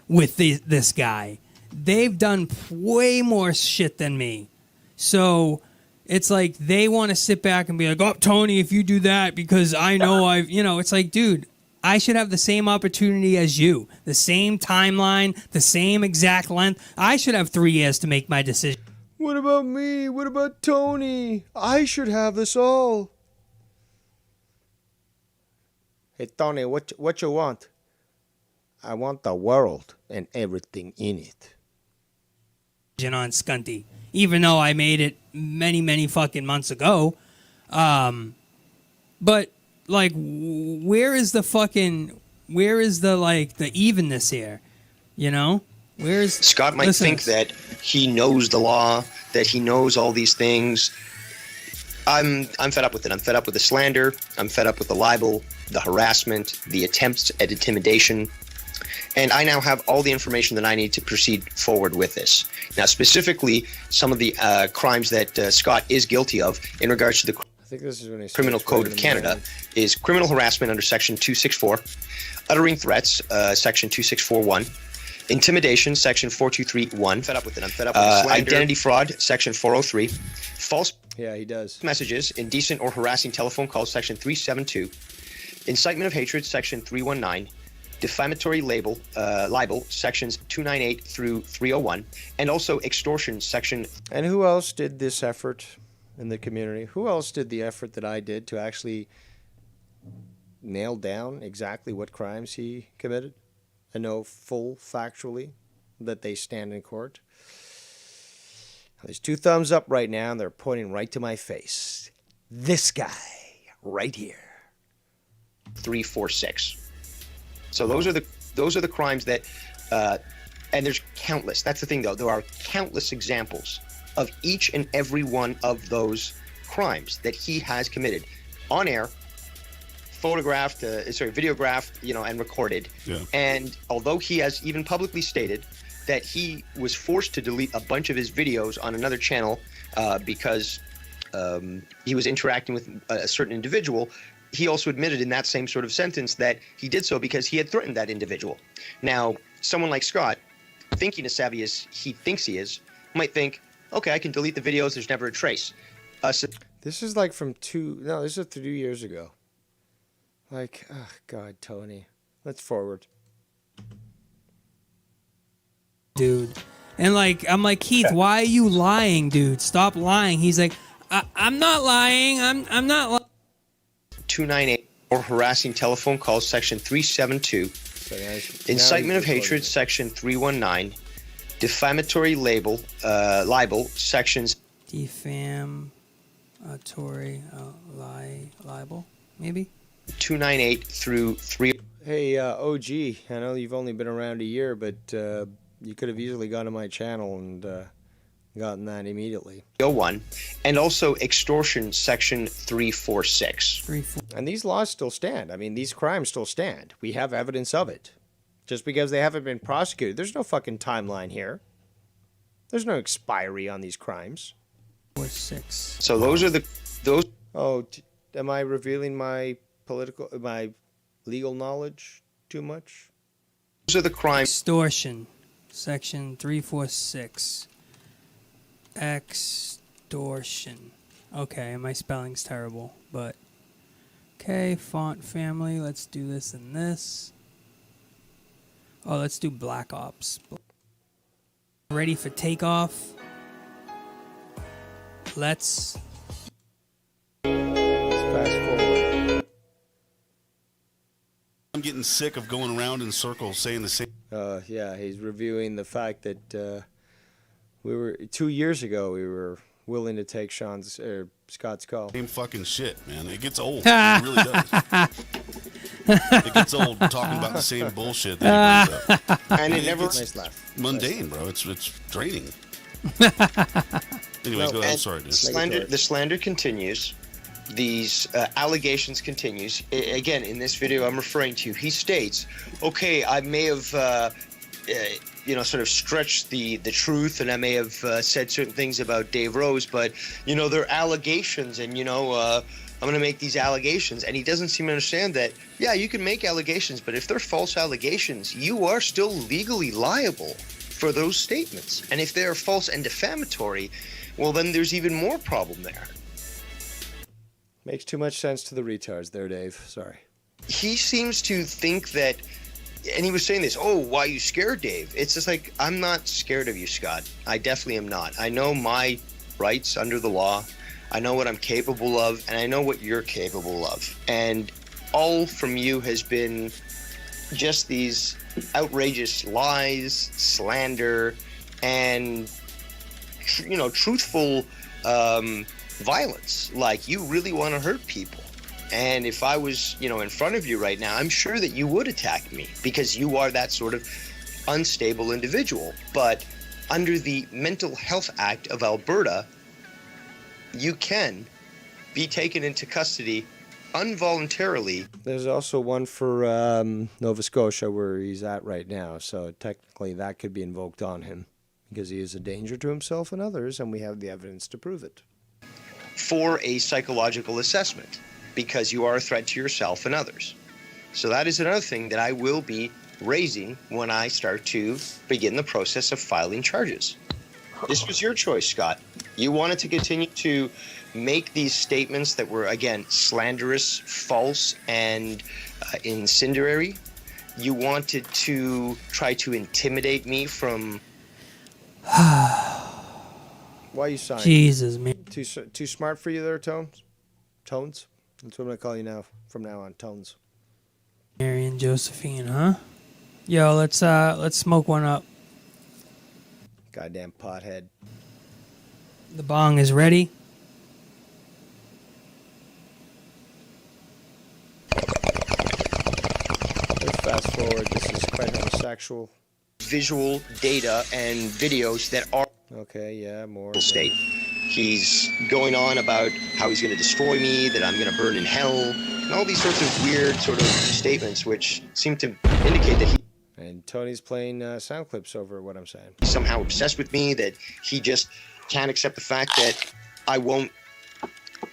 with this guy. They've done way more shit than me. So it's like they want to sit back and be like, oh, Tony, if you do that because I know it's like, dude, I should have the same opportunity as you. The same timeline, the same exact length. I should have 3 years to make my decision. What about me? What about Tony? I should have this all. Hey, Tony, what you want? I want the world and everything in it. On Scunty, even though I made it many fucking months ago. But like, where is the the evenness here? You know, where's Scott might think that he knows the law, that he knows all these things. I'm fed up with it. I'm fed up with the slander. I'm fed up with the libel, the harassment, the attempts at intimidation. And I now have all the information that I need to proceed forward with this. Now, specifically, some of the crimes that Scott is guilty of in regards to the I think this is when he Criminal Code of Canada is criminal harassment under Section 264, uttering threats, Section 2641, intimidation, Section 4231. Fed up with it. I'm fed up with the slander. Identity fraud, Section 403, false he does. messages, indecent or harassing telephone calls, Section 372, incitement of hatred, Section 319, defamatory libel, Sections 298 through 301, and also extortion, Section. And who else did this effort in the community? Who else did the effort that I did to actually nail down exactly what crimes he committed and know full factually that they stand in court? There's two thumbs up right now, and they're pointing right to my face. This guy right here. 346. So those are the crimes that, and there's countless. That's the thing, though. There are countless examples of each and every one of those crimes that he has committed on air, videographed, and recorded. Yeah. And although he has even publicly stated that he was forced to delete a bunch of his videos on another channel because he was interacting with a certain individual, he also admitted in that same sort of sentence that he did so because he had threatened that individual. Now, someone like Scott, thinking as savvy as he thinks he is, might think, okay, I can delete the videos, there's never a trace. This is like this is 3 years ago. Like, oh God, Tony. Let's forward. Dude. And like, I'm like, Keith, why are you lying, dude? Stop lying. He's like, I'm not lying. I'm not lying. 298 or harassing telephone calls, Section 372. Incitement of hatred, Section 319. Defamatory libel, Sections. Defamatory libel, maybe? 298 through 3. Hey, OG, I know you've only been around a year, but you could have easily gone to my channel and gotten that immediately. 01, and also extortion, Section 346. And these laws still stand. I mean, these crimes still stand. We have evidence of it. Just because they haven't been prosecuted, there's no fucking timeline here. There's no expiry on these crimes. 6. So those. Oh, am I revealing my legal knowledge too much? Those are the crimes. Extortion, Section 346. Extortion. Okay, my spelling's terrible, but okay. Font family. Let's do this and this. Oh, let's do Black Ops. Ready for takeoff. Let's fast forward. I'm getting sick of going around in circles saying the same. Yeah, he's reviewing the fact that we were 2 years ago. We were willing to take Scott's call. Same fucking shit, man. It gets old. It really does. It gets old talking about the same bullshit that he brings up. And it never. Nice laugh. Mundane, bro. It's draining. Anyways, go ahead. I'm sorry, dude. The slander continues. These allegations continues. Again, in this video I'm referring to, he states, okay, I may have, sort of stretched the truth, and I may have said certain things about Dave Rose, but, they're allegations, and, I'm going to make these allegations. And he doesn't seem to understand that, yeah, you can make allegations, but if they're false allegations, you are still legally liable for those statements. And if they're false and defamatory, well, then there's even more problem there. Makes too much sense to the retards there, Dave. Sorry. He seems to think that, and he was saying this, oh, why are you scared, Dave? It's just like, I'm not scared of you, Scott. I definitely am not. I know my rights under the law. I know what I'm capable of, and I know what you're capable of. And all from you has been just these outrageous lies, slander, and truthful violence. Like, you really want to hurt people. And if I was, in front of you right now, I'm sure that you would attack me because you are that sort of unstable individual. But under the Mental Health Act of Alberta, you can be taken into custody involuntarily. There's also one for Nova Scotia where he's at right now. So technically that could be invoked on him because he is a danger to himself and others, and we have the evidence to prove it. For a psychological assessment, because you are a threat to yourself and others. So that is another thing that I will be raising when I start to begin the process of filing charges. This was your choice, Scott. You wanted to continue to make these statements that were, again, slanderous, false, and incendiary. You wanted to try to intimidate me from... Why are you sighing? Jesus, man. Too smart for you there, Tones? Tones? That's what I'm going to call you now, from now on, Tones. Mary and Josephine, huh? Yo, let's smoke one up. Goddamn pothead. The bong is ready. Let's fast forward. This is quite homosexual. Visual data and videos that are... Okay, yeah, more. ...state. He's going on about how he's going to destroy me, that I'm going to burn in hell, and all these sorts of weird sort of statements which seem to indicate that he... And Tony's playing sound clips over what I'm saying. He's somehow obsessed with me, that he just can't accept the fact that I won't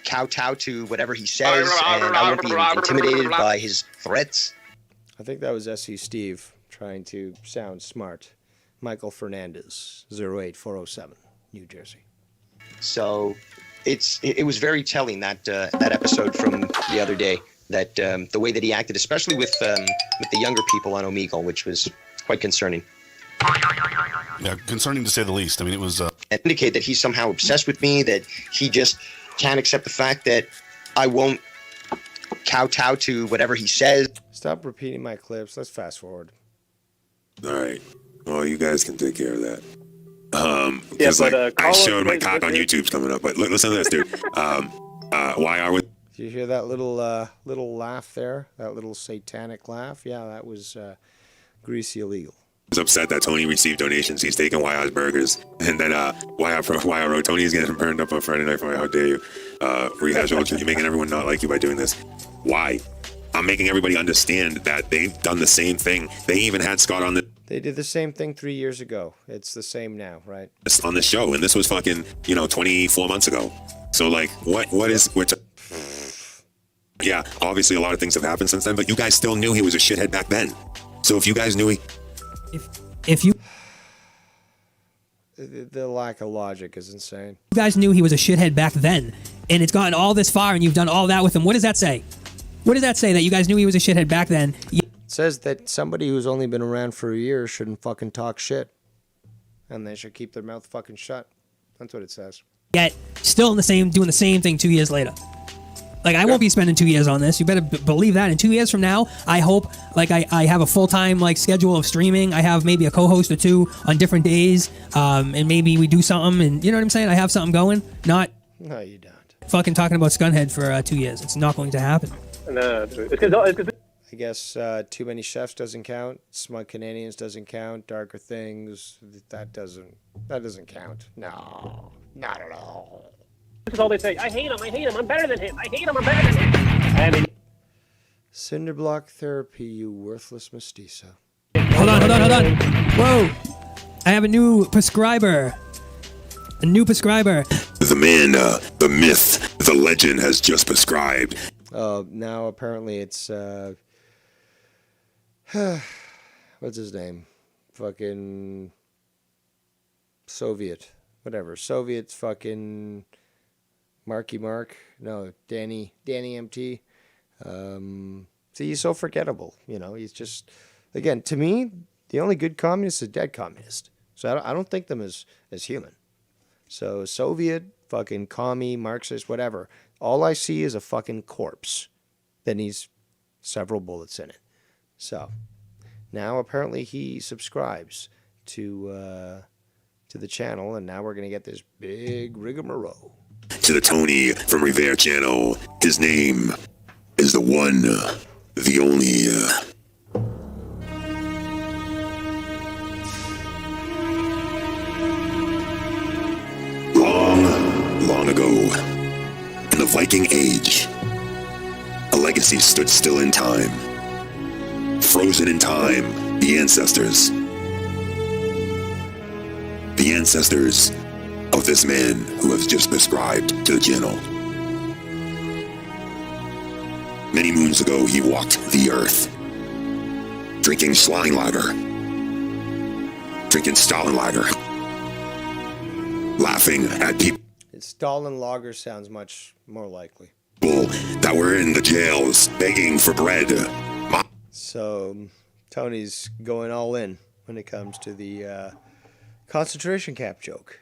kowtow to whatever he says, and I won't be intimidated by his threats. I think that was SE Steve trying to sound smart. Michael Fernandez, 08407, New Jersey. So it was very telling, that episode from the other day, that the way that he acted, especially with the younger people on Omegle, which was quite concerning. Yeah, concerning to say the least. I mean, it was... Indicate that he's somehow obsessed with me, that he just can't accept the fact that I won't kowtow to whatever he says. Stop repeating my clips. Let's fast forward. All right. Well, you guys can take care of that. Yeah, Because but, I showed my cock on YouTube's coming up. But listen to this, dude. Why are we... Did you hear that little laugh there? That little satanic laugh? Yeah, that was greasy illegal. Was upset that Tony received donations. He's taking YR's burgers. And then YR wrote, Tony's getting burned up on Friday night. How dare you? Rehash Ultra, you're making everyone not like you by doing this. Why? I'm making everybody understand that they've done the same thing. They even had Scott on the... They did the same thing 3 years ago. It's the same now, right? On the show, and this was fucking 24 months ago. So yeah, obviously a lot of things have happened since then, but you guys still knew he was a shithead back then. So if you guys knew If you the lack of logic is insane. You guys knew he was a shithead back then, and it's gotten all this far, and you've done all that with him. What does that say? What does that say, that you guys knew he was a shithead back then? It says that somebody who's only been around for a year shouldn't fucking talk shit. And they should keep their mouth fucking shut. That's what it says. Yet, still doing the same thing 2 years later. Like, I won't be spending 2 years on this. You better believe that. In 2 years from now, I hope, I have a full-time, schedule of streaming. I have maybe a co-host or two on different days. And maybe we do something, and you know what I'm saying? I have something going. Not... No, you don't. Fucking talking about Scunhead for 2 years. It's not going to happen. No, I guess Too Many Chefs doesn't count. Smug Canadians doesn't count. Darker Things, that doesn't count. No, not at all. This is all they say. I hate him, I'm better than him. I hate him, I'm better than him. I mean, Cinderblock therapy, you worthless mestizo. Hold on. Whoa. I have a new prescriber. The man, the myth, the legend has just prescribed. Now apparently it's what's his name? Fucking Soviet. Whatever. Soviet's fucking Marky Mark. No, Danny MT. See, he's so forgettable. He's just, again, to me, the only good communist is a dead communist. So I don't think them as human. So Soviet, fucking commie, Marxist, whatever. All I see is a fucking corpse. Then he's several bullets in it. So now apparently he subscribes to the channel, and now we're gonna get this big rigmarole. To the Tony from Rivera channel, his name is the one, the only. Long ago, in the Viking Age, a legacy stood still in time. Frozen in time, the ancestors. The ancestors of this man who has just described to the channel. Many moons ago, he walked the earth, drinking Schlangenlager, drinking Stalinlager, laughing at people Stalin Lager sounds much more likely. that were in the jails begging for bread. So Tony's going all in when it comes to the concentration camp joke.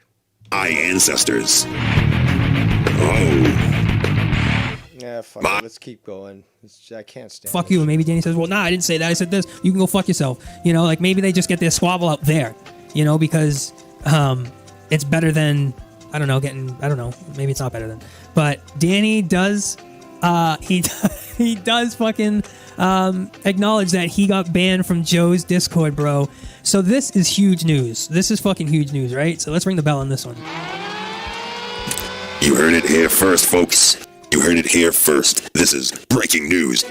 My ancestors. Oh. Yeah, fuck it. Let's keep going. I can't stand Fuck you. And maybe Danny says, well, nah, I didn't say that. I said this. You can go fuck yourself. You know, like maybe they just get their squabble out there, you know, because it's better than, I don't know, maybe it's not better than. But Danny does, he does fucking acknowledge that he got banned from Joe's Discord, bro. So this is huge news. This is fucking huge news, right? So let's ring the bell on this one. You heard it here first, folks. You heard it here first. This is breaking news.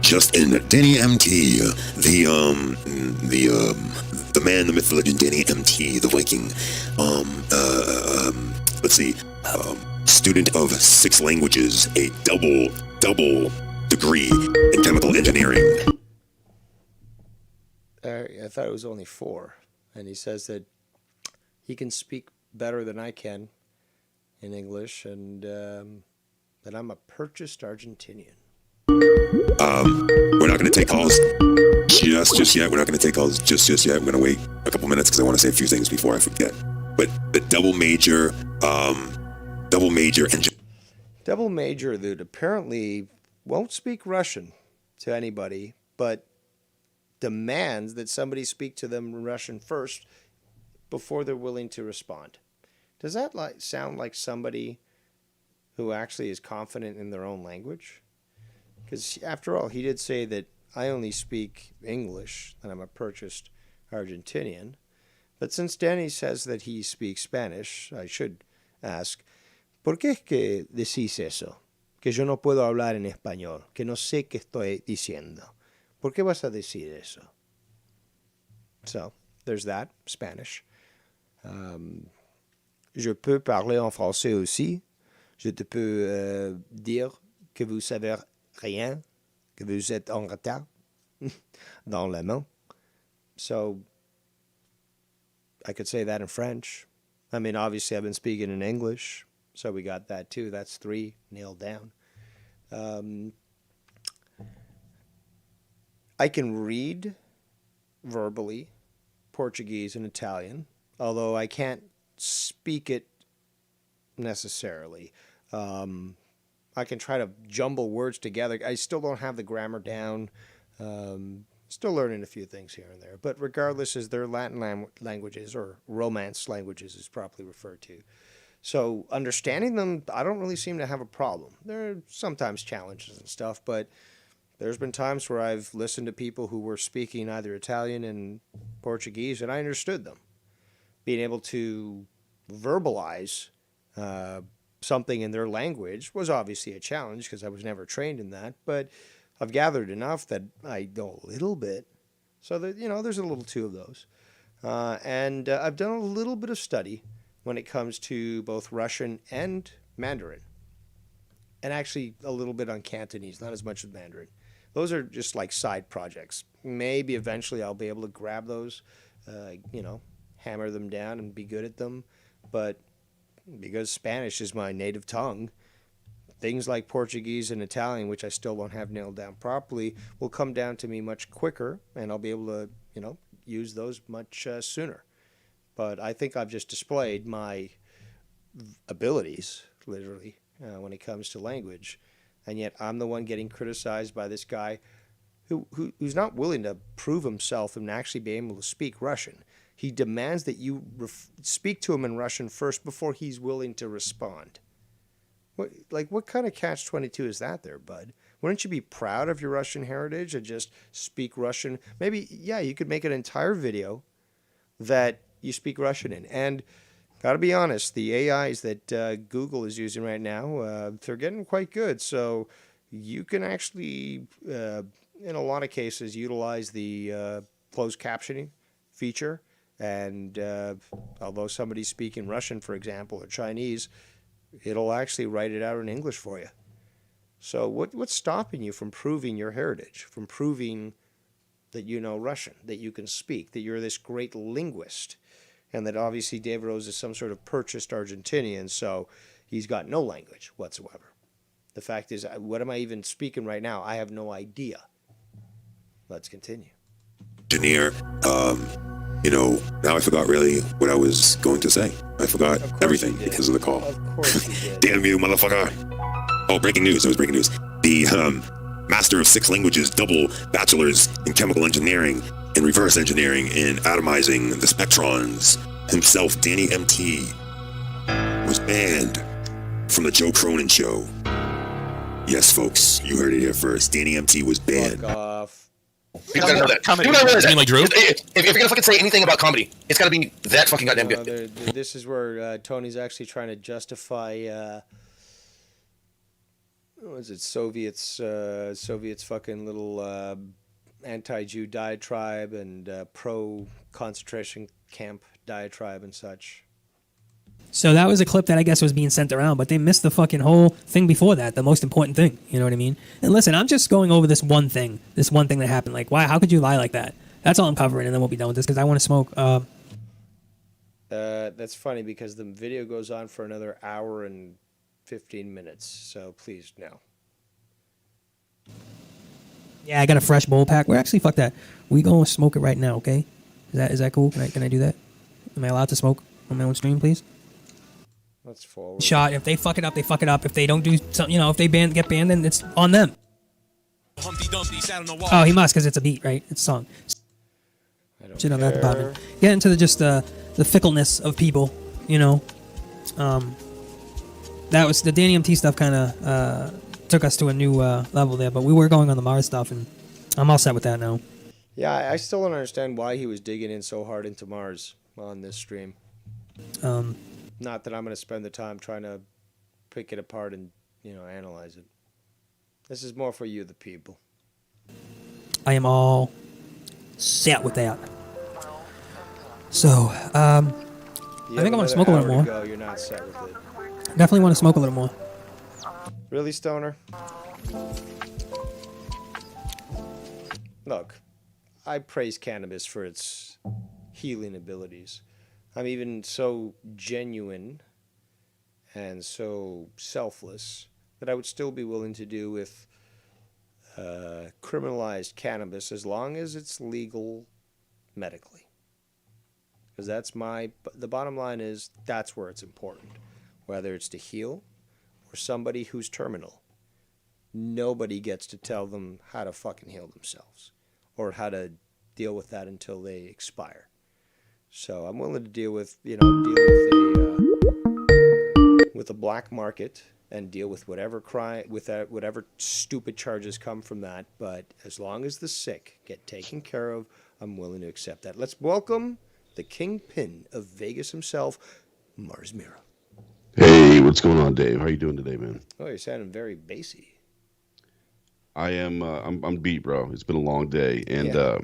Just in Danny MT, the man, the myth, the legend, Danny MT, the Viking, let's see, student of 6 languages, a double degree in chemical engineering. I thought it was only 4. And he says that he can speak better than I can in English, and that I'm a purchased Argentinian. We're not going to take calls just yet. We're not going to take calls just yet. We're going to wait a couple minutes because I want to say a few things before I forget. But the double major that apparently Won't speak Russian to anybody, but demands that somebody speak to them in Russian first before they're willing to respond. Does that sound like somebody who actually is confident in their own language? Because after all, he did say that I only speak English, and I'm a purchased Argentinian. But since Danny says that he speaks Spanish, I should ask, ¿por qué es que decís eso? Que yo no puedo hablar en español, que no sé qué estoy diciendo. ¿Por qué vas a decir eso? So, there's that, Spanish. Je peux parler en français aussi. Je te peux dire que vous savez rien, que vous êtes en retard dans la main. So, I could say that in French. I mean, obviously, I've been speaking in English, so we got that too. That's 3 nailed down. I can read verbally Portuguese and Italian, although I can't speak it necessarily. I can try to jumble words together. I still don't have the grammar down. Still learning a few things here and there. But regardless, as they're Latin languages, or Romance languages is properly referred to. So understanding them, I don't really seem to have a problem. There are sometimes challenges and stuff, but there's been times where I've listened to people who were speaking either Italian and Portuguese, and I understood them. Being able to verbalize something in their language was obviously a challenge because I was never trained in that, but I've gathered enough that I know a little bit. So that, there's a little too of those. And I've done a little bit of study when it comes to both Russian and Mandarin. And actually a little bit on Cantonese, not as much as Mandarin. Those are just like side projects. Maybe eventually I'll be able to grab those, hammer them down and be good at them. But because Spanish is my native tongue, things like Portuguese and Italian, which I still don't have nailed down properly, will come down to me much quicker, and I'll be able to, use those much sooner. but I think I've just displayed my abilities, literally, when it comes to language. And yet I'm the one getting criticized by this guy who's not willing to prove himself and actually be able to speak Russian. He demands that you speak to him in Russian first before he's willing to respond. What kind of catch-22 is that there, bud? Wouldn't you be proud of your Russian heritage and just speak Russian? Maybe, yeah, you could make an entire video that you speak Russian in. And got to be honest, the AIs that Google is using right now, they're getting quite good. So you can actually, in a lot of cases, utilize the closed captioning feature. And although somebody's speaking Russian, for example, or Chinese, it'll actually write it out in English for you. So what's stopping you from proving your heritage, from proving that you know Russian, that you can speak, that you're this great linguist, and that obviously David Rose is some sort of purchased Argentinian, so he's got no language whatsoever. The fact is, what am I even speaking right now? I have no idea. Let's continue. Engineer, now I forgot really what I was going to say. I forgot everything because of the call. Of course you did. Damn you, motherfucker. Oh, breaking news. It was breaking news. The master of 6 languages, double bachelors in chemical engineering and reverse engineering in atomizing the spectrons, himself, Danny MT, was banned from the Joe Cronin show. Yes, folks, you heard it here first. Danny MT was banned. Fuck off. People gotta know that. People gotta realize that. Like Drew? If you're gonna fucking say anything about comedy, it's gotta be that fucking goddamn good. This is where Tony's actually trying to justify what is it, Soviets fucking little anti-Jew diatribe and pro-concentration camp diatribe and such. So that was a clip that I guess was being sent around, but they missed the fucking whole thing before that, the most important thing. You know what I mean? And listen, I'm just going over this one thing that happened. Like, why? How could you lie like that? That's all I'm covering, and then we'll be done with this because I want to smoke. That's funny because the video goes on for another hour and 15 minutes. So please, no. Yeah, I got a fresh bowl pack. We're actually, fuck that. We going to smoke it right now, okay? Is that cool? Can I do that? Am I allowed to smoke on my own stream, please? Let's forward. Shot. If they fuck it up, they fuck it up. If they don't do something, if they get banned, then it's on them. Oh, he must because it's a beat, right? It's a song. Shit on that department. Get into the fickleness of people, That was the Danny MT stuff. Kind of took us to a new level there, but we were going on the Mars stuff, and I'm all set with that now. Yeah, I still don't understand why he was digging in so hard into Mars on this stream. Not that I'm going to spend the time trying to pick it apart and, analyze it. This is more for you, the people. I am all set with that. So, I think I want to smoke a little more. You're not set with it. Definitely want to smoke a little more. Really, Stoner? Look, I praise cannabis for its healing abilities. I'm even so genuine and so selfless that I would still be willing to do with criminalized cannabis as long as it's legal medically. Because the bottom line is that's where it's important. Whether it's to heal or somebody who's terminal, nobody gets to tell them how to fucking heal themselves or how to deal with that until they expire. So I'm willing to deal with the black market and deal with whatever crime, whatever stupid charges come from that. But as long as the sick get taken care of, I'm willing to accept that. Let's welcome the kingpin of Vegas himself, Mars Mira. Hey, what's going on, Dave? How you doing today, man? Oh, you're sounding very bassy. I am. I'm beat, bro. It's been a long day, and Yeah.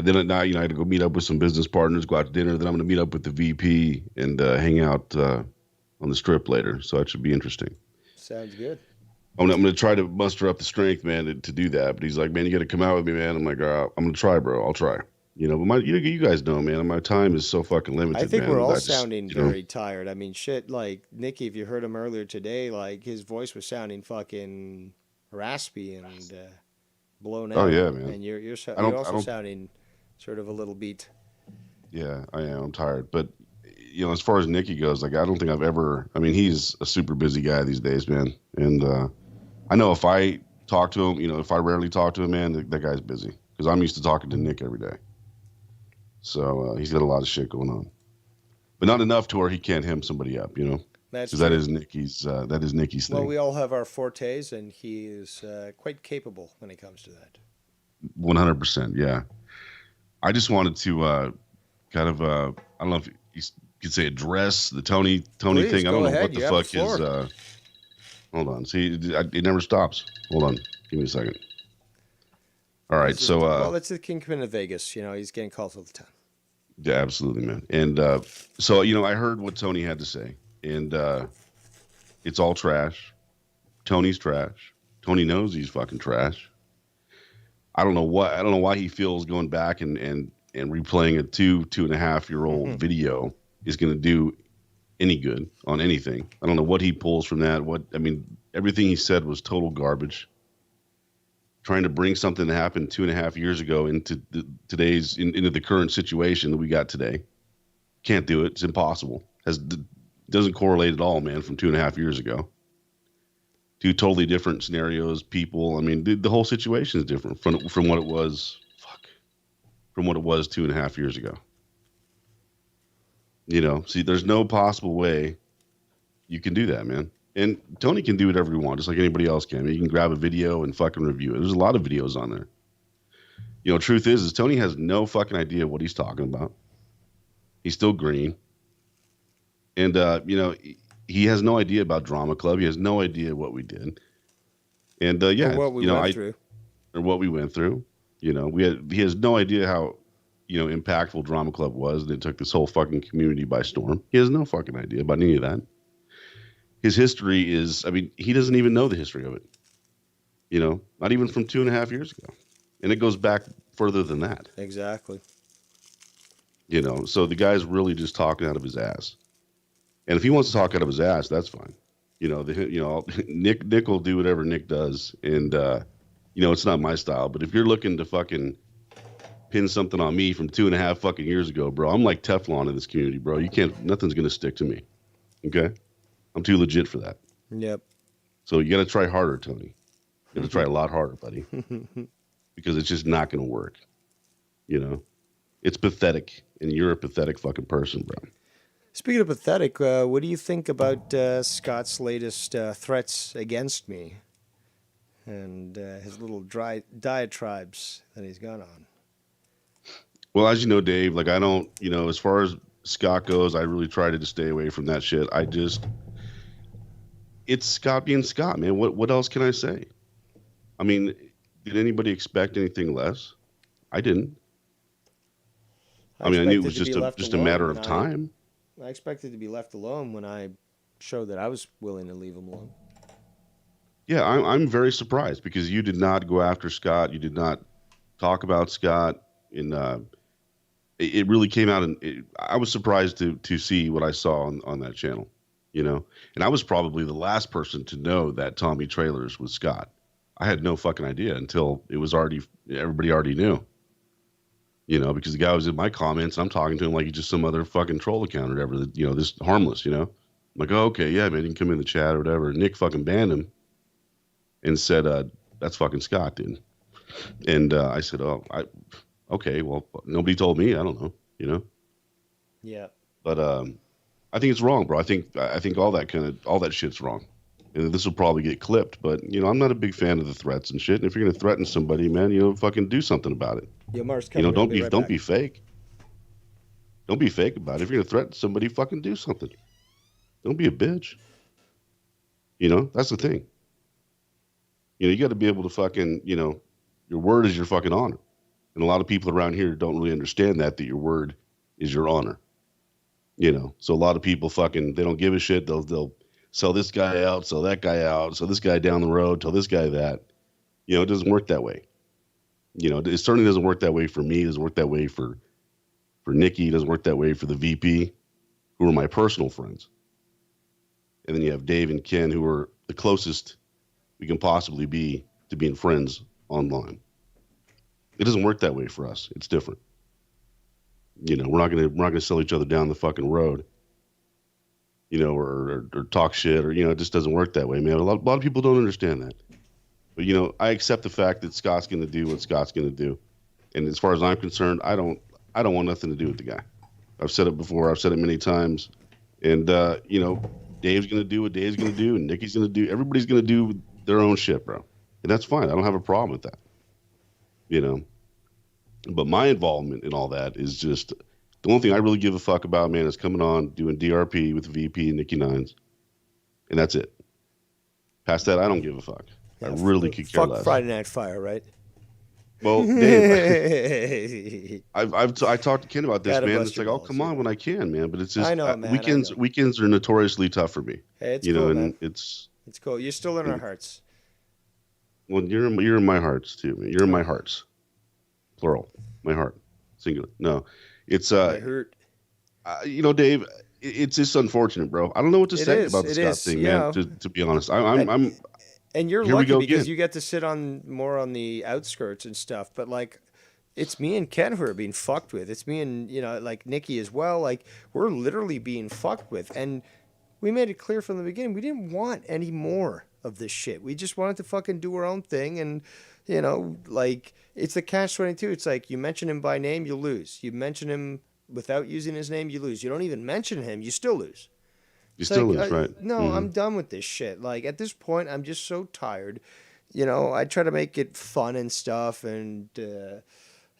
and then at night, I had to go meet up with some business partners, go out to dinner. Then I'm going to meet up with the VP and hang out on the strip later. So that should be interesting. Sounds good. I'm going to try to muster up the strength, man, to do that. But he's like, man, you got to come out with me, man. I'm like, I'm going to try, bro. I'll try. But you guys know, man, my time is so fucking limited. I think man. we're all sounding very tired. I mean, shit, like Nicky, if you heard him earlier today, like his voice was sounding fucking raspy and blown out. Oh yeah, man. And you're also sounding sort of a little beat. Yeah, I am. I'm tired. But as far as Nikki goes, like I don't think I've ever. I mean, he's a super busy guy these days, man. And I know if I talk to him, if I rarely talk to him, man, that guy's busy because I'm used to talking to Nick every day. So he's got a lot of shit going on, but not enough to where he can't hem somebody up, That's because true. that is Nikki's thing. Well, we all have our fortes, and he is quite capable when it comes to that. 100%. Yeah. I just wanted to kind of I don't know if you could say address the Tony Please, thing. I don't go know ahead. what the You have fuck the floor. is. Hold on. See, it never stops. Hold on. Give me a second. All right. So well, it's the Kingpin of Vegas. He's getting calls all the time. yeah, absolutely, man. And so I heard what Tony had to say, and it's all trash. Tony's trash. Tony knows he's fucking trash. I don't know why he feels going back and replaying a 2.5-year-old video is going to do any good on anything. I don't know what he pulls from that. Everything he said was total garbage. Trying to bring something that happened 2.5 years ago into into the current situation that we got today. Can't do it. It's impossible. Doesn't correlate at all, man, from 2.5 years ago. Two totally different scenarios, people. I mean, the whole situation is different from what it was. From what it was 2.5 years ago. See, there's no possible way you can do that, man. And Tony can do whatever he wants, just like anybody else can. I mean, you can grab a video and fucking review it. There's a lot of videos on there. Truth is Tony has no fucking idea what he's talking about. He's still green. And, he has no idea about Drama Club. He has no idea what we did. And, yeah, Or what we went through. Or what we went through. He has no idea how, impactful Drama Club was. And it took this whole fucking community by storm. He has no fucking idea about any of that. His history is, he doesn't even know the history of it. Not even from 2.5 years ago. And it goes back further than that. Exactly. So the guy's really just talking out of his ass. And if he wants to talk out of his ass, that's fine. Nick will do whatever Nick does. And, it's not my style. But if you're looking to fucking pin something on me from 2.5 fucking years ago, bro, I'm like Teflon in this community, bro. Nothing's going to stick to me. Okay? I'm too legit for that. Yep. So you got to try harder, Tony. You got to try a lot harder, buddy. Because it's just not going to work. It's pathetic. And you're a pathetic fucking person, bro. Speaking of pathetic, what do you think about Scott's latest threats against me and his little diatribes that he's gone on? Well, as you know, Dave, like I don't, as far as Scott goes, I really try to just stay away from that shit. It's Scott being Scott, man. What else can I say? I mean, did anybody expect anything less? I didn't. I knew it was just a matter of time. I expected to be left alone when I showed that I was willing to leave him alone. Yeah, I'm very surprised because you did not go after Scott. You did not talk about Scott. It really came out, and I was surprised to see what I saw on that channel, And I was probably the last person to know that Tommy Trailers was Scott. I had no fucking idea until everybody already knew. Because the guy was in my comments. I'm talking to him like he's just some other fucking troll account or whatever. This harmless. I'm like, oh, okay, yeah, man, you can come in the chat or whatever. Nick fucking banned him and said, "That's fucking Scott, dude." And I said, "Oh, okay, well, nobody told me. I don't know. Yeah. But I think it's wrong, bro. I think all that shit's wrong. And this will probably get clipped, but I'm not a big fan of the threats and shit. And if you're gonna threaten somebody, man, fucking do something about it. Yeah, Mars coming. Don't be fake. Don't be fake about it. If you're gonna threaten somebody, fucking do something. Don't be a bitch. That's the thing. You got to be able to fucking, your word is your fucking honor. And a lot of people around here don't really understand that your word is your honor. So a lot of people fucking, they don't give a shit. They'll sell this guy out, sell that guy out, sell this guy down the road, tell this guy that. It doesn't work that way. It certainly doesn't work that way for me. It doesn't work that way for Nikki. It doesn't work that way for the VP, who are my personal friends. And then you have Dave and Ken, who are the closest we can possibly be to being friends online. It doesn't work that way for us. It's different. You know, we're not gonna sell each other down the fucking road. You know, or talk shit, or it just doesn't work that way, man. A lot of people don't understand that. But I accept the fact that Scott's gonna do what Scott's gonna do, and as far as I'm concerned, I don't want nothing to do with the guy. I've said it before. I've said it many times, and Dave's gonna do what Dave's gonna do, and Nikki's gonna do. Everybody's gonna do their own shit, bro, and that's fine. I don't have a problem with that. You know, but my involvement in all that is just the only thing I really give a fuck about, man, is coming on doing DRP with VP and Nikki Nines, and that's it. Past that, I don't give a fuck. I really could care Fuck less. Friday Night Fire, right? Well, Dave, I talked to Ken about this, Gotta man. bust It's your like, balls, come on when I can, man. But it's just I know, man, weekends are notoriously tough for me. Hey, it's cool, and man. it's cool. You're still in our hearts. well, you're in my hearts too, man. You're in my hearts, plural. My heart, singular. No, it's I hurt. Dave. It's just unfortunate, bro. I don't know what to say about the Scott thing, man. To be honest, I'm and you're here we lucky go because again. you get to sit more on the outskirts and stuff. But like, it's me and Ken who are being fucked with. It's me and like Nikki as well. Like we're literally being fucked with, and we made it clear from the beginning we didn't want any more of this shit. We just wanted to fucking do our own thing, and like it's the catch-22. It's like you mention him by name, you lose. You mention him without using his name, you lose. You don't even mention him, you still lose. You still lose, right? No, I'm done with this shit. Like at this point, I'm just so tired. I try to make it fun and stuff, and to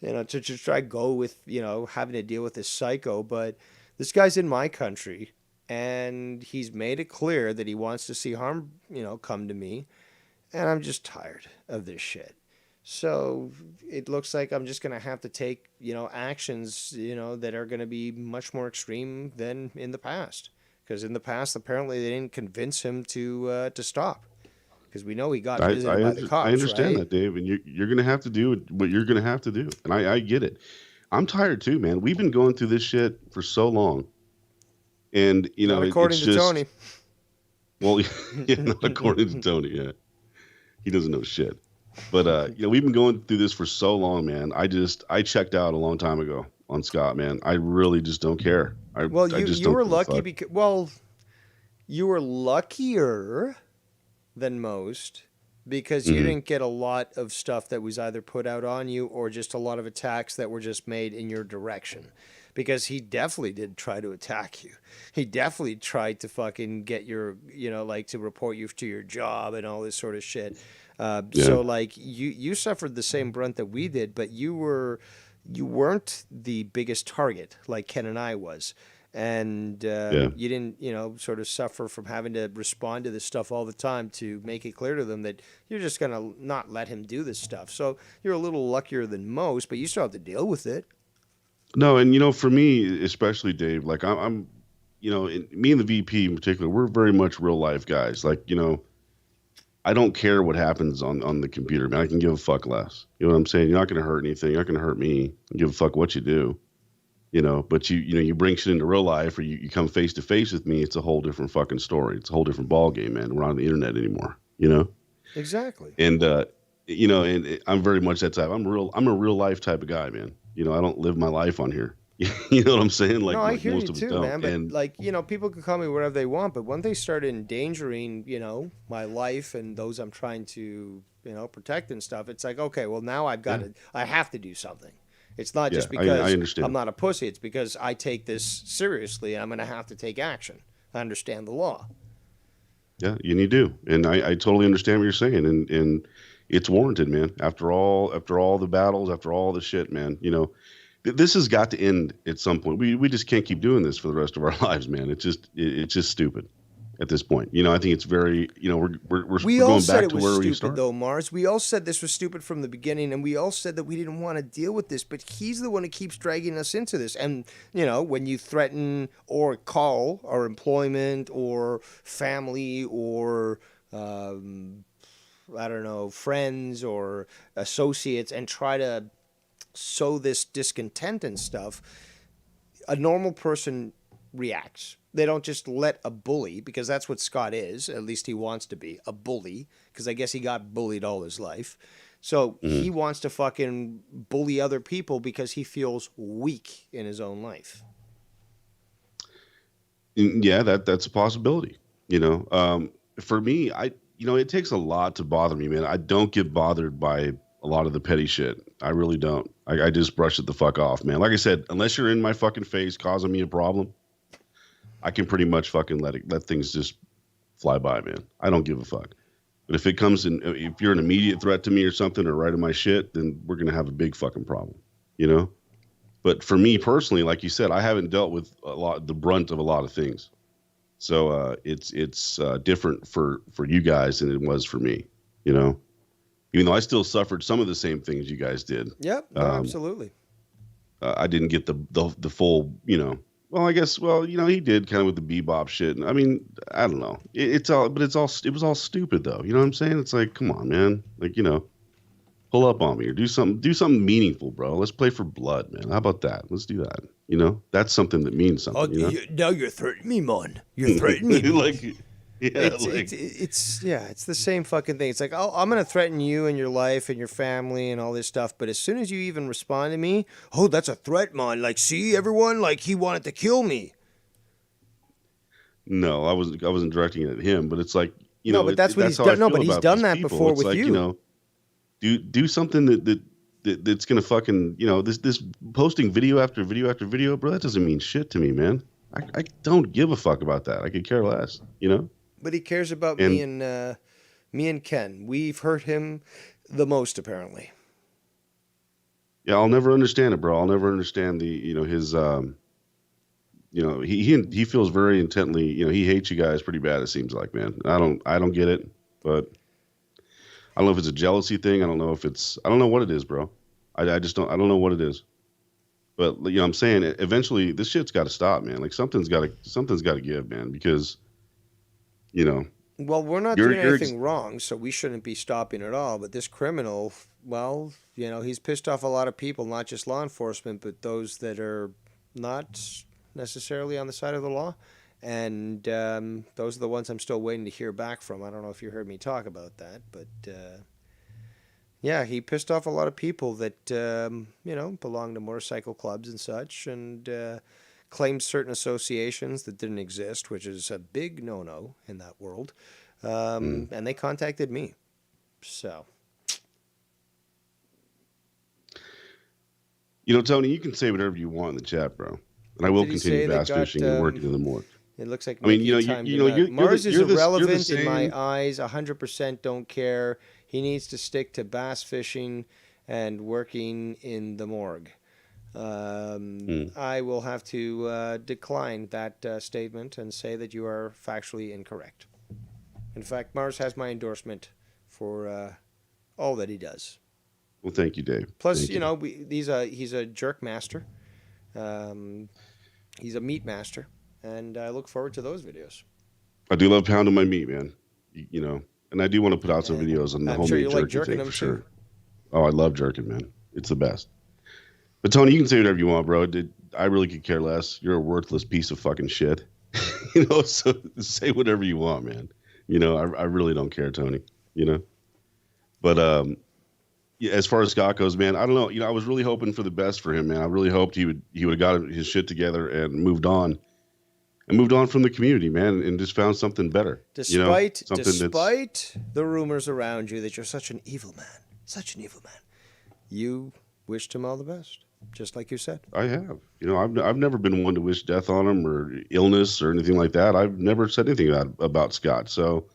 try go with having to deal with this psycho. But this guy's in my country, and he's made it clear that he wants to see harm, come to me, and I'm just tired of this shit. So it looks like I'm just gonna have to take actions that are gonna be much more extreme than in the past. Because in the past, apparently, they didn't convince him to stop. Because we know he got visited by the cops. I understand right? that, Dave, and you're going to have to do what you're going to have to do, and I get it. I'm tired too, man. We've been going through this shit for so long, and Not according it's to just, Tony. Well, yeah, not according to Tony. Yeah, he doesn't know shit. But we've been going through this for so long, man. I checked out a long time ago on Scott, man. I really just don't care. I just you don't were give a lucky fuck. because you were luckier than most because you didn't get a lot of stuff that was either put out on you or just a lot of attacks that were just made in your direction. Because he definitely did try to attack you. He definitely tried to fucking get your, like to report you to your job and all this sort of shit. So like you suffered the same brunt that we did, but you weren't the biggest target like Ken and I was. And you didn't, sort of suffer from having to respond to this stuff all the time to make it clear to them that you're just going to not let him do this stuff. So you're a little luckier than most, but you still have to deal with it. No, and for me, especially Dave, like I'm me and the VP in particular, we're very much real life guys. Like, I don't care what happens on the computer, man. I can give a fuck less. You know what I'm saying? You're not going to hurt anything. You're not going to hurt me. I give a fuck what you do. But you bring shit into real life, or you come face to face with me. It's a whole different fucking story. It's a whole different ball game, man. We're not on the internet anymore. Exactly. And and I'm very much that type. I'm a real life type of guy, man. I don't live my life on here. You know what I'm saying? Like, no, I like hear most you of us too, don't. man. But And like, people can call me whatever they want, but when they start endangering, my life and those I'm trying to, protect and stuff, it's like, okay, well now I have to do something. It's not just because I understand. I'm not a pussy. It's because I take this seriously and I'm going to have to take action. I understand the law. Yeah, and you do, and I totally understand what you're saying, and it's warranted, man. After all the battles, after all the shit, man, this has got to end at some point. We just can't keep doing this for the rest of our lives, man. It's just stupid at this point. I think it's very, we're going back to where we started. Though, Mars. We all said this was stupid from the beginning, and we all said that we didn't want to deal with this, but he's the one who keeps dragging us into this. And, when you threaten or call our employment or family or, I don't know, friends or associates and try to sow this discontent and stuff, a normal person reacts. They don't just let a bully, because that's what Scott is, at least he wants to be, a bully, because I guess he got bullied all his life. So he wants to fucking bully other people because he feels weak in his own life. Yeah, that's a possibility. For me, it takes a lot to bother me, man. I don't get bothered by a lot of the petty shit. I really don't. I just brush it the fuck off, man. Like I said, unless you're in my fucking face causing me a problem, I can pretty much fucking let things just fly by, man. I don't give a fuck. But if it comes in, if you're an immediate threat to me or something, or right in my shit, then we're gonna have a big fucking problem, But for me personally, like you said, I haven't dealt with the brunt of a lot of things, so it's different for you guys than it was for me, Even though I still suffered some of the same things you guys did. Yep, absolutely. I didn't get the full, Well, I guess, he did kind of with the bebop shit. I mean, I don't know. It was all stupid though. You know what I'm saying? It's like, come on, man. Like, pull up on me or do something meaningful, bro. Let's play for blood, man. How about that? Let's do that. That's something that means something. Now you're threatening me, man. You're threatening me. Like, it's the same fucking thing. It's like, oh, I'm gonna threaten you and your life and your family and all this stuff, but as soon as you even respond to me, oh, that's a threat, man. Like, see, everyone, like, he wanted to kill me. No, I wasn't directing it at him, but it's like, no, but that's what he's done. No, but he's done that before it's with like, you. Do something that's gonna fucking, this posting video after video after video, bro. That doesn't mean shit to me, man. I don't give a fuck about that. I could care less, But he cares about me and Ken. We've hurt him the most, apparently. Yeah, I'll never understand it, bro. I'll never understand his he feels very intently, he hates you guys pretty bad, it seems like, man. I don't get it, but I don't know if it's a jealousy thing. I don't know what it is, bro. I don't know what it is. But I'm saying eventually this shit's got to stop, man. Like something's got to give, man, because well, we're not doing anything wrong, so we shouldn't be stopping at all. But this criminal, well, he's pissed off a lot of people, not just law enforcement, but those that are not necessarily on the side of the law. And those are the ones I'm still waiting to hear back from. I don't know if you heard me talk about that, but yeah, he pissed off a lot of people that belong to motorcycle clubs and such, and claimed certain associations that didn't exist, which is a big no-no in that world. And they contacted me. So. Tony, you can say whatever you want in the chat, bro. And I will continue bass fishing and working in the morning. It looks like Mars is irrelevant in my eyes. 100% don't care. He needs to stick to bass fishing and working in the morgue. I will have to decline that statement and say that you are factually incorrect. In fact, Mars has my endorsement for all that he does. Well, thank you, Dave. Plus, he's a jerk master. He's a meat master, and I look forward to those videos. I do love pounding my meat, man. And I do want to put out some videos on the homemade jerky thing for sure. Too. Oh, I love jerking, man. It's the best. But Tony, you can say whatever you want, bro. I really could care less. You're a worthless piece of fucking shit. So say whatever you want, man. I really don't care, Tony. But yeah, as far as Scott goes, man, I don't know. I was really hoping for the best for him, man. I really hoped he would have got his shit together and moved on from the community, man, and just found something better. Despite the rumors around you that you're such an evil man, you wished him all the best, just like you said. I have. I've never been one to wish death on him or illness or anything like that. I've never said anything about Scott. So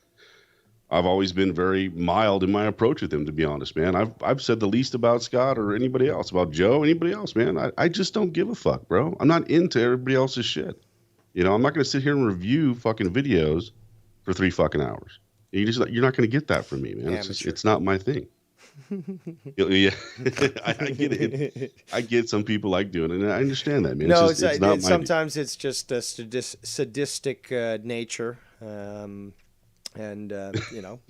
I've always been very mild in my approach with him, to be honest, man. I've said the least about Scott or anybody else, about Joe, anybody else, man. I just don't give a fuck, bro. I'm not into everybody else's shit. I'm not going to sit here and review fucking videos for 3 fucking hours. You're not going to get that from me, man. It's not my thing. Yeah, I get it. I get some people like doing it, and I understand that, man. No, it's not my sometimes it's just a sadistic nature. And,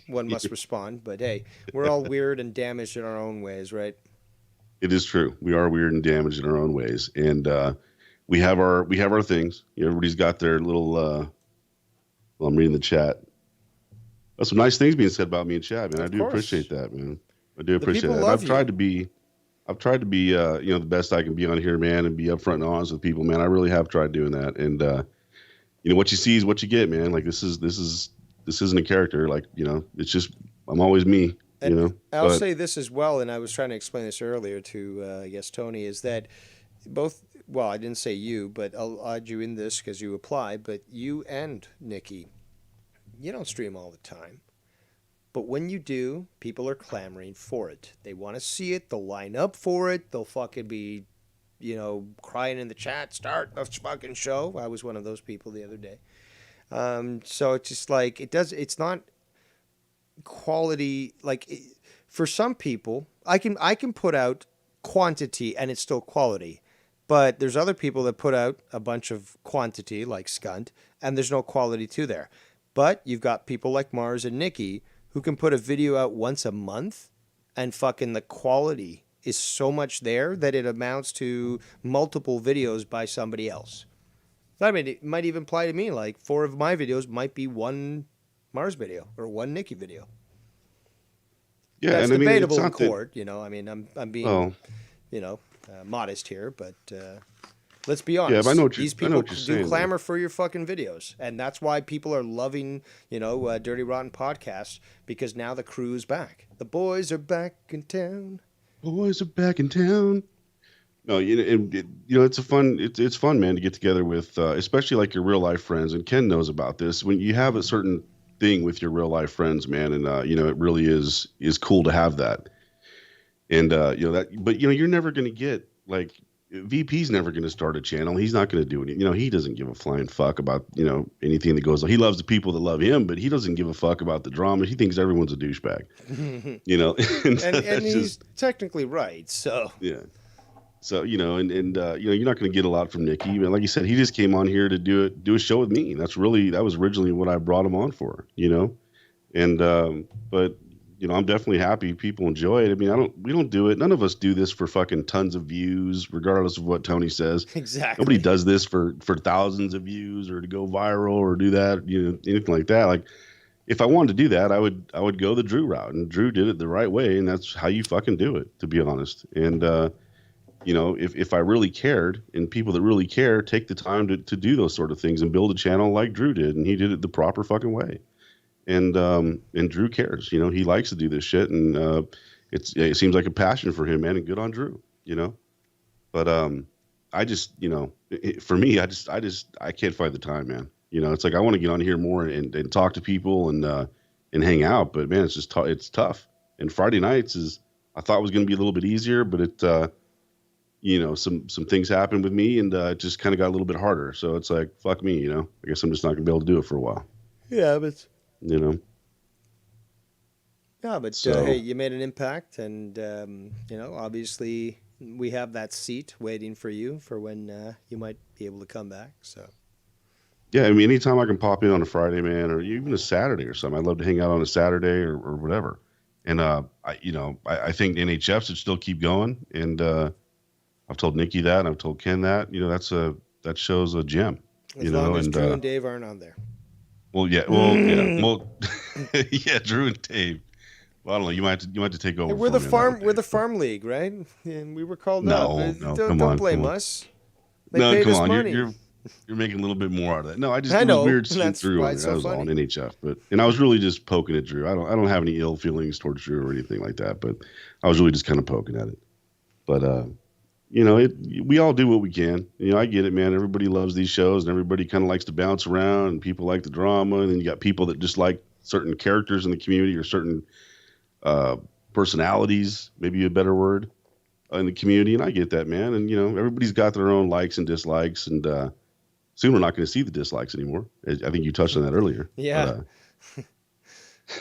one must respond. But, hey, we're all weird and damaged in our own ways, right? It is true. We are weird and damaged in our own ways. And we have our things. Everybody's got their little well, I'm reading the chat. That's some nice things being said about me in chat, man. I do appreciate that, man. I do appreciate people that. love I've tried to be, the best I can be on here, man, and be upfront and honest with people, man. I really have tried doing that. And, what you see is what you get, man. Like this isn't a character. Like, it's just, I'm always me, And I'll but say this as well, and I was trying to explain this earlier to, I guess, Tony, is that both, well, I didn't say you, but I'll add you in this because you apply, but you and Nikki, you don't stream all the time. But when you do, people are clamoring for it. They want to see it. They'll line up for it. They'll fucking be, crying in the chat, start the fucking show. I was one of those people the other day. So it's just like, it's not quality. Like for some people, I can put out quantity and it's still quality. But there's other people that put out a bunch of quantity like Skunt and there's no quality to there. But you've got people like Mars and Nikki who can put a video out once a month and fucking the quality is so much there that it amounts to multiple videos by somebody else. I mean, it might even apply to me. Like 4 of my videos might be one Mars video or one Nikki video. yeah, That's and I mean, debatable it's in not that, court. I mean, I'm being, modest here, but let's be honest. but I know what These I know people what you're do saying, though. clamor for your fucking videos, and that's why people are loving, Dirty Rotten Podcast, because now the crew's back. The boys are back in town. Boys are back in town. No, it's it's fun, man, to get together with, especially like your real life friends. And Ken knows about this. When you have a certain thing with your real life friends, man, and it really is cool to have that. And but you're never going to get like VP's never going to start a channel. He's not going to do it. He doesn't give a flying fuck about anything that goes on. He loves the people that love him, but he doesn't give a fuck about the drama. He thinks everyone's a douchebag. and he's technically right. So yeah. So you're not going to get a lot from Nikki. But like you said, he just came on here to do a show with me. That was originally what I brought him on for. And but I'm definitely happy people enjoy it. I mean, we don't do it. None of us do this for fucking tons of views, regardless of what Tony says. Exactly. Nobody does this for thousands of views or to go viral or do that. Anything like that. Like, if I wanted to do that, I would go the Drew route, and Drew did it the right way, and that's how you fucking do it, to be honest. And if I really cared, and people that really care take the time to do those sort of things and build a channel like Drew did, and he did it the proper fucking way. And Drew cares, he likes to do this shit, and it seems like a passion for him, man, and good on Drew, But I just, for me, I can't find the time, man. It's like I want to get on here more and talk to people and hang out, but man, it's just it's tough. And Friday nights I thought was going to be a little bit easier, but it some things happened with me, and it just kind of got a little bit harder. So it's like, fuck me, I guess I'm just not gonna be able to do it for a while. yeah, but So- hey, you made an impact, and obviously we have that seat waiting for you for when you might be able to come back. So Yeah, I mean, anytime I can pop in on a Friday, man, or even a Saturday or something, I'd love to hang out on a Saturday or whatever. And I think NHF should still keep going. And I've told Nikki that, and I've told Ken that. That show's a gem. as long as Drew and Dave aren't on there. Well, yeah, yeah, Drew and Dave. Well, I don't know. You might have to take over. We're for the me on that farm. one, We're the farm league, right? And we were called No, up. no, Don't, come don't on, blame come on. us. They No, paid come us on. money. You're making a little bit more out of that. No, it I know, was weird seeing that's Drew why on it's there. so That was all on funny. NHF, and I was really just poking at Drew. I don't have any ill feelings towards Drew or anything like that, but I was really just kind of poking at it. But we all do what we can. I get it, man. Everybody loves these shows, and everybody kind of likes to bounce around, and people like the drama, and then you got people that just like certain characters in the community or certain personalities, maybe a better word, in the community, and I get that, man. And everybody's got their own likes and dislikes, and soon we're not going to see the dislikes anymore. I think you touched on that earlier. Yeah.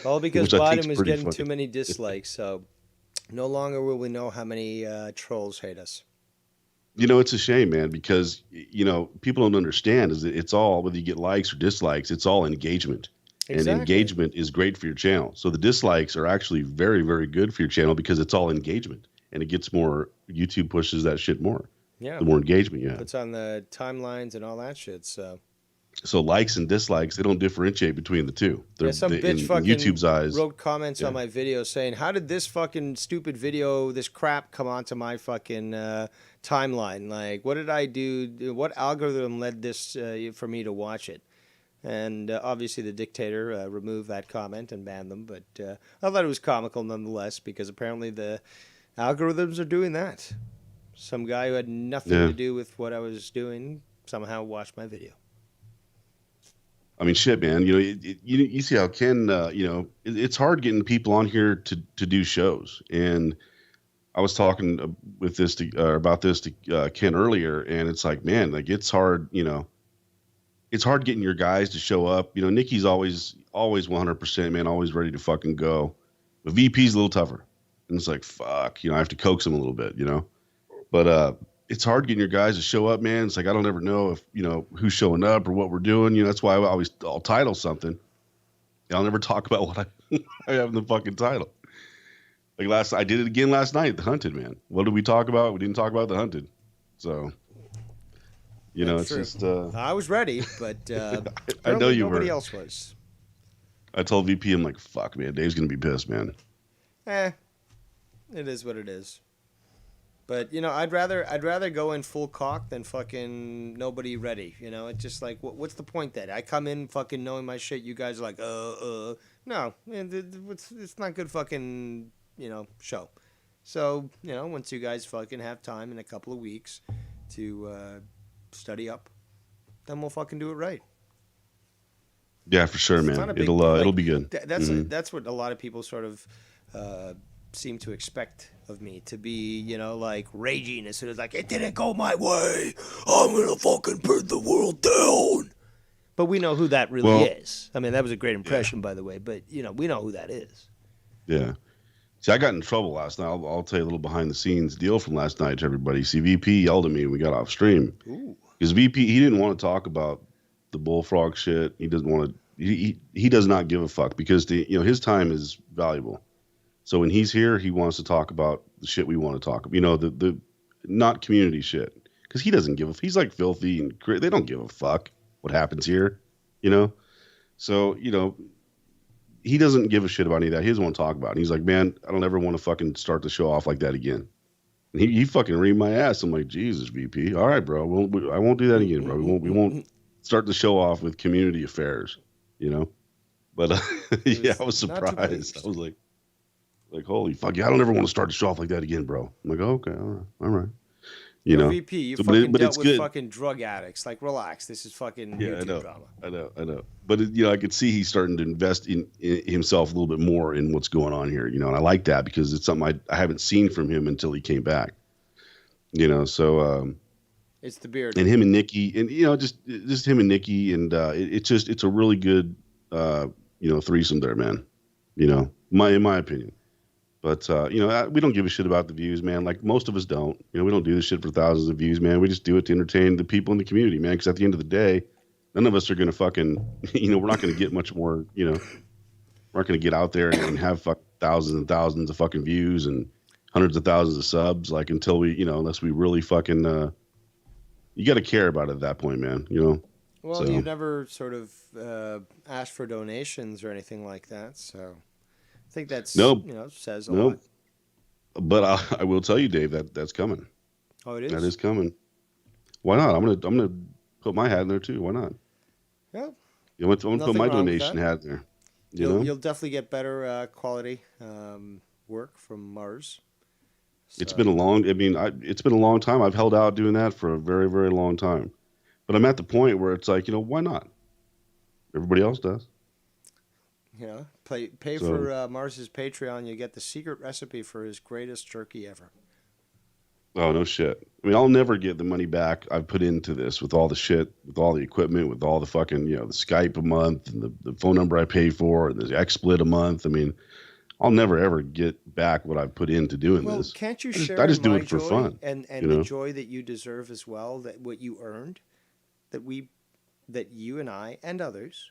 All because which I think's Biden was pretty getting funny. too many dislikes, so no longer will we know how many trolls hate us. It's a shame, man, because people don't understand is that it's all, whether you get likes or dislikes, it's all engagement. Exactly. And engagement is great for your channel. So the dislikes are actually very, very good for your channel because it's all engagement, and it gets more. YouTube pushes that shit more. Yeah. The more engagement you have. Puts on the timelines and all that shit. So So likes and dislikes, they don't differentiate between the two. Yeah, some bitch in fucking YouTube's eyes. wrote comments Yeah. on my video saying, "How did this fucking stupid video, this crap, come onto my fucking timeline? Like, what did I do? What algorithm led this for me to watch it?" And obviously, the dictator removed that comment and banned them. But I thought it was comical nonetheless because apparently the algorithms are doing that. Some guy who had nothing Yeah. to do with what I was doing somehow watched my video. I mean, shit, man. You see how Ken, it's hard getting people on here to do shows. And I was talking about this to Ken earlier, and it's like, man, like it's hard, it's hard getting your guys to show up. Nikki's always 100%, man, always ready to fucking go. But VP's a little tougher. And it's like, fuck, I have to coax him a little bit, But it's hard getting your guys to show up, man. It's like I don't ever know if who's showing up or what we're doing. That's why I'll title something. I'll never talk about what I have in the fucking title. Like I did it again last night. The Hunted, man. What did we talk about? We didn't talk about the Hunted. So it's true. just. I was ready, but I know you nobody were. else was. I told VP, I'm like, fuck, man. Dave's gonna be pissed, man. It is what it is. But I'd rather go in full cock than fucking nobody ready. It's just like, what's the point then? I come in fucking knowing my shit. You guys are like, no, it's not good fucking show. So once you guys fucking have time in a couple of weeks to study up, then we'll fucking do it right. Yeah, for sure, man. It'll be good. That's what a lot of people sort of seem to expect of me, to be, like raging as soon as like it didn't go my way. I'm gonna fucking burn the world down. But we know who that really is. I mean, that was a great impression, by the way. But we know who that is. Yeah. See, I got in trouble last night. I'll tell you a little behind the scenes deal from last night to everybody. See, VP yelled at me when we got off stream. Because VP, he didn't want to talk about the bullfrog shit. He doesn't want to. He does not give a fuck because his time is valuable. So when he's here, he wants to talk about the shit we want to talk about. The not community shit. Because he doesn't give a. He's like filthy and they don't give a fuck what happens here. So he doesn't give a shit about any of that. He doesn't want to talk about it. And he's like, man, I don't ever want to fucking start the show off like that again. And he fucking reamed my ass. I'm like, Jesus, VP. All right, bro. I won't do that again, bro. We won't start the show off with community affairs. But yeah, I was surprised. I was like, holy fuck, yeah, I don't ever want to start the show off like that again, bro. I'm like, oh, okay, all right. VP, you fucking dealt with fucking drug addicts. Like, relax. This is fucking YouTube drama. I know. But I could see he's starting to invest in himself a little bit more in what's going on here. And I like that because it's something I haven't seen from him until he came back. So it's the beard and him and Nikki, and just him and Nikki, and it's a really good threesome there, man. In my opinion. But, we don't give a shit about the views, man. Like most of us don't. We don't do this shit for thousands of views, man. We just do it to entertain the people in the community, man. Because at the end of the day, none of us are going to fucking, we're not going to get much more, we're not going to get out there and have thousands and thousands of fucking views and hundreds of thousands of subs, like until we, unless we really fucking, you got to care about it at that point, man, Well, so. You never sort of asked for donations or anything like that, so. I think that's says a lot. But I will tell you, Dave, that's coming. Oh, it is. That is coming. Why not? I'm gonna put my hat in there too. Why not? Yeah. I'm gonna put my donation hat in there. You'll definitely get better quality work from Mars. So. It's been a long time. I've held out doing that for a very, very long time. But I'm at the point where it's like, why not? Everybody else does. Pay for Mars's Patreon. You get the secret recipe for his greatest jerky ever. Oh, no shit. I mean, I'll never get the money back I've put into this with all the shit, with all the equipment, with all the fucking, the Skype a month and the phone number I pay for and the XSplit a month. I mean, I'll never, ever get back what I've put into doing this. Well, can't you share I just do my it for joy fun. And the joy that you deserve as well, that what you earned, that you and I and others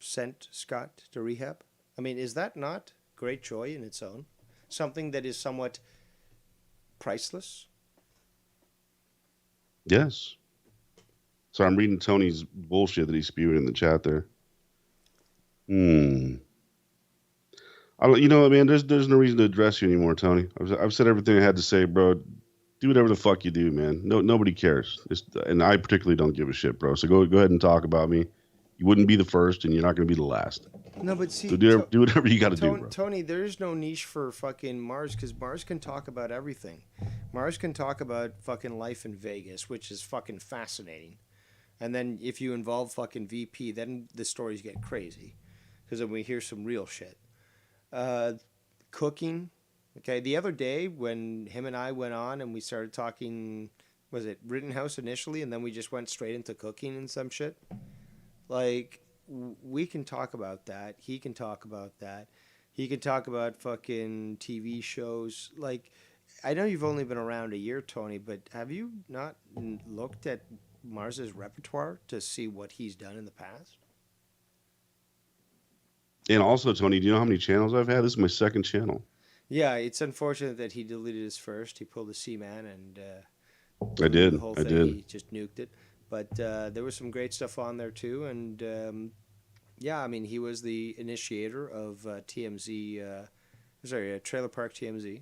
sent Scott to rehab? I mean, is that not great joy in its own? Something that is somewhat priceless? Yes. So I'm reading Tony's bullshit that he spewed in the chat there. I don't, you know what, man? There's no reason to address you anymore, Tony. I've said everything I had to say, bro. Do whatever the fuck you do, man. Nobody cares. And I particularly don't give a shit, bro. So go ahead and talk about me. You wouldn't be the first, and you're not going to be the last. No, but see, so do whatever you got to do, bro. Tony, there's no niche for fucking Mars because Mars can talk about everything. Mars can talk about fucking life in Vegas, which is fucking fascinating. And then if you involve fucking VP, then the stories get crazy because then we hear some real shit. Cooking. Okay, the other day when him and I went on and we started talking, was it Rittenhouse initially, and then we just went straight into cooking and some shit? Like, we can talk about that. He can talk about that. He can talk about fucking TV shows. Like, I know you've only been around a year, Tony, but have you not looked at Mars's repertoire to see what he's done in the past? And also, Tony, do you know how many channels I've had? This is my second channel. Yeah, it's unfortunate that he deleted his first. He pulled a C-man and I did. The whole I thing, did. He just nuked it. But there was some great stuff on there too. And yeah, I mean, he was the initiator of TMZ, Trailer Park TMZ.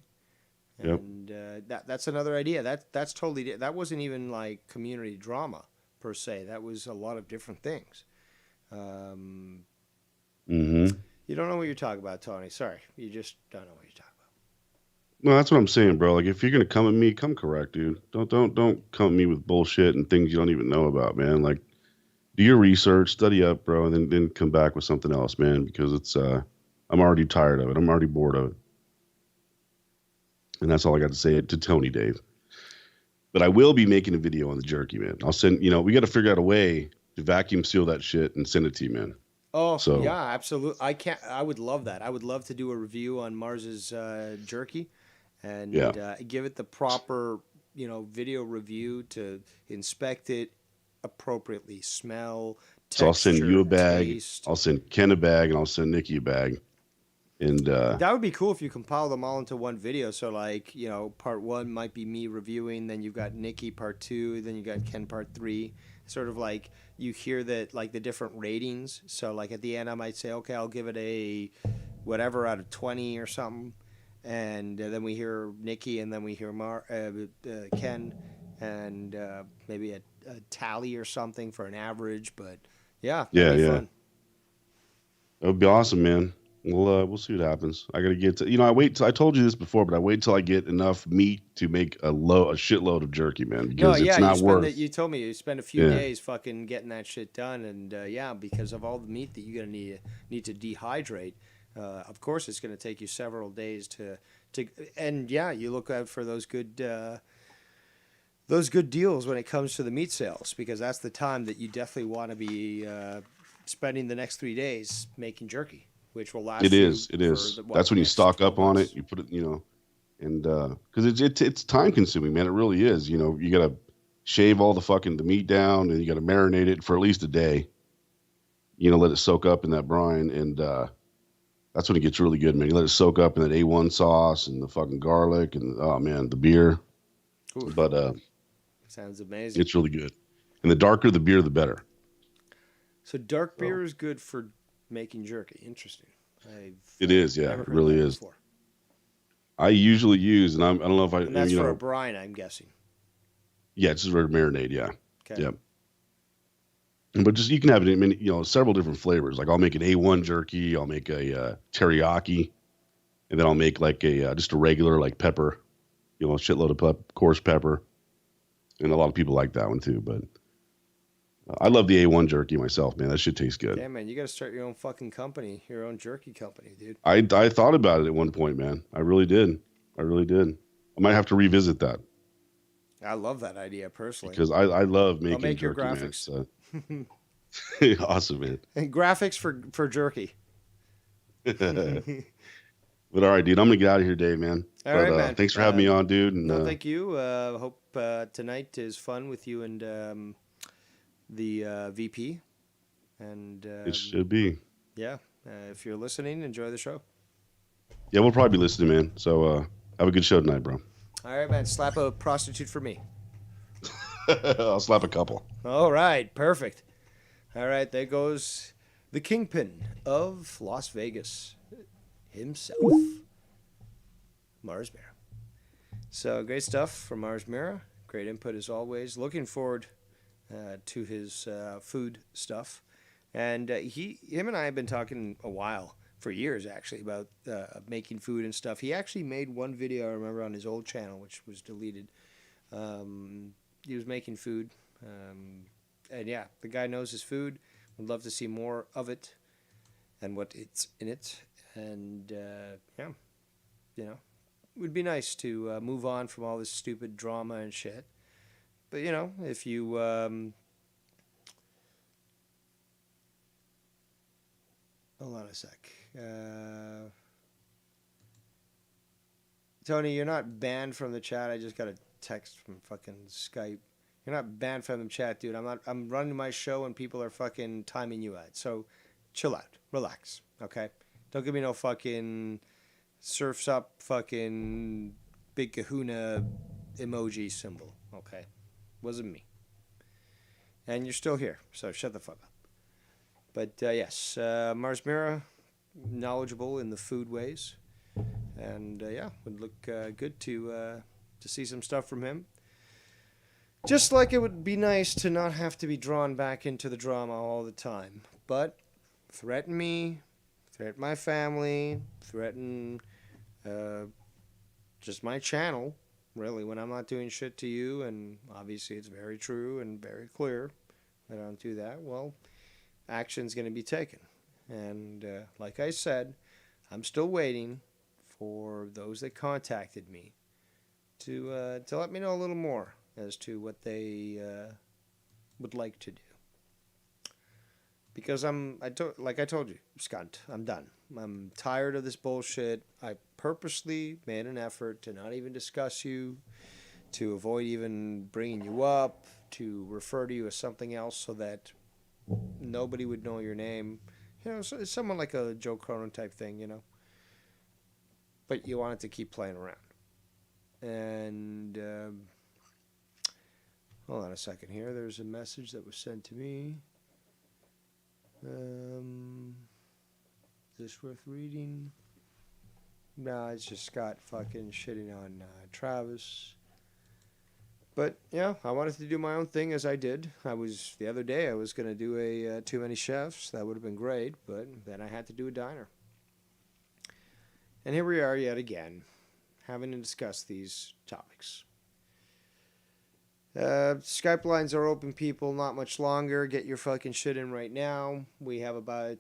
And that's another idea. That's totally that wasn't even like community drama per se. That was a lot of different things. You don't know what you're talking about, Tony. Sorry, you just don't know what you're talking about. No, that's what I'm saying, bro. Like, if you're gonna come at me, come correct, dude. Don't come at me with bullshit and things you don't even know about, man. Like, do your research, study up, bro, and then come back with something else, man. Because it's I'm already tired of it. I'm already bored of it. And that's all I got to say to Tony, Dave. But I will be making a video on the jerky, man. I'll send. We got to figure out a way to vacuum seal that shit and send it to you, man. Oh, so, yeah, absolutely. I would love that. I would love to do a review on Mars's jerky and give it the proper, video review to inspect it appropriately, smell, texture, so I'll send you a bag. Taste. I'll send Ken a bag, and I'll send Nikki a bag. And that would be cool if you compile them all into one video. So, like, part 1 might be me reviewing, then you've got Nikki part 2, then you got Ken part 3. Sort of like you hear that, like the different ratings. So, like at the end, I might say, okay, I'll give it a whatever out of 20 or something. And then we hear Nikki, and then we hear Ken, and maybe a tally or something for an average. But yeah, fun. That would be awesome, man. We'll see what happens. I gotta get to I wait till I told you this before, but I wait till I get enough meat to make a shitload of jerky, man. Because it's not worth. You told me you spend a few days fucking getting that shit done, and because of all the meat that you're gonna need to dehydrate. Of course, it's gonna take you several days to and you look out for those good deals when it comes to the meat sales, because that's the time that you definitely want to be spending the next 3 days making jerky. Which will last. It is. That's when you stock up on it. You put it, and because it's time consuming, man. It really is. You gotta shave all the meat down, and you gotta marinate it for at least a day. Let it soak up in that brine, and that's when it gets really good, man. You let it soak up in that A1 sauce and the fucking garlic, and oh man, the beer. Ooh, but sounds amazing. It's really good, and the darker the beer, the better. So dark beer is good for making jerky. Interesting. It is, yeah. It really is. Before. I usually use, and I don't know if I. And that's for a brine, I'm guessing. Yeah, it's just for marinade. Yeah. Okay. Yep. But just you can have it in several different flavors. Like I'll make an A1 jerky. I'll make a teriyaki, and then I'll make like just a regular like pepper, a shitload of coarse pepper, and a lot of people like that one too. But I love the A1 jerky myself, man. That shit tastes good. Yeah, man, you got to start your own fucking company, your own jerky company, dude. I thought about it at one point, man. I really did. I might have to revisit that. I love that idea personally. Because I love making I'll make jerky, your graphics. Man, so. Awesome, man. And graphics for jerky. But all right, dude. I'm going to get out of here, Dave, man. All right, man. Thanks for having me on, dude. And, no, thank you. Hope tonight is fun with you and the VP, and it should be. Yeah, if you're listening, enjoy the show. Yeah, we'll probably be listening, man. So have a good show tonight, bro. All right, man. Slap a prostitute for me. I'll slap a couple. All right, perfect. All right, there goes the kingpin of Las Vegas himself, Mars Mira. So great stuff from Mars Mira. Great input as always. Looking forward to his food stuff. And him and I have been talking a while, for years actually, about making food and stuff. He actually made one video, I remember, on his old channel, which was deleted. He was making food. And yeah, the guy knows his food. Would love to see more of it and what it's in it. And yeah, you know, it would be nice to move on from all this stupid drama and shit. But you know, if you hold on a sec. Tony, you're not banned from the chat. I just got a text from fucking Skype. You're not banned from the chat, dude. I'm running my show and people are fucking timing you out. So chill out. Relax. Okay? Don't give me no fucking surfs up fucking big kahuna emoji symbol. Okay? Wasn't me. And you're still here. So shut the fuck up. But yes, Mars Mira, knowledgeable in the food ways. And yeah, would look good to see some stuff from him. Just like it would be nice to not have to be drawn back into the drama all the time. But threaten me, threaten my family, threaten just my channel, really, when I'm not doing shit to you. And obviously it's very true and very clear that I don't do that. Well, action's going to be taken. And like I said, I'm still waiting for those that contacted me to let me know a little more as to what they would like to do. Because like I told you, Scunt, I'm done. I'm tired of this bullshit. I purposely made an effort to not even discuss you, to avoid even bringing you up, to refer to you as something else so that nobody would know your name. You know, so it's someone like a Joe Cronin type thing, you know. But you wanted to keep playing around. And hold on a second here. There's a message that was sent to me. Is this worth reading? No, it's just Scott fucking shitting on Travis. But yeah, I wanted to do my own thing as I did. The other day I was going to do a Too Many Chefs. That would have been great, but then I had to do a diner. And here we are yet again, having to discuss these topics. Skype lines are open, people, not much longer. Get your fucking shit in right now. We have about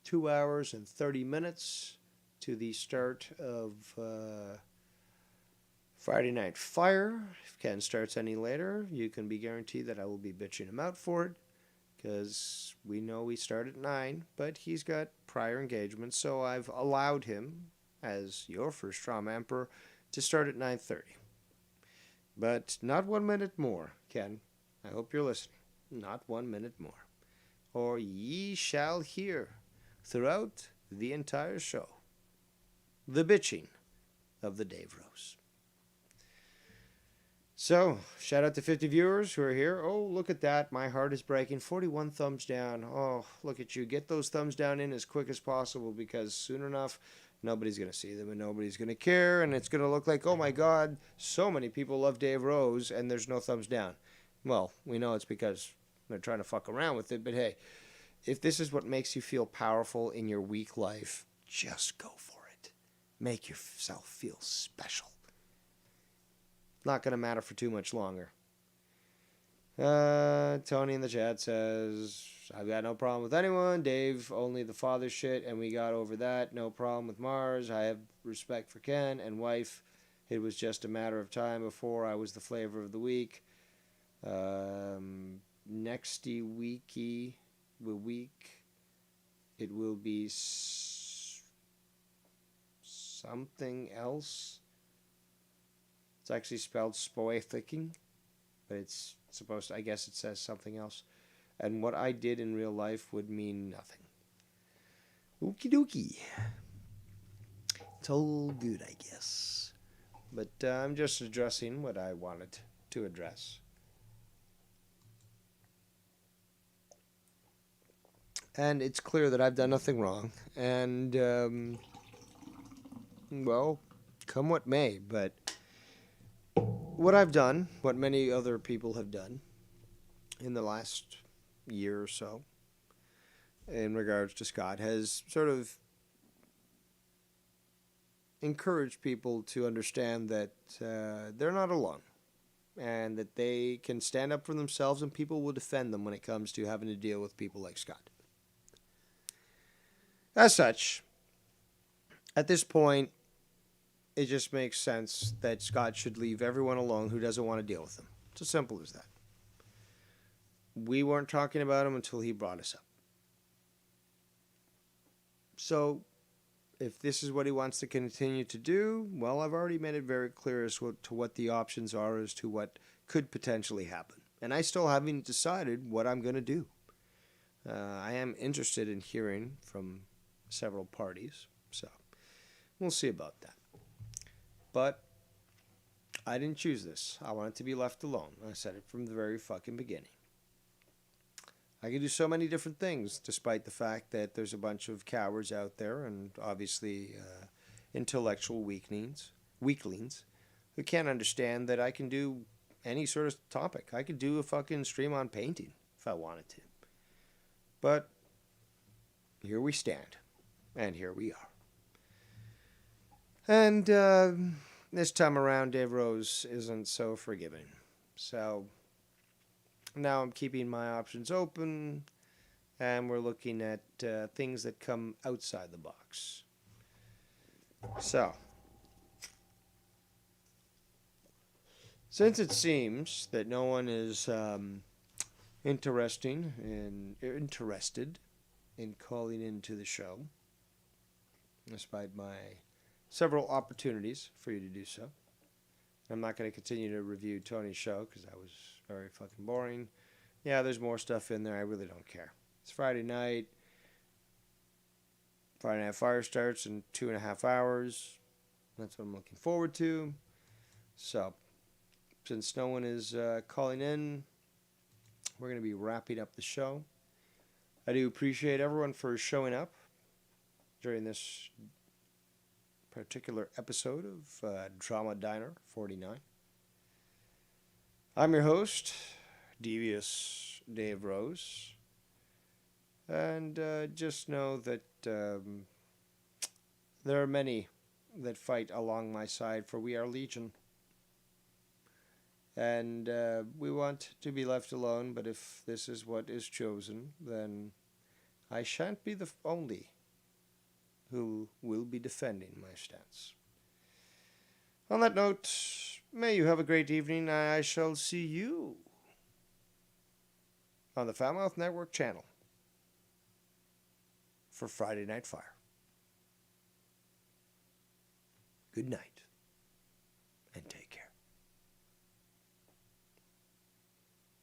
2 hours and 30 minutes to the start of Friday Night Fire. If Ken starts any later, you can be guaranteed that I will be bitching him out for it, because we know we start at 9, but he's got prior engagements, so I've allowed him, as your first Strawman Emperor, to start at 9:30. But not 1 minute more, Ken. I hope you're listening. Not 1 minute more. Or ye shall hear throughout the entire show the bitching of the Dave Rose. So, shout out to 50 viewers who are here. Oh, look at that. My heart is breaking. 41 thumbs down. Oh, look at you. Get those thumbs down in as quick as possible, because soon enough, nobody's going to see them and nobody's going to care. And it's going to look like, oh my God, so many people love Dave Rose and there's no thumbs down. Well, we know it's because they're trying to fuck around with it. But hey, if this is what makes you feel powerful in your weak life, just go for it. Make yourself feel special. Not going to matter for too much longer. Tony in the chat says, I've got no problem with anyone. Dave, only the father shit, and we got over that. No problem with Mars. I have respect for Ken and wife. It was just a matter of time before I was the flavor of the week. Nexty week, it will be something else. It's actually spelled spoethicking, but it's supposed to, I guess it says something else. And what I did in real life would mean nothing. Okie dokie. It's all good, I guess. But I'm just addressing what I wanted to address. And it's clear that I've done nothing wrong. And, well, come what may. But what I've done, what many other people have done in the last year or so in regards to Scott, has sort of encouraged people to understand that they're not alone and that they can stand up for themselves and people will defend them when it comes to having to deal with people like Scott. As such, at this point, it just makes sense that Scott should leave everyone alone who doesn't want to deal with him. It's as simple as that. We weren't talking about him until he brought us up. So, if this is what he wants to continue to do, well, I've already made it very clear as to what the options are as to what could potentially happen. And I still haven't decided what I'm going to do. I am interested in hearing from several parties, so we'll see about that. But I didn't choose this. I wanted to be left alone. I said it from the very fucking beginning. I can do so many different things, despite the fact that there's a bunch of cowards out there and obviously intellectual weaklings who can't understand that I can do any sort of topic. I could do a fucking stream on painting if I wanted to. But here we stand, and here we are. And this time around, Dave Rose isn't so forgiving. So now I'm keeping my options open, and we're looking at things that come outside the box. So, since it seems that no one is interested in calling into the show, despite my several opportunities for you to do so, I'm not going to continue to review Tony's show because that was very fucking boring. Yeah, there's more stuff in there. I really don't care. It's Friday night. Friday Night Fire starts in 2.5 hours. That's what I'm looking forward to. So, since no one is calling in, we're going to be wrapping up the show. I do appreciate everyone for showing up during this particular episode of Drama Diner 49. I'm your host, Devious Dave Rose, and just know that there are many that fight along my side, for we are legion. And we want to be left alone, but if this is what is chosen, then I shan't be the only who will be defending my stance. On that note, may you have a great evening. I shall see you on the Foulmouth Network channel for Friday Night Fire. Good night.